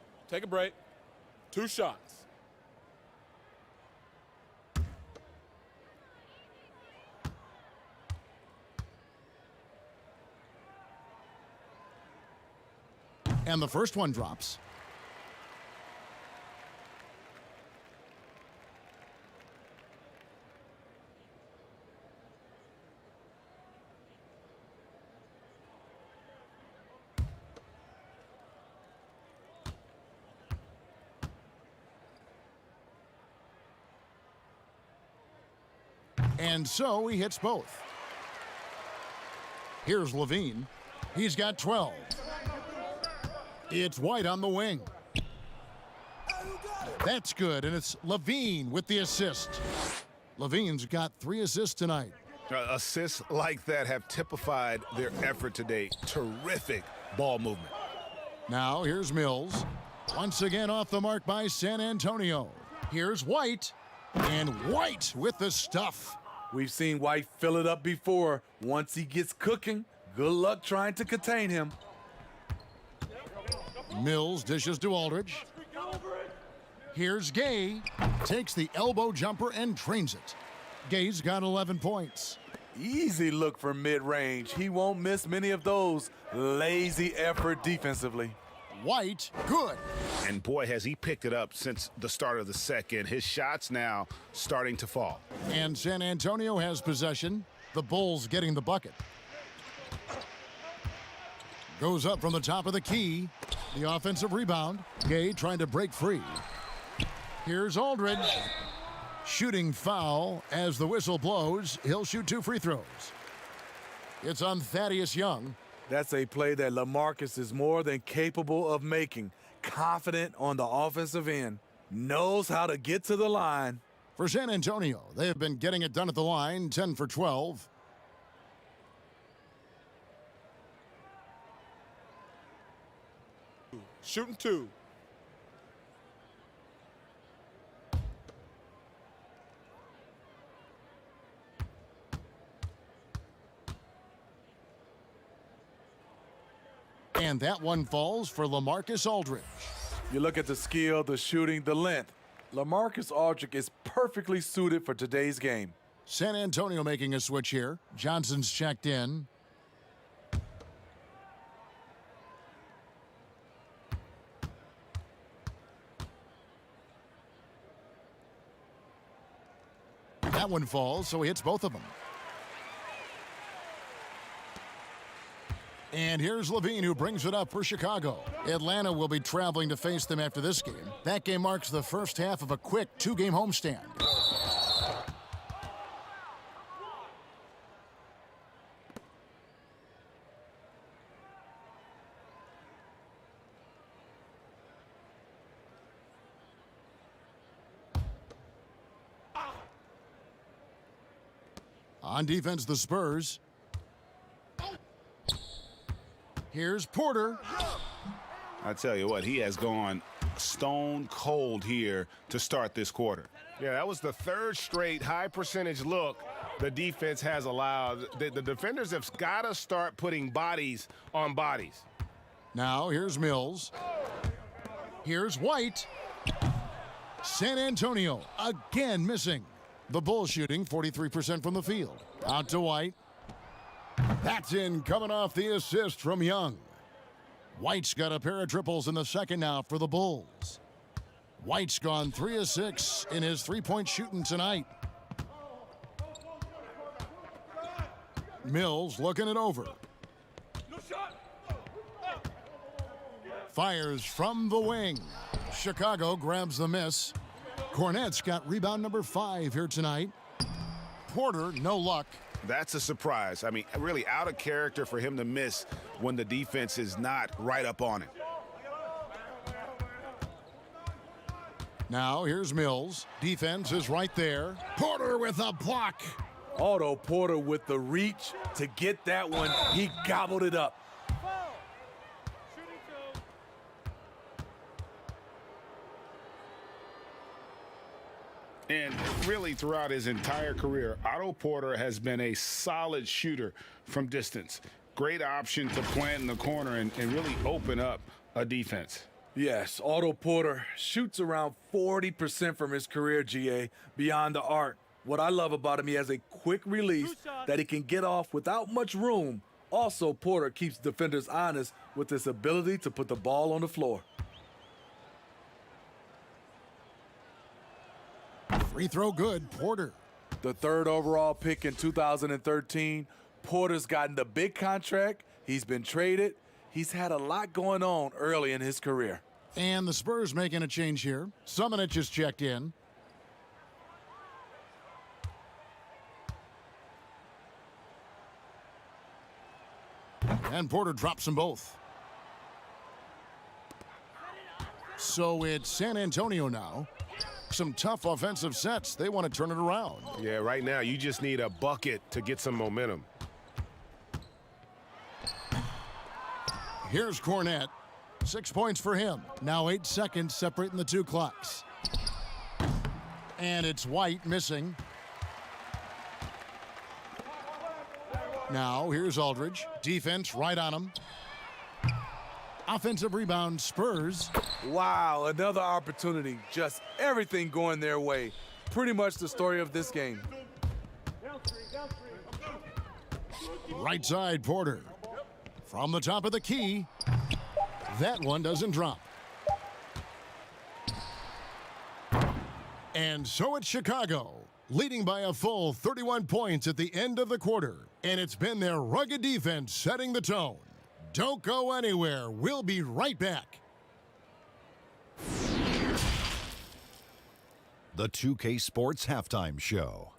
2 shots. And the first one drops. And so he hits both. Here's Levine. He's got 12. It's White on the wing. That's good, and it's Levine with the assist. Levine's got 3 assists tonight. Assists like that have typified their effort today. Terrific ball movement. Now here's Mills. Once again off the mark by San Antonio. Here's White, and White with the stuff. We've seen White fill it up before. Once he gets cooking, good luck trying to contain him. Mills dishes to Aldridge. Here's Gay. Takes the elbow jumper and drains it. Gay's got 11 points. Easy look for mid-range. He won't miss many of those. Lazy effort defensively. White, good. And boy, has he picked it up since the start of the second. His shots now starting to fall. And San Antonio has possession. The Bulls getting the bucket. Goes up from the top of the key. The offensive rebound. Gay trying to break free. Here's Aldridge. Shooting foul as the whistle blows. He'll shoot 2 free throws. It's on Thaddeus Young. That's a play that LaMarcus is more than capable of making. Confident on the offensive end. Knows how to get to the line. For San Antonio, they have been getting it done at the line, 10 for 12. Shooting 2. And that one falls for LaMarcus Aldridge. You look at the skill, the shooting, the length. LaMarcus Aldridge is perfectly suited for today's game. San Antonio making a switch here. Johnson's checked in. That one falls, so he hits both of them. And here's Levine, who brings it up for Chicago. Atlanta will be traveling to face them after this game. That game marks the first half of a quick 2-game homestand. On defense, the Spurs. Here's Porter. I tell you what, he has gone stone cold here to start this quarter. Yeah, that was the third straight high percentage look the defense has allowed. The defenders have got to start putting bodies on bodies. Now here's Mills. Here's White. San Antonio again missing. The Bulls shooting 43% from the field. Out to White. That's in, coming off the assist from Young. White's got a pair of triples in the second now for the Bulls. White's gone 3 of 6 in his three-point shooting tonight. Mills looking it over. Fires from the wing. Chicago grabs the miss. Cornette's got rebound number 5 here tonight. Porter, no luck. That's a surprise. I mean, really out of character for him to miss when the defense is not right up on him. Now here's Mills. Defense is right there. Porter with a block. Otto Porter with the reach to get that one. He gobbled it up. And really throughout his entire career, Otto Porter has been a solid shooter from distance. Great option to plant in the corner and really open up a defense. Yes, Otto Porter shoots around 40% from his career, GA, beyond the arc. What I love about him, he has a quick release that he can get off without much room. Also, Porter keeps defenders honest with his ability to put the ball on the floor. Free throw good, Porter. The 3rd overall pick in 2013. Porter's gotten the big contract. He's been traded. He's had a lot going on early in his career. And the Spurs making a change here. Summonich is checked in. And Porter drops them both. So it's San Antonio now. Some tough offensive sets. They want to turn it around. Yeah, right now you just need a bucket to get some momentum. Here's Cornette. 6 points for him. Now 8 seconds separating the two clocks. And it's White missing. Now here's Aldridge. Defense right on him. Offensive rebound, Spurs. Wow, another opportunity. Just everything going their way. Pretty much the story of this game. Right side, Porter. From the top of the key. That one doesn't drop. And so it's Chicago, leading by a full 31 points at the end of the quarter. And it's been their rugged defense setting the tone. Don't go anywhere. We'll be right back. The 2K Sports Halftime Show.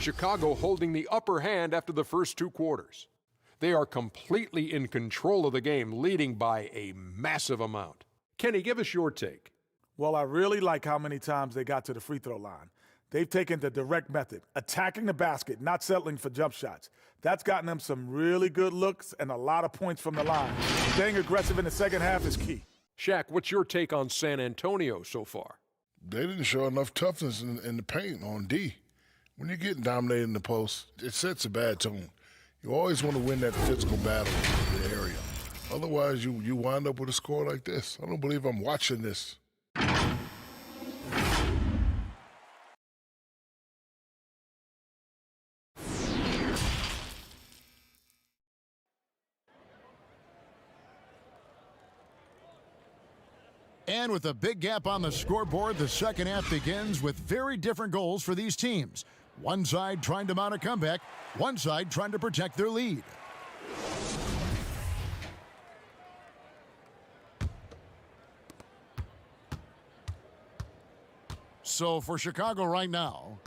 Chicago holding the upper hand after the first 2 quarters. They are completely in control of the game, leading by a massive amount. Kenny, give us your take. Well, I really like how many times they got to the free throw line. They've taken the direct method, attacking the basket, not settling for jump shots. That's gotten them some really good looks and a lot of points from the line. Staying aggressive in the second half is key. Shaq, what's your take on San Antonio so far? They didn't show enough toughness in the paint on D. When you're getting dominated in the post, it sets a bad tone. You always want to win that physical battle in the area. Otherwise, you wind up with a score like this. I don't believe I'm watching this. And with a big gap on the scoreboard, the second half begins with very different goals for these teams. One side trying to mount a comeback, one side trying to protect their lead. So for Chicago right now,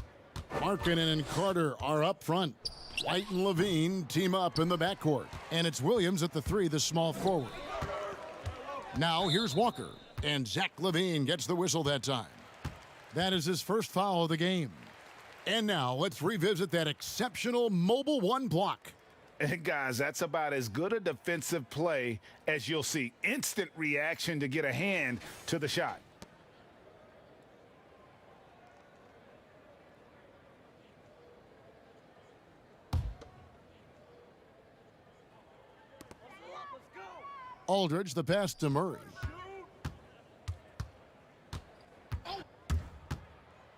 Markkanen and Carter are up front. White and Levine team up in the backcourt. And it's Williams at the 3, the small forward. Now here's Walker. And Zach LaVine gets the whistle that time. That is his first foul of the game. And now let's revisit that exceptional mobile 1 block. And guys, that's about as good a defensive play as you'll see. Instant reaction to get a hand to the shot. Aldridge, the pass to Murray.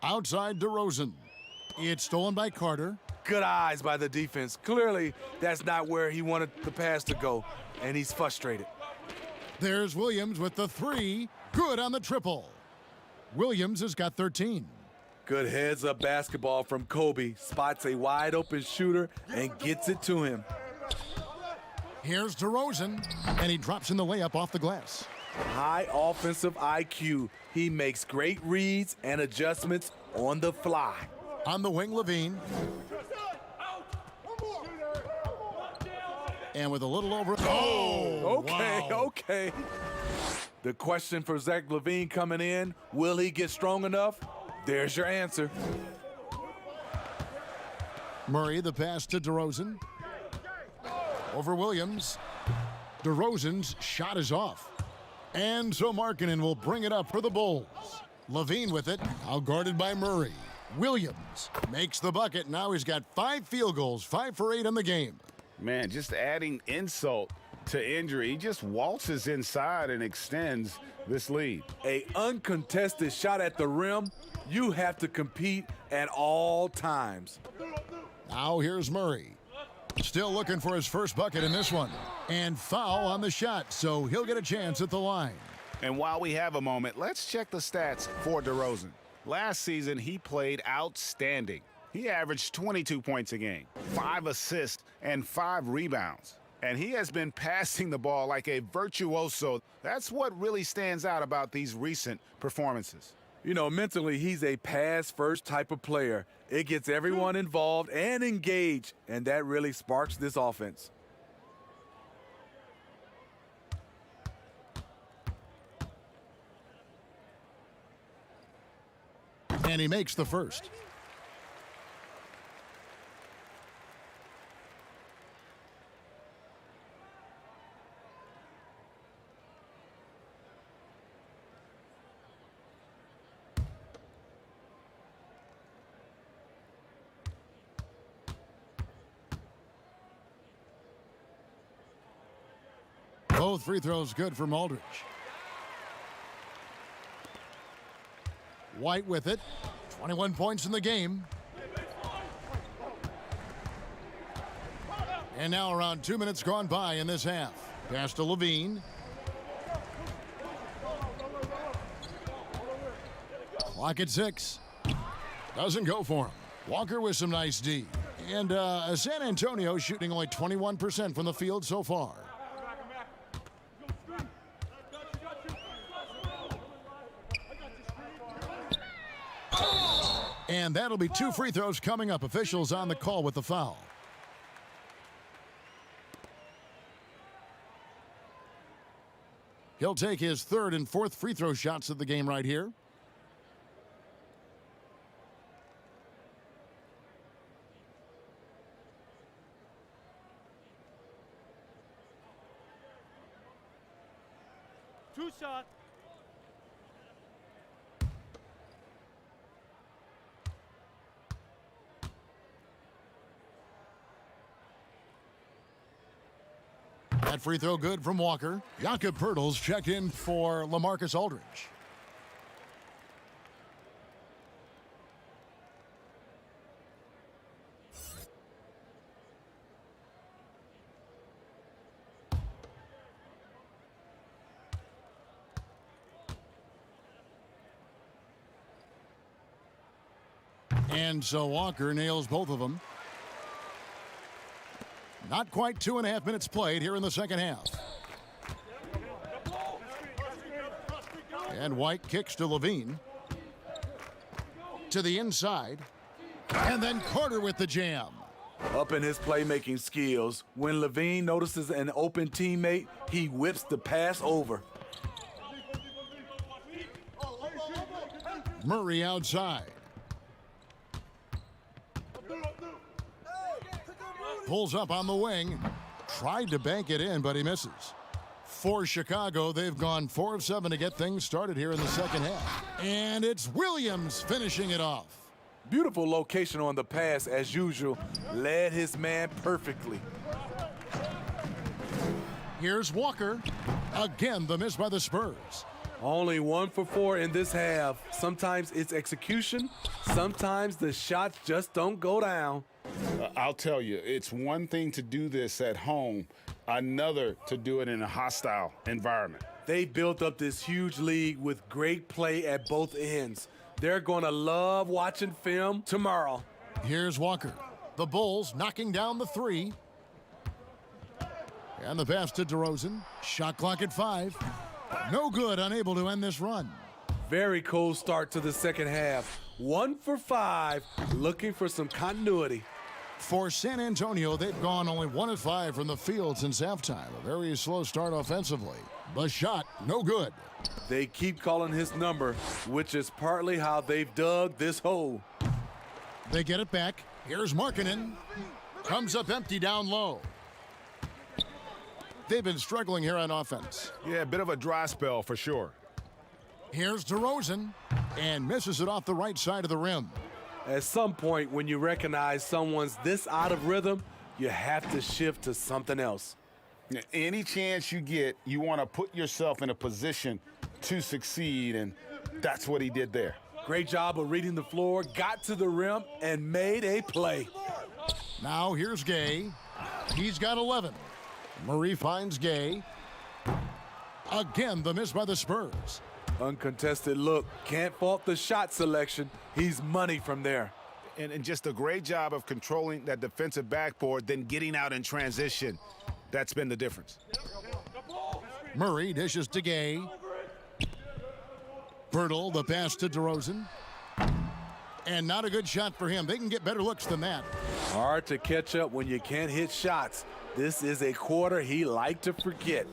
Outside DeRozan. It's stolen by Carter. Good eyes by the defense. Clearly, that's not where he wanted the pass to go, and he's frustrated. There's Williams with the 3. Good on the triple. Williams has got 13. Good heads-up basketball from Kobe. Spots a wide-open shooter and gets it to him. Here's DeRozan, and he drops in the layup off the glass. High offensive IQ. He makes great reads and adjustments on the fly. On the wing, Levine. And with a little over. Oh! Okay, wow. okay. The question for Zach LaVine coming in, will he get strong enough? There's your answer. Murray, the pass to DeRozan. Over Williams. DeRozan's shot is off. And so Markkanen will bring it up for the Bulls. Levine with it, out guarded by Murray. Williams makes the bucket. Now he's got 5 field goals, 5 for 8 in the game. Man, just adding insult to injury. He just waltzes inside and extends this lead. A uncontested shot at the rim, you have to compete at all times. Now here's Murray. Still looking for his first bucket in this one. And foul on the shot, so he'll get a chance at the line. And while we have a moment, let's check the stats for DeRozan. Last season, he played outstanding. He averaged 22 points a game, 5 assists, and 5 rebounds. And he has been passing the ball like a virtuoso. That's what really stands out about these recent performances. You know, mentally, he's a pass-first type of player. It gets everyone involved and engaged, and that really sparks this offense. And he makes the first. Both free throws good from Aldridge. White with it. 21 points in the game. And now around 2 minutes gone by in this half. Pass to Levine. Clock at 6. Doesn't go for him. Walker with some nice D. And San Antonio shooting only 21% from the field so far. And that'll be 2 free throws coming up. Officials on the call with the foul. He'll take his 3rd and 4th free throw shots of the game right here. Two shot. That free throw good from Walker. Jakob Poeltl's checked in for LaMarcus Aldridge. And so Walker nails both of them. Not quite 2.5 minutes played here in the second half. And White kicks to Levine. To the inside. And then Carter with the jam. Up in his playmaking skills, when Levine notices an open teammate, he whips the pass over. Murray outside. Pulls up on the wing. Tried to bank it in, but he misses. For Chicago, they've gone 4 of 7 to get things started here in the second half. And it's Williams finishing it off. Beautiful location on the pass, as usual. Led his man perfectly. Here's Walker. Again, the miss by the Spurs. Only 1 for 4 in this half. Sometimes it's execution. Sometimes the shots just don't go down. I'll tell you, it's one thing to do this at home, another to do it in a hostile environment. They built up this huge lead with great play at both ends. They're going to love watching film tomorrow. Here's Walker. The Bulls knocking down the 3. And the pass to DeRozan. Shot clock at 5. No good, unable to end this run. Very cold start to the second half. 1 for 5, looking for some continuity. For San Antonio, they've gone only 1 of 5 from the field since halftime. A very slow start offensively. The shot, no good. They keep calling his number, which is partly how they've dug this hole. They get it back. Here's Markkanen. Comes up empty down low. They've been struggling here on offense. Yeah, a bit of a dry spell for sure. Here's DeRozan, and misses it off the right side of the rim. At some point, when you recognize someone's this out of rhythm, you have to shift to something else. Any chance you get, you want to put yourself in a position to succeed, and that's what he did there. Great job of reading the floor, got to the rim, and made a play. Now here's Gay. He's got 11. Murray finds Gay. Again, the miss by the Spurs. Uncontested look. Can't fault the shot selection. He's money from there. And just a great job of controlling that defensive backboard, then getting out in transition. That's been the difference. Murray dishes to Gay. Poeltl, the pass to DeRozan. And not a good shot for him. They can get better looks than that. Hard to catch up when you can't hit shots. This is a quarter he liked to forget.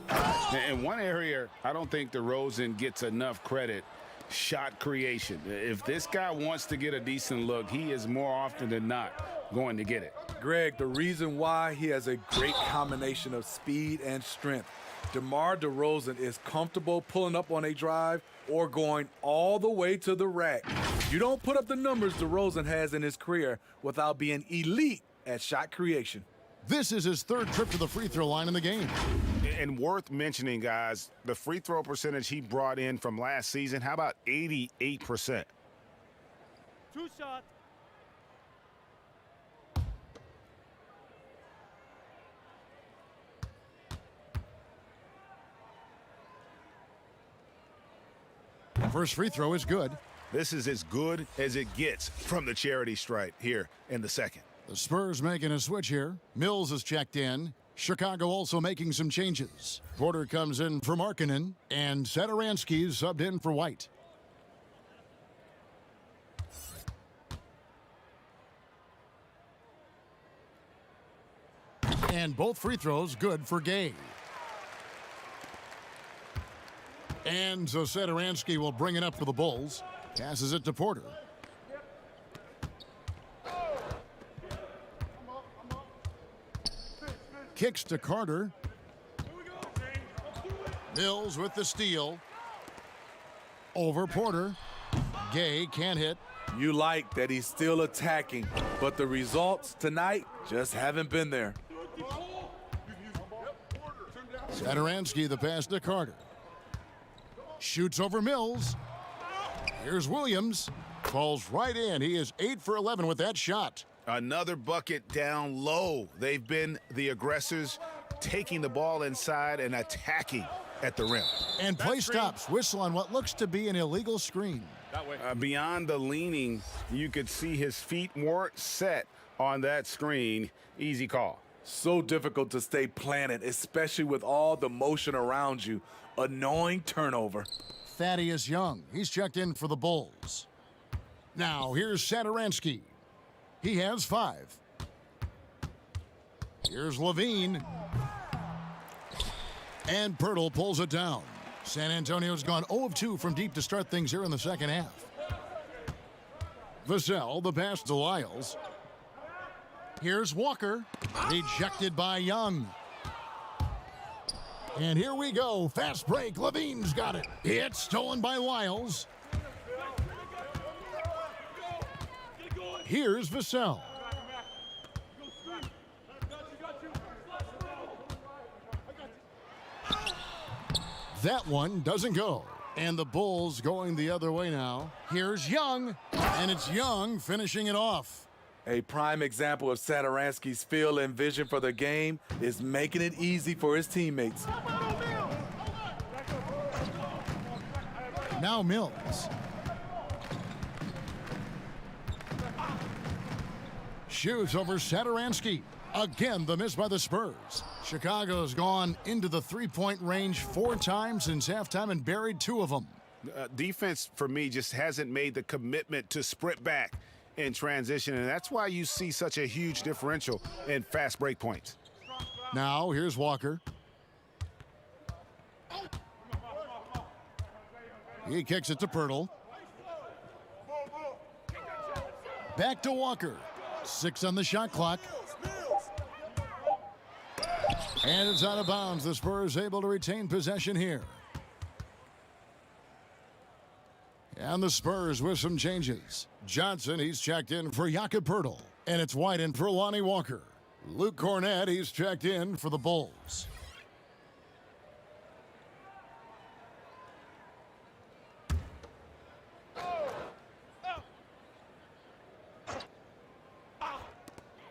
In one area, I don't think DeRozan gets enough credit. Shot creation. If this guy wants to get a decent look, he is more often than not going to get it. Greg, the reason why he has a great combination of speed and strength. DeMar DeRozan is comfortable pulling up on a drive or going all the way to the rack. You don't put up the numbers DeRozan has in his career without being elite at shot creation. This is his 3rd trip to the free throw line in the game. And worth mentioning, guys, the free throw percentage he brought in from last season, how about 88%? Two shot. First free throw is good. This is as good as it gets from the charity stripe here in the second. The Spurs making a switch here. Mills is checked in. Chicago also making some changes. Porter comes in for Markkanen, and Satoransky is subbed in for White. And both free throws good for Gay. And so Satoransky will bring it up for the Bulls. Passes it to Porter. Kicks to Carter. Mills with the steal. Over Porter. Gay can't hit. You like that he's still attacking, but the results tonight just haven't been there. Satoransky the pass to Carter. Shoots over Mills. Here's Williams. Falls right in. He is 8 for 11 with that shot. Another bucket down low. They've been the aggressors, taking the ball inside and attacking at the rim. And play stops. Whistle on what looks to be an illegal screen. Beyond the leaning, you could see his feet weren't set on that screen. Easy call. So difficult to stay planted, especially with all the motion around you. Annoying turnover. Thaddeus Young. He's checked in for the Bulls. Now here's Satoransky. He has 5. Here's Levine. And Pirtle pulls it down. San Antonio's gone 0 of 2 from deep to start things here in the second half. Vassell, the pass to Lyles. Here's Walker. Rejected by Young. And here we go. Fast break. Levine's got it. It's stolen by Lyles. Here's Vassell. That one doesn't go. And the Bulls going the other way now. Here's Young. And it's Young finishing it off. A prime example of Satoransky's feel and vision for the game is making it easy for his teammates. Now Mills. Shoots over Satoransky. Again, the miss by the Spurs. Chicago's gone into the three-point range 4 times since halftime and buried 2 of them. Defense, for me, just hasn't made the commitment to sprint back in transition, and that's why you see such a huge differential in fast break points. Now, here's Walker. He kicks it to Pirtle. Back to Walker. 6 on the shot clock. And it's out of bounds. The Spurs able to retain possession here. And the Spurs with some changes. Johnson, he's checked in for Jakob Pirtle. And it's White in for Lonnie Walker. Luke Cornett, he's checked in for the Bulls.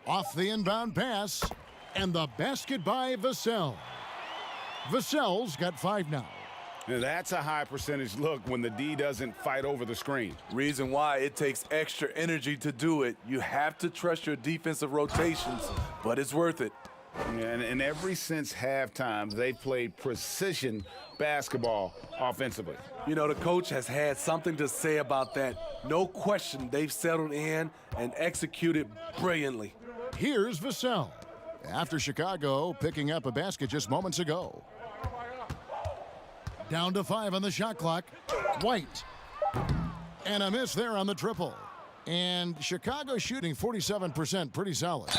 Off the inbound pass. And the basket by Vassell. Vassell's got 5 now. Now that's a high percentage look when the D doesn't fight over the screen. Reason why it takes extra energy to do it. You have to trust your defensive rotations, but it's worth it. And ever since halftime, they've played precision basketball offensively. You know, the coach has had something to say about that. No question, they've settled in and executed brilliantly. Here's Vassell. After Chicago picking up a basket just moments ago. Down to 5 on the shot clock. White. And a miss there on the triple. And Chicago shooting 47%, pretty solid.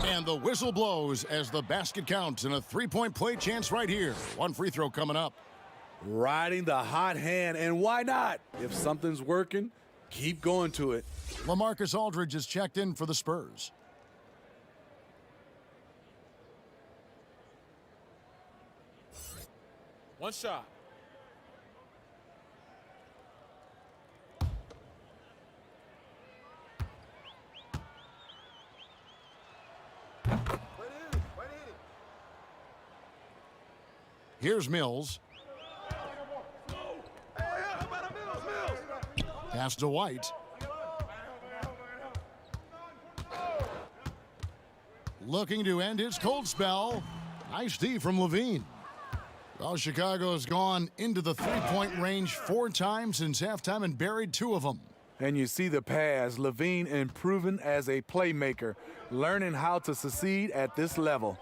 And the whistle blows as the basket counts and a 3-point play chance right here. 1 free throw coming up. Riding the hot hand, and why not? If something's working, keep going to it. LaMarcus Aldridge is checked in for the Spurs. One shot. Here's Mills. Pass to White. Looking to end his cold spell. Nice D from Levine. Well, Chicago has gone into the 3-point range 4 times since halftime and buried 2 of them. And you see the pass, Levine improving as a playmaker, learning how to succeed at this level.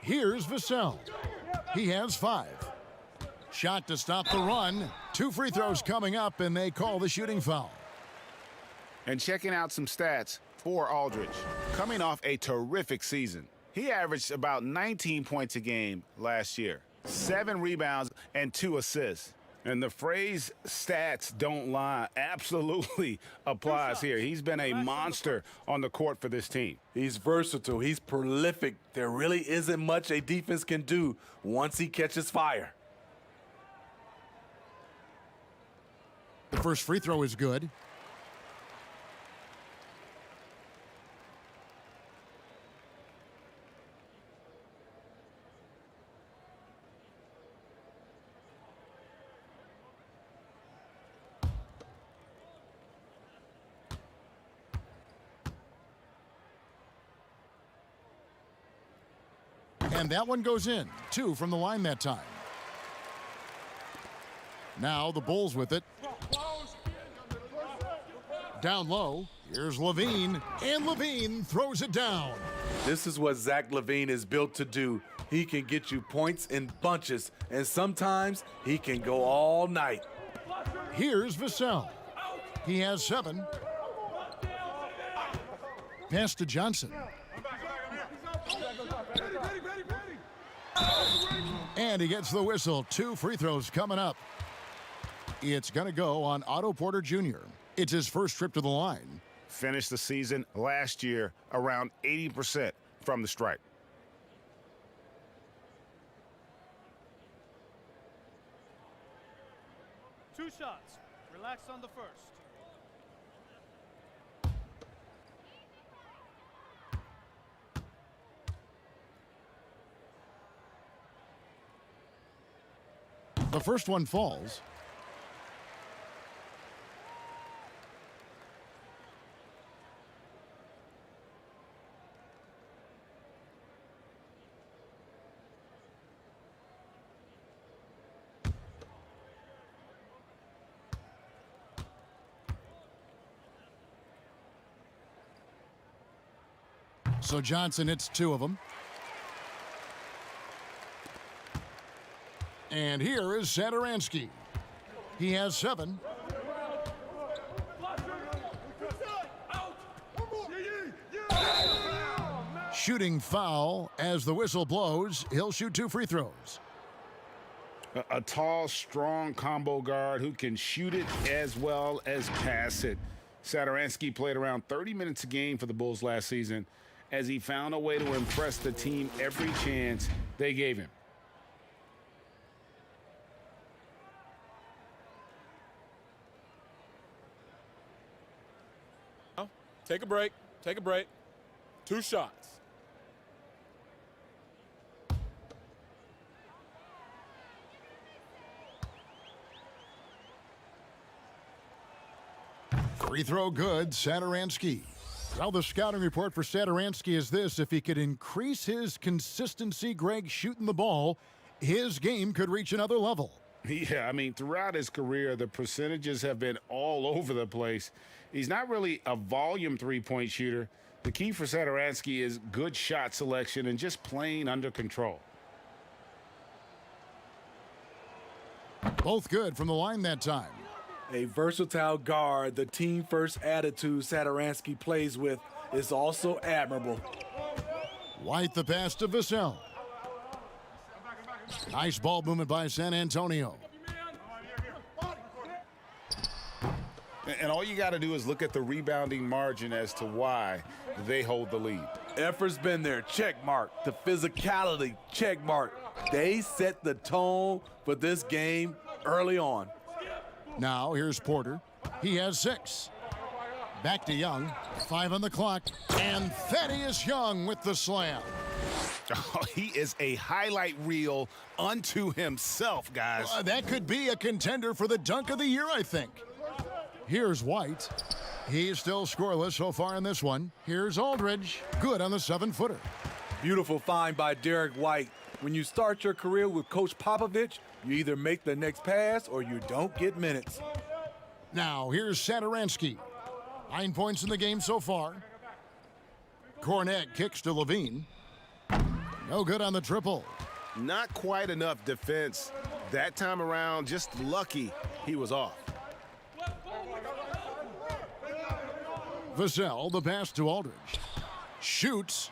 Here's Vassell. He has 5. Shot to stop the run. 2 free throws coming up, and they call the shooting foul. And checking out some stats for Aldridge. Coming off a terrific season, he averaged about 19 points a game last year, 7 rebounds and 2 assists. And the phrase stats don't lie absolutely applies here. He's been a monster on the court for this team. He's versatile. He's prolific. There really isn't much a defense can do once he catches fire. The first free throw is good. And that one goes in. 2 from the line that time. Now the Bulls with it. Down low. Here's Levine. And Levine throws it down. This is what Zach LaVine is built to do. He can get you points in bunches, and sometimes he can go all night. Here's Vassell. He has 7. Pass to Johnson. And he gets the whistle. 2 free throws coming up. It's going to go on Otto Porter Jr. It's his first trip to the line. Finished the season last year around 80% from the stripe. Two shots. Relax on the first. The first one falls. So Johnson hits 2 of them. And here is Satoransky. He has 7. Shooting foul as the whistle blows. He'll shoot 2 free throws. A tall, strong combo guard who can shoot it as well as pass it. Satoransky played around 30 minutes a game for the Bulls last season as he found a way to impress the team every chance they gave him. Take a break. Take a break. 2 shots. Free throw good, Satoransky. Well, the scouting report for Satoransky is this: if he could increase his consistency, Greg, shooting the ball, his game could reach another level. Yeah, I mean, throughout his career, the percentages have been all over the place. He's not really a volume three-point shooter. The key for Satoransky is good shot selection and just playing under control. Both good from the line that time. A versatile guard, the team-first attitude Satoransky plays with is also admirable. White the pass to Vassell. Nice ball movement by San Antonio. And all you got to do is look at the rebounding margin as to why they hold the lead. Effort's been there, check mark. The physicality, check mark. They set the tone for this game early on. Now here's Porter. He has 6. Back to Young. 5 on the clock. And Thaddeus Young with the slam. Oh, he is a highlight reel unto himself, guys. That could be a contender for the dunk of the year, I think. Here's White. He's still scoreless so far in this one. Here's Aldridge. Good on the 7-footer. Beautiful find by Derek White. When you start your career with Coach Popovich, you either make the next pass or you don't get minutes. Now, here's Satoransky. 9 points in the game so far. Cornette kicks to Levine. No good on the triple. Not quite enough defense. That time around, just lucky he was off. Vassell, the pass to Aldridge. Shoots.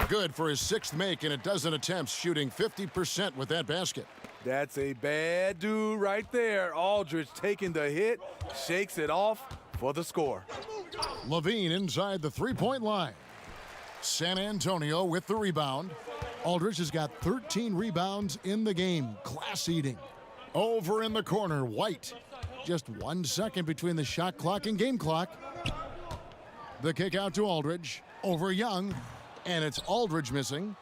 Good for his 6th make and a dozen attempts, shooting 50% with that basket. That's a bad dude right there. Aldridge taking the hit, shakes it off for the score. Levine inside the three-point line. San Antonio with the rebound. Aldridge has got 13 rebounds in the game. Class eating. Over in the corner, White. Just 1 second between the shot clock and game clock. The kick out to Aldridge. Over Young. And it's Aldridge missing.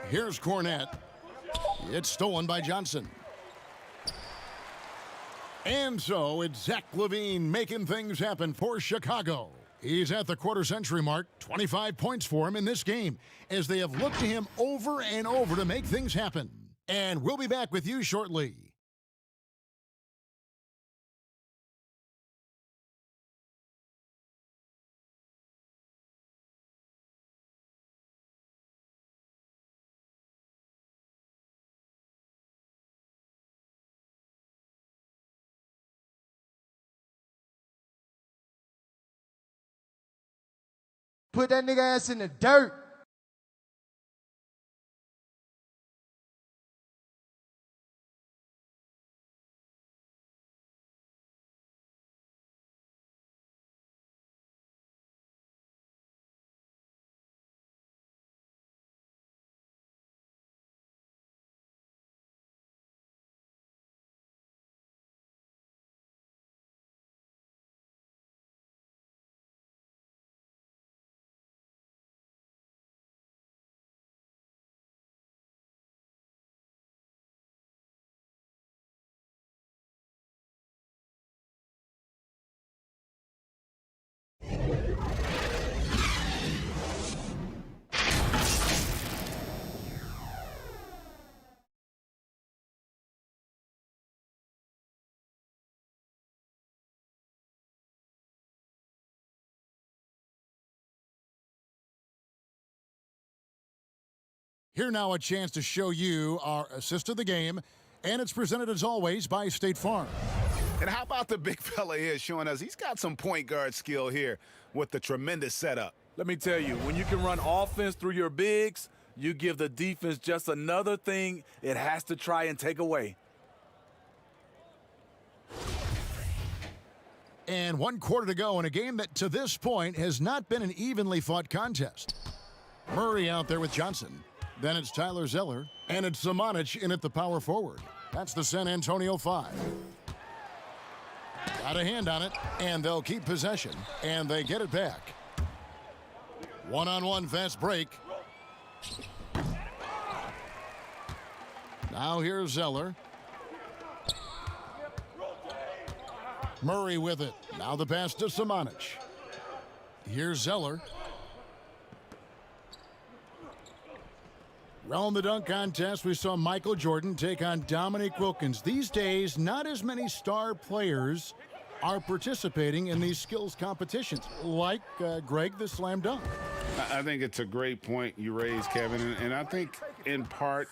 Here's Cornette. It's stolen by Johnson. And so it's Zach LaVine making things happen for Chicago. He's at the quarter-century mark. 25 points for him in this game as they have looked to him over and over to make things happen. And we'll be back with you shortly. Put that nigga ass in the dirt. Here now a chance to show you our assist of the game, and it's presented as always by State Farm. And how about the big fella here showing us he's got some point guard skill here with the tremendous setup. Let me tell you, when you can run offense through your bigs, you give the defense just another thing it has to try and take away. And 1 quarter to go in a game that to this point has not been an evenly fought contest. Murray out there with Johnson. Then it's Tyler Zeller, and it's Samanic in at the power forward. That's the San Antonio 5. Got a hand on it, and they'll keep possession, and they get it back. One-on-one fast break. Now here's Zeller. Murray with it. Now the pass to Samanic. Here's Zeller. Around the dunk contest, we saw Michael Jordan take on Dominique Wilkins. These days, not as many star players are participating in these skills competitions, like Greg the slam dunk. I think it's a great point you raised, Kevin, and I think in part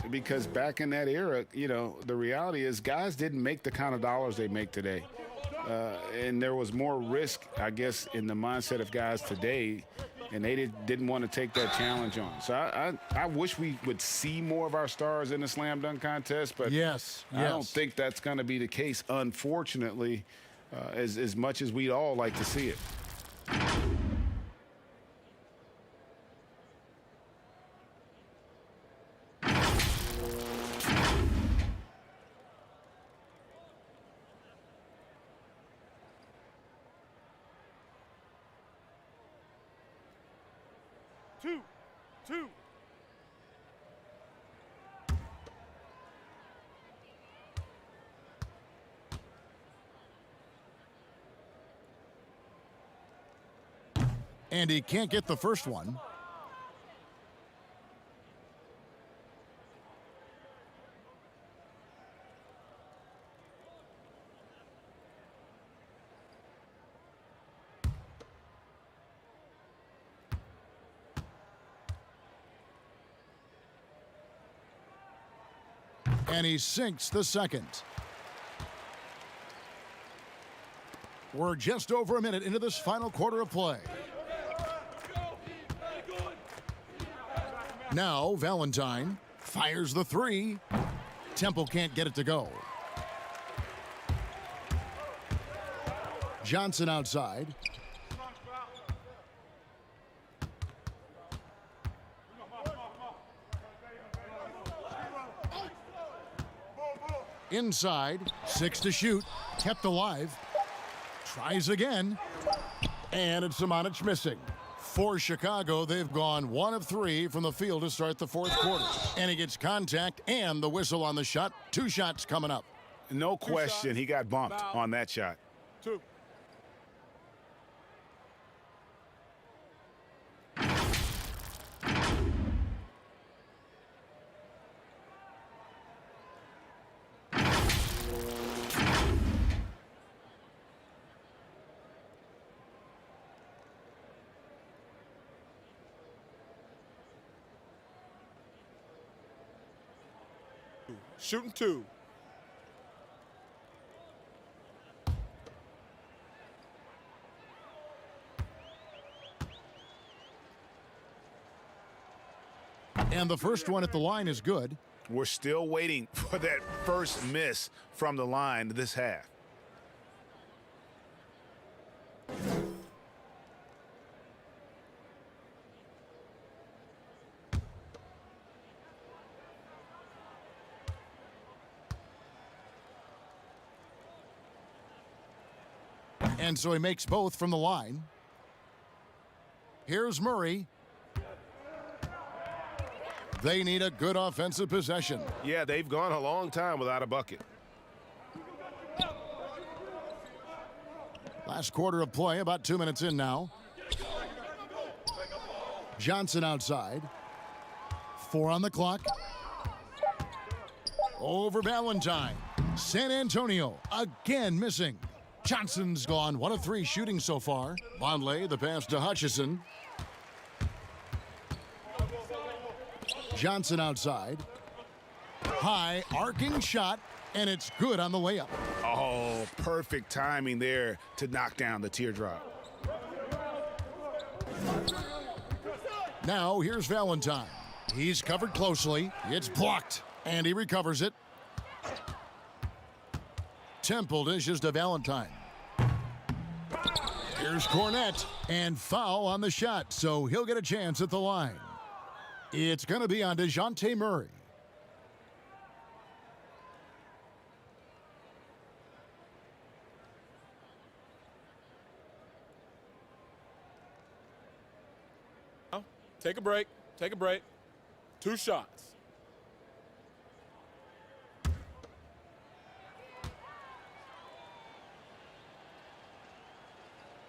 because back in that era, you know, the reality is guys didn't make the kind of dollars they make today. And there was more risk, I guess, in the mindset of guys today, and they didn't want to take that challenge on. So I wish we would see more of our stars in the slam dunk contest, but yes. I don't think that's going to be the case, unfortunately, as much as we'd all like to see it. Two. And he can't get the first one. And he sinks the second. We're just over a minute into this final quarter of play. Now Valentine fires the three. Temple can't get it to go. Johnson outside. Inside, 6 to shoot, kept alive. Tries again, and it's Simonic missing. For Chicago, they've gone 1 of 3 from the field to start the fourth quarter. And he gets contact and the whistle on the shot. 2 shots coming up. No question, he got bumped on that shot. 2. Shooting 2. And the first one at the line is good. We're still waiting for that first miss from the line this half. And so he makes both from the line. Here's Murray. They need a good offensive possession. Yeah, they've gone a long time without a bucket. Last quarter of play, about 2 minutes in now. Johnson outside. 4 on the clock. Over Valentine. San Antonio again missing. Johnson's gone 1 of 3 shooting so far. Vonleh, the pass to Hutchison. Johnson outside. High, arcing shot, and it's good on the layup. Oh, perfect timing there to knock down the teardrop. Now here's Valentine. He's covered closely. It's blocked, and he recovers it. Temple dishes to Valentine. Here's Cornette, and foul on the shot, so he'll get a chance at the line. It's going to be on DeJounte Murray. Take a break. Take a break. 2 shots.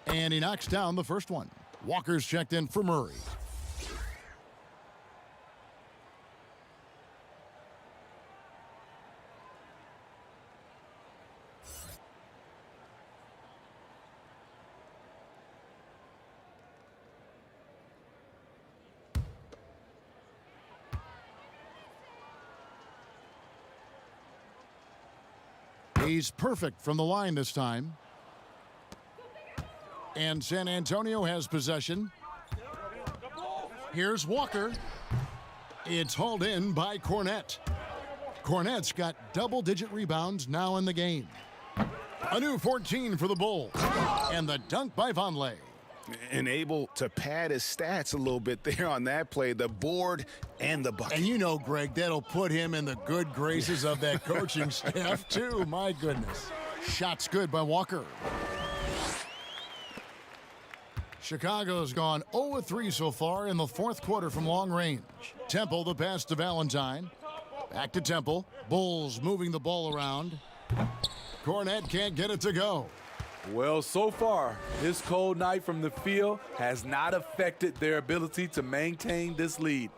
And he knocks down the first one. Walker's checked in for Murray. He's perfect from the line this time. And San Antonio has possession. Here's Walker. It's hauled in by Cornette. Cornette's got double-digit rebounds now in the game. A new 14 for the Bulls. And the dunk by Vonleh. And able to pad his stats a little bit there on that play, the board and the bucket. And you know, Greg, that'll put him in the good graces of that coaching staff, too. My goodness. Shot's good by Walker. Chicago's gone 0-3 so far in the fourth quarter from long range. Temple, the pass to Valentine. Back to Temple. Bulls moving the ball around. Cornette can't get it to go. Well, so far, this cold night from the field has not affected their ability to maintain this lead.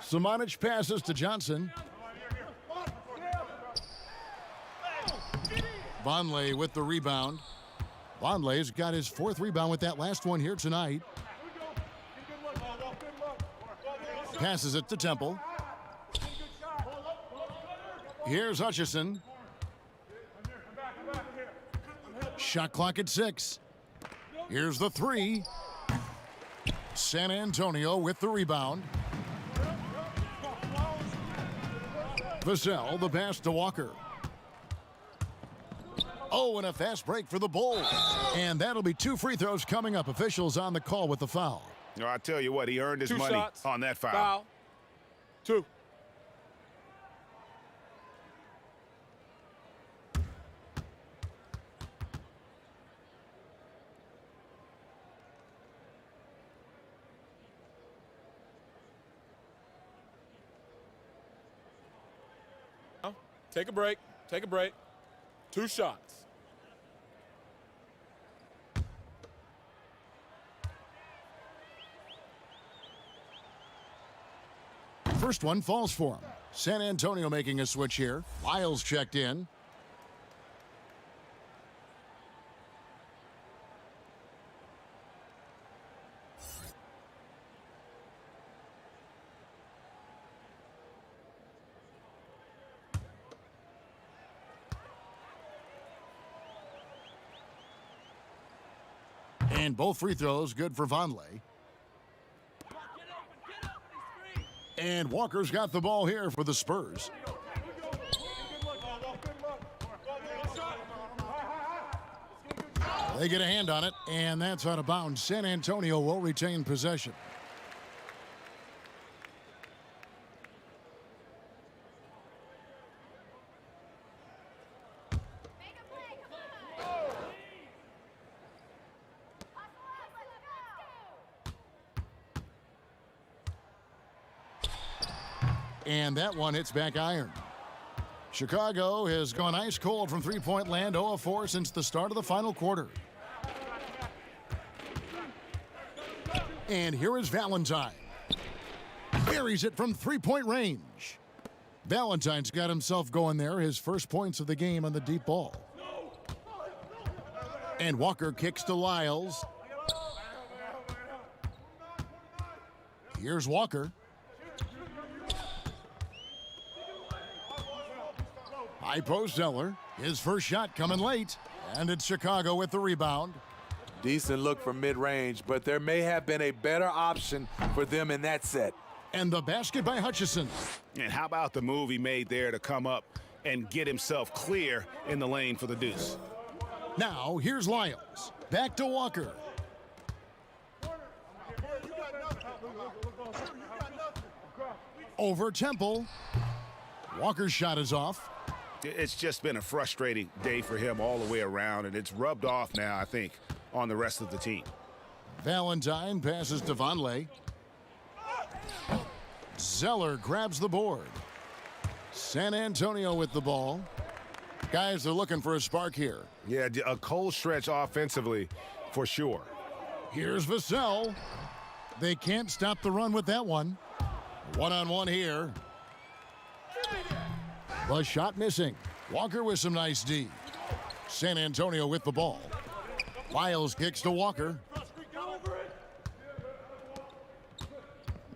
Simonic passes to Johnson. Vonleh with the rebound. Vonleh's got his 4th rebound with that last one here tonight. Passes it to Temple. Here's Hutchison. Shot clock at 6. Here's the 3. San Antonio with the rebound. Vassell, the pass to Walker. Oh, and a fast break for the Bulls. And that'll be 2 free throws coming up. Officials on the call with the foul. No, I tell you what, he earned his 2 money shots. on that foul. Foul. 2. Take a break. Take a break. 2 shots. First one falls for him. San Antonio making a switch here. Lyles checked in. And both free throws good for Vonleh. And Walker's got the ball here for the Spurs. They get a hand on it, and that's out of bounds. San Antonio will retain possession. And that one hits back iron. Chicago has gone ice cold from three-point land, 0 of 4 since the start of the final quarter. And here is Valentine. Buries it from three-point range. Valentine's got himself going there, his first points of the game on the deep ball. And Walker kicks to Lyles. Here's Walker. High post Zeller. His first shot coming late. And it's Chicago with the rebound. Decent look from mid-range, but there may have been a better option for them in that set. And the basket by Hutchison. And how about the move he made there to come up and get himself clear in the lane for the deuce? Now, here's Lyles. Back to Walker. Over Temple. Walker's shot is off. It's just been a frustrating day for him all the way around, and it's rubbed off now, I think, on the rest of the team. Valentine passes to Vonleh. Zeller grabs the board. San Antonio with the ball. Guys, they're looking for a spark here. Yeah, a cold stretch offensively for sure. Here's Vassell. They can't stop the run with that one. One-on-one here. The shot missing. Walker with some nice D. San Antonio with the ball. Lyles kicks to Walker.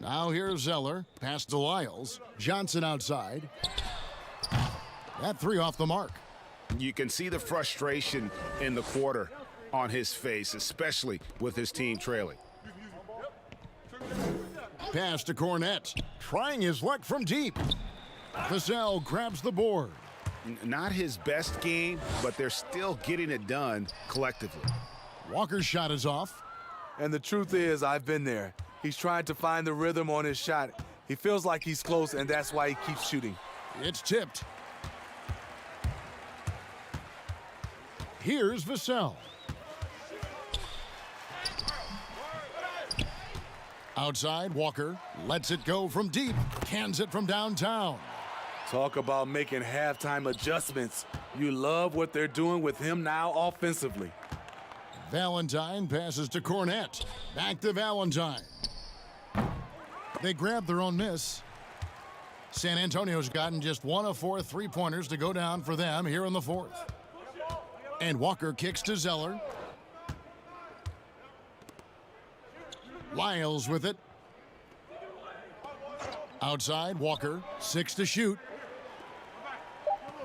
Now here's Zeller. Pass to Lyles. Johnson outside. That 3 off the mark. You can see the frustration in the quarter on his face, especially with his team trailing. Pass to Cornette. Trying his luck from deep. Vassell grabs the board. Not his best game, but they're still getting it done collectively. Walker's shot is off. And the truth is, I've been there. He's trying to find the rhythm on his shot. He feels like he's close, and that's why he keeps shooting. It's tipped. Here's Vassell. Outside, Walker lets it go from deep. Cans it from downtown. Talk about making halftime adjustments. You love what they're doing with him now offensively. Valentine passes to Cornette. Back to Valentine. They grab their own miss. San Antonio's gotten just 1 of 4 three-pointers to go down for them here in the 4th. And Walker kicks to Zeller. Lyles with it. Outside, Walker, 6 to shoot.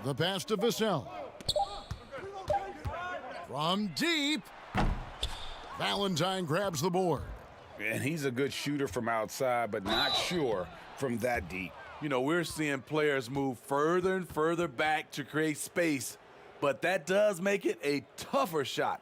The pass to Vassell. From deep, Valentine grabs the board. And he's a good shooter from outside, but not sure from that deep. You know, we're seeing players move further and further back to create space, but that does make it a tougher shot.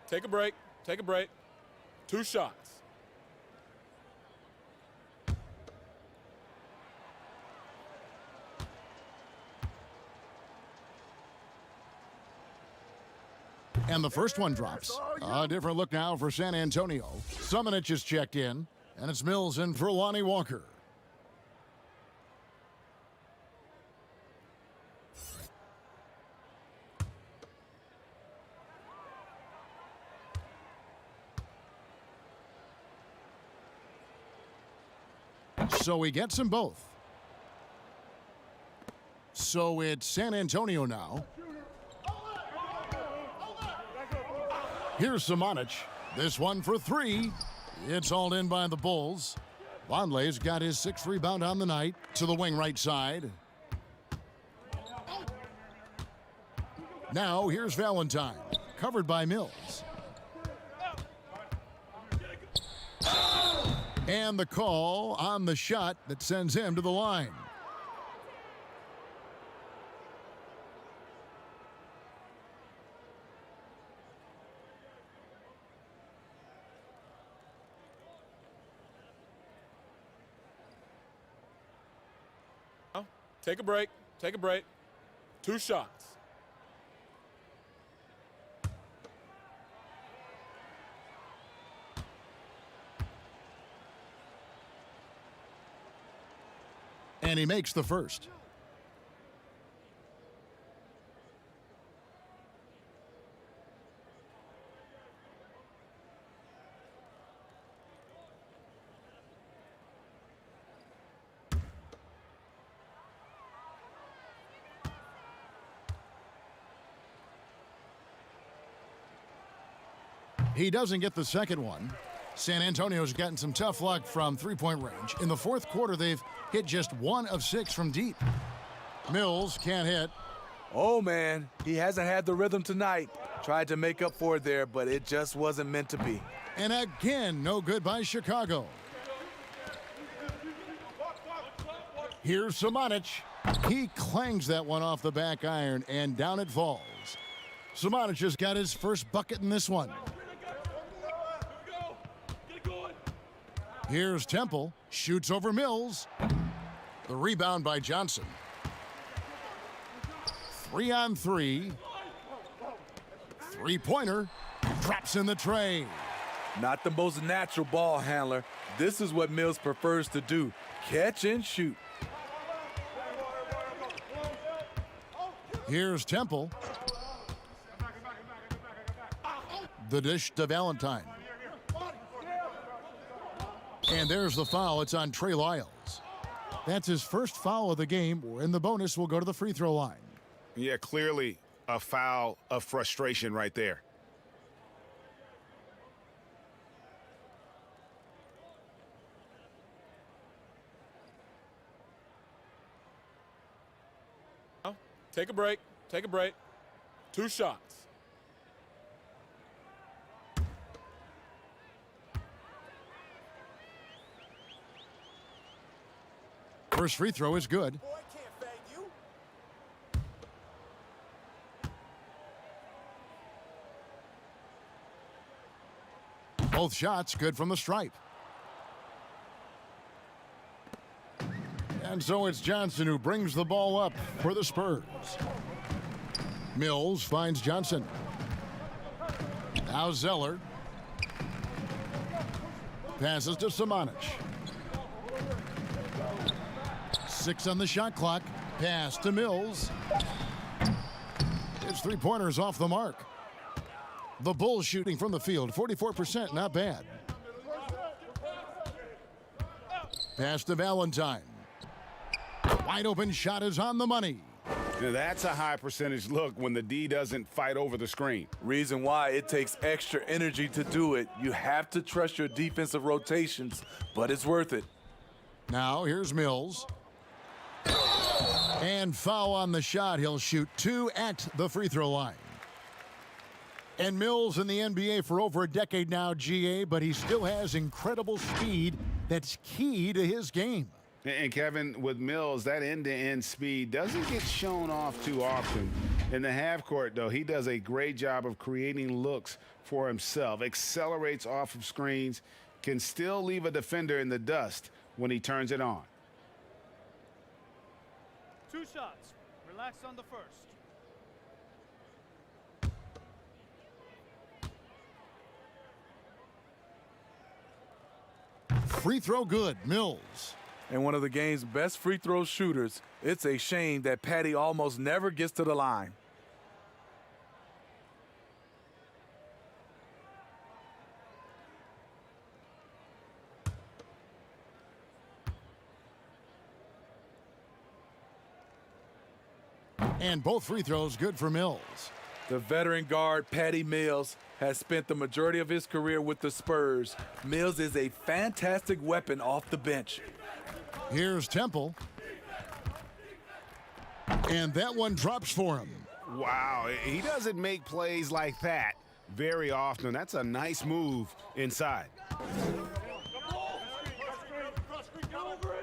Take a break. Take a break. 2 shots. And the first one drops. A different look now for San Antonio. Sumanich is checked in, and it's Mills in for Lonnie Walker. So he gets them both. So it's San Antonio now. Here's Sumanich. This one for 3. It's hauled in by the Bulls. Vonleh's got his 6th rebound on the night to the wing right side. Now here's Valentine, covered by Mills. And the call on the shot that sends him to the line. Take a break. Take a break. 2 shots. And he makes the first. He doesn't get the second one. San Antonio's gotten some tough luck from three-point range. In the fourth quarter, they've hit just 1 of 6 from deep. Mills can't hit. Oh, man, he hasn't had the rhythm tonight. Tried to make up for it there, but it just wasn't meant to be. And again, no good by Chicago. Here's Sumanich. He clangs that one off the back iron, and down it falls. Sumanich has got his first bucket in this one. Here's Temple, shoots over Mills. The rebound by Johnson. 3-on-3. Three-pointer, drops in the tray. Not the most natural ball handler. This is what Mills prefers to do, catch and shoot. Here's Temple. The dish to Valentine. And there's the foul. It's on Trey Lyles. That's his first foul of the game, and the bonus will go to the free throw line. Yeah, clearly a foul of frustration right there. Take a break. Take a break. 2 shots. First free throw is good. Both shots good from the stripe. And so it's Johnson who brings the ball up for the Spurs. Mills finds Johnson. Now Zeller. Passes to Sumanich. 6 on the shot clock. Pass to Mills. His three-pointer's off the mark. The Bulls shooting from the field, 44%, not bad. Pass to Valentine. Wide open shot is on the money. Now, that's a high percentage look when the D doesn't fight over the screen. Reason why it takes extra energy to do it. You have to trust your defensive rotations, but it's worth it. Now here's Mills. And foul on the shot. He'll shoot 2 at the free throw line. And Mills in the NBA for over a decade now, GA, but he still has incredible speed that's key to his game. And Kevin, with Mills, that end-to-end speed doesn't get shown off too often. In the half court, though, he does a great job of creating looks for himself, accelerates off of screens, can still leave a defender in the dust when he turns it on. 2 shots. Relax on the first. Free throw good, Mills. And one of the game's best free throw shooters. It's a shame that Patty almost never gets to the line. And both free throws good for Mills. The veteran guard, Patty Mills, has spent the majority of his career with the Spurs. Mills is a fantastic weapon off the bench. Here's Temple. And that one drops for him. Wow, he doesn't make plays like that very often. That's a nice move inside.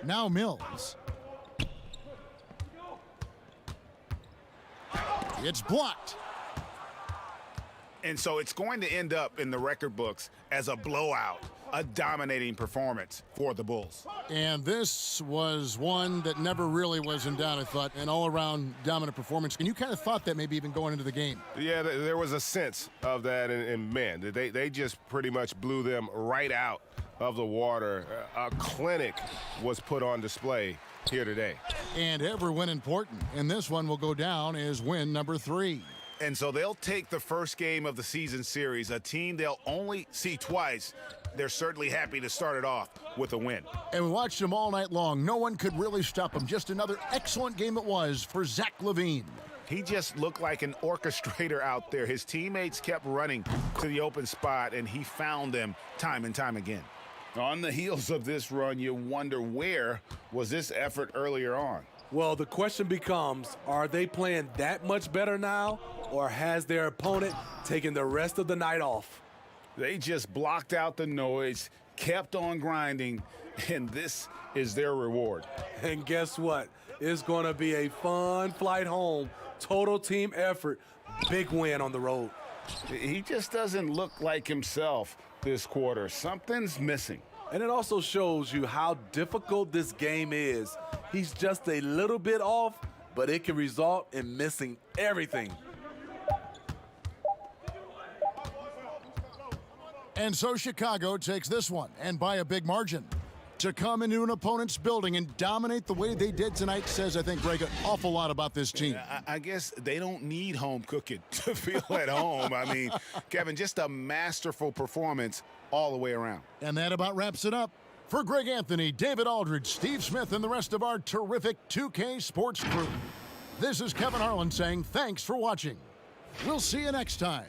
Now Mills. It's blocked. And so it's going to end up in the record books as a blowout, a dominating performance for the Bulls. And this was one that never really was in doubt, I thought, an all-around dominant performance. And you kind of thought that maybe even going into the game. Yeah, there was a sense of that, and man, they just pretty much blew them right out of the water. A clinic was put on display here today. And every win important. And this one will go down as win number 3. And so they'll take the first game of the season series, a team they'll only see twice. They're certainly happy to start it off with a win. And we watched them all night long. No one could really stop them. Just another excellent game it was for Zach LaVine. He just looked like an orchestrator out there. His teammates kept running to the open spot, and he found them time and time again. On the heels of this run, you wonder, where was this effort earlier on? Well, the question becomes, are they playing that much better now, or has their opponent taken the rest of the night off? They just blocked out the noise, kept on grinding, and this is their reward. And guess what? It's going to be a fun flight home. Total team effort. Big win on the road. He just doesn't look like himself this quarter. Something's missing. And it also shows you how difficult this game is. He's just a little bit off, but it can result in missing everything. And so Chicago takes this one, and by a big margin. To come into an opponent's building and dominate the way they did tonight says, I think, Greg, an awful lot about this team. I guess they don't need home cooking to feel at home. I mean, Kevin, just a masterful performance all the way around. And that about wraps it up. For Greg Anthony, David Aldridge, Steve Smith, and the rest of our terrific 2K Sports crew, this is Kevin Harlan saying thanks for watching. We'll see you next time.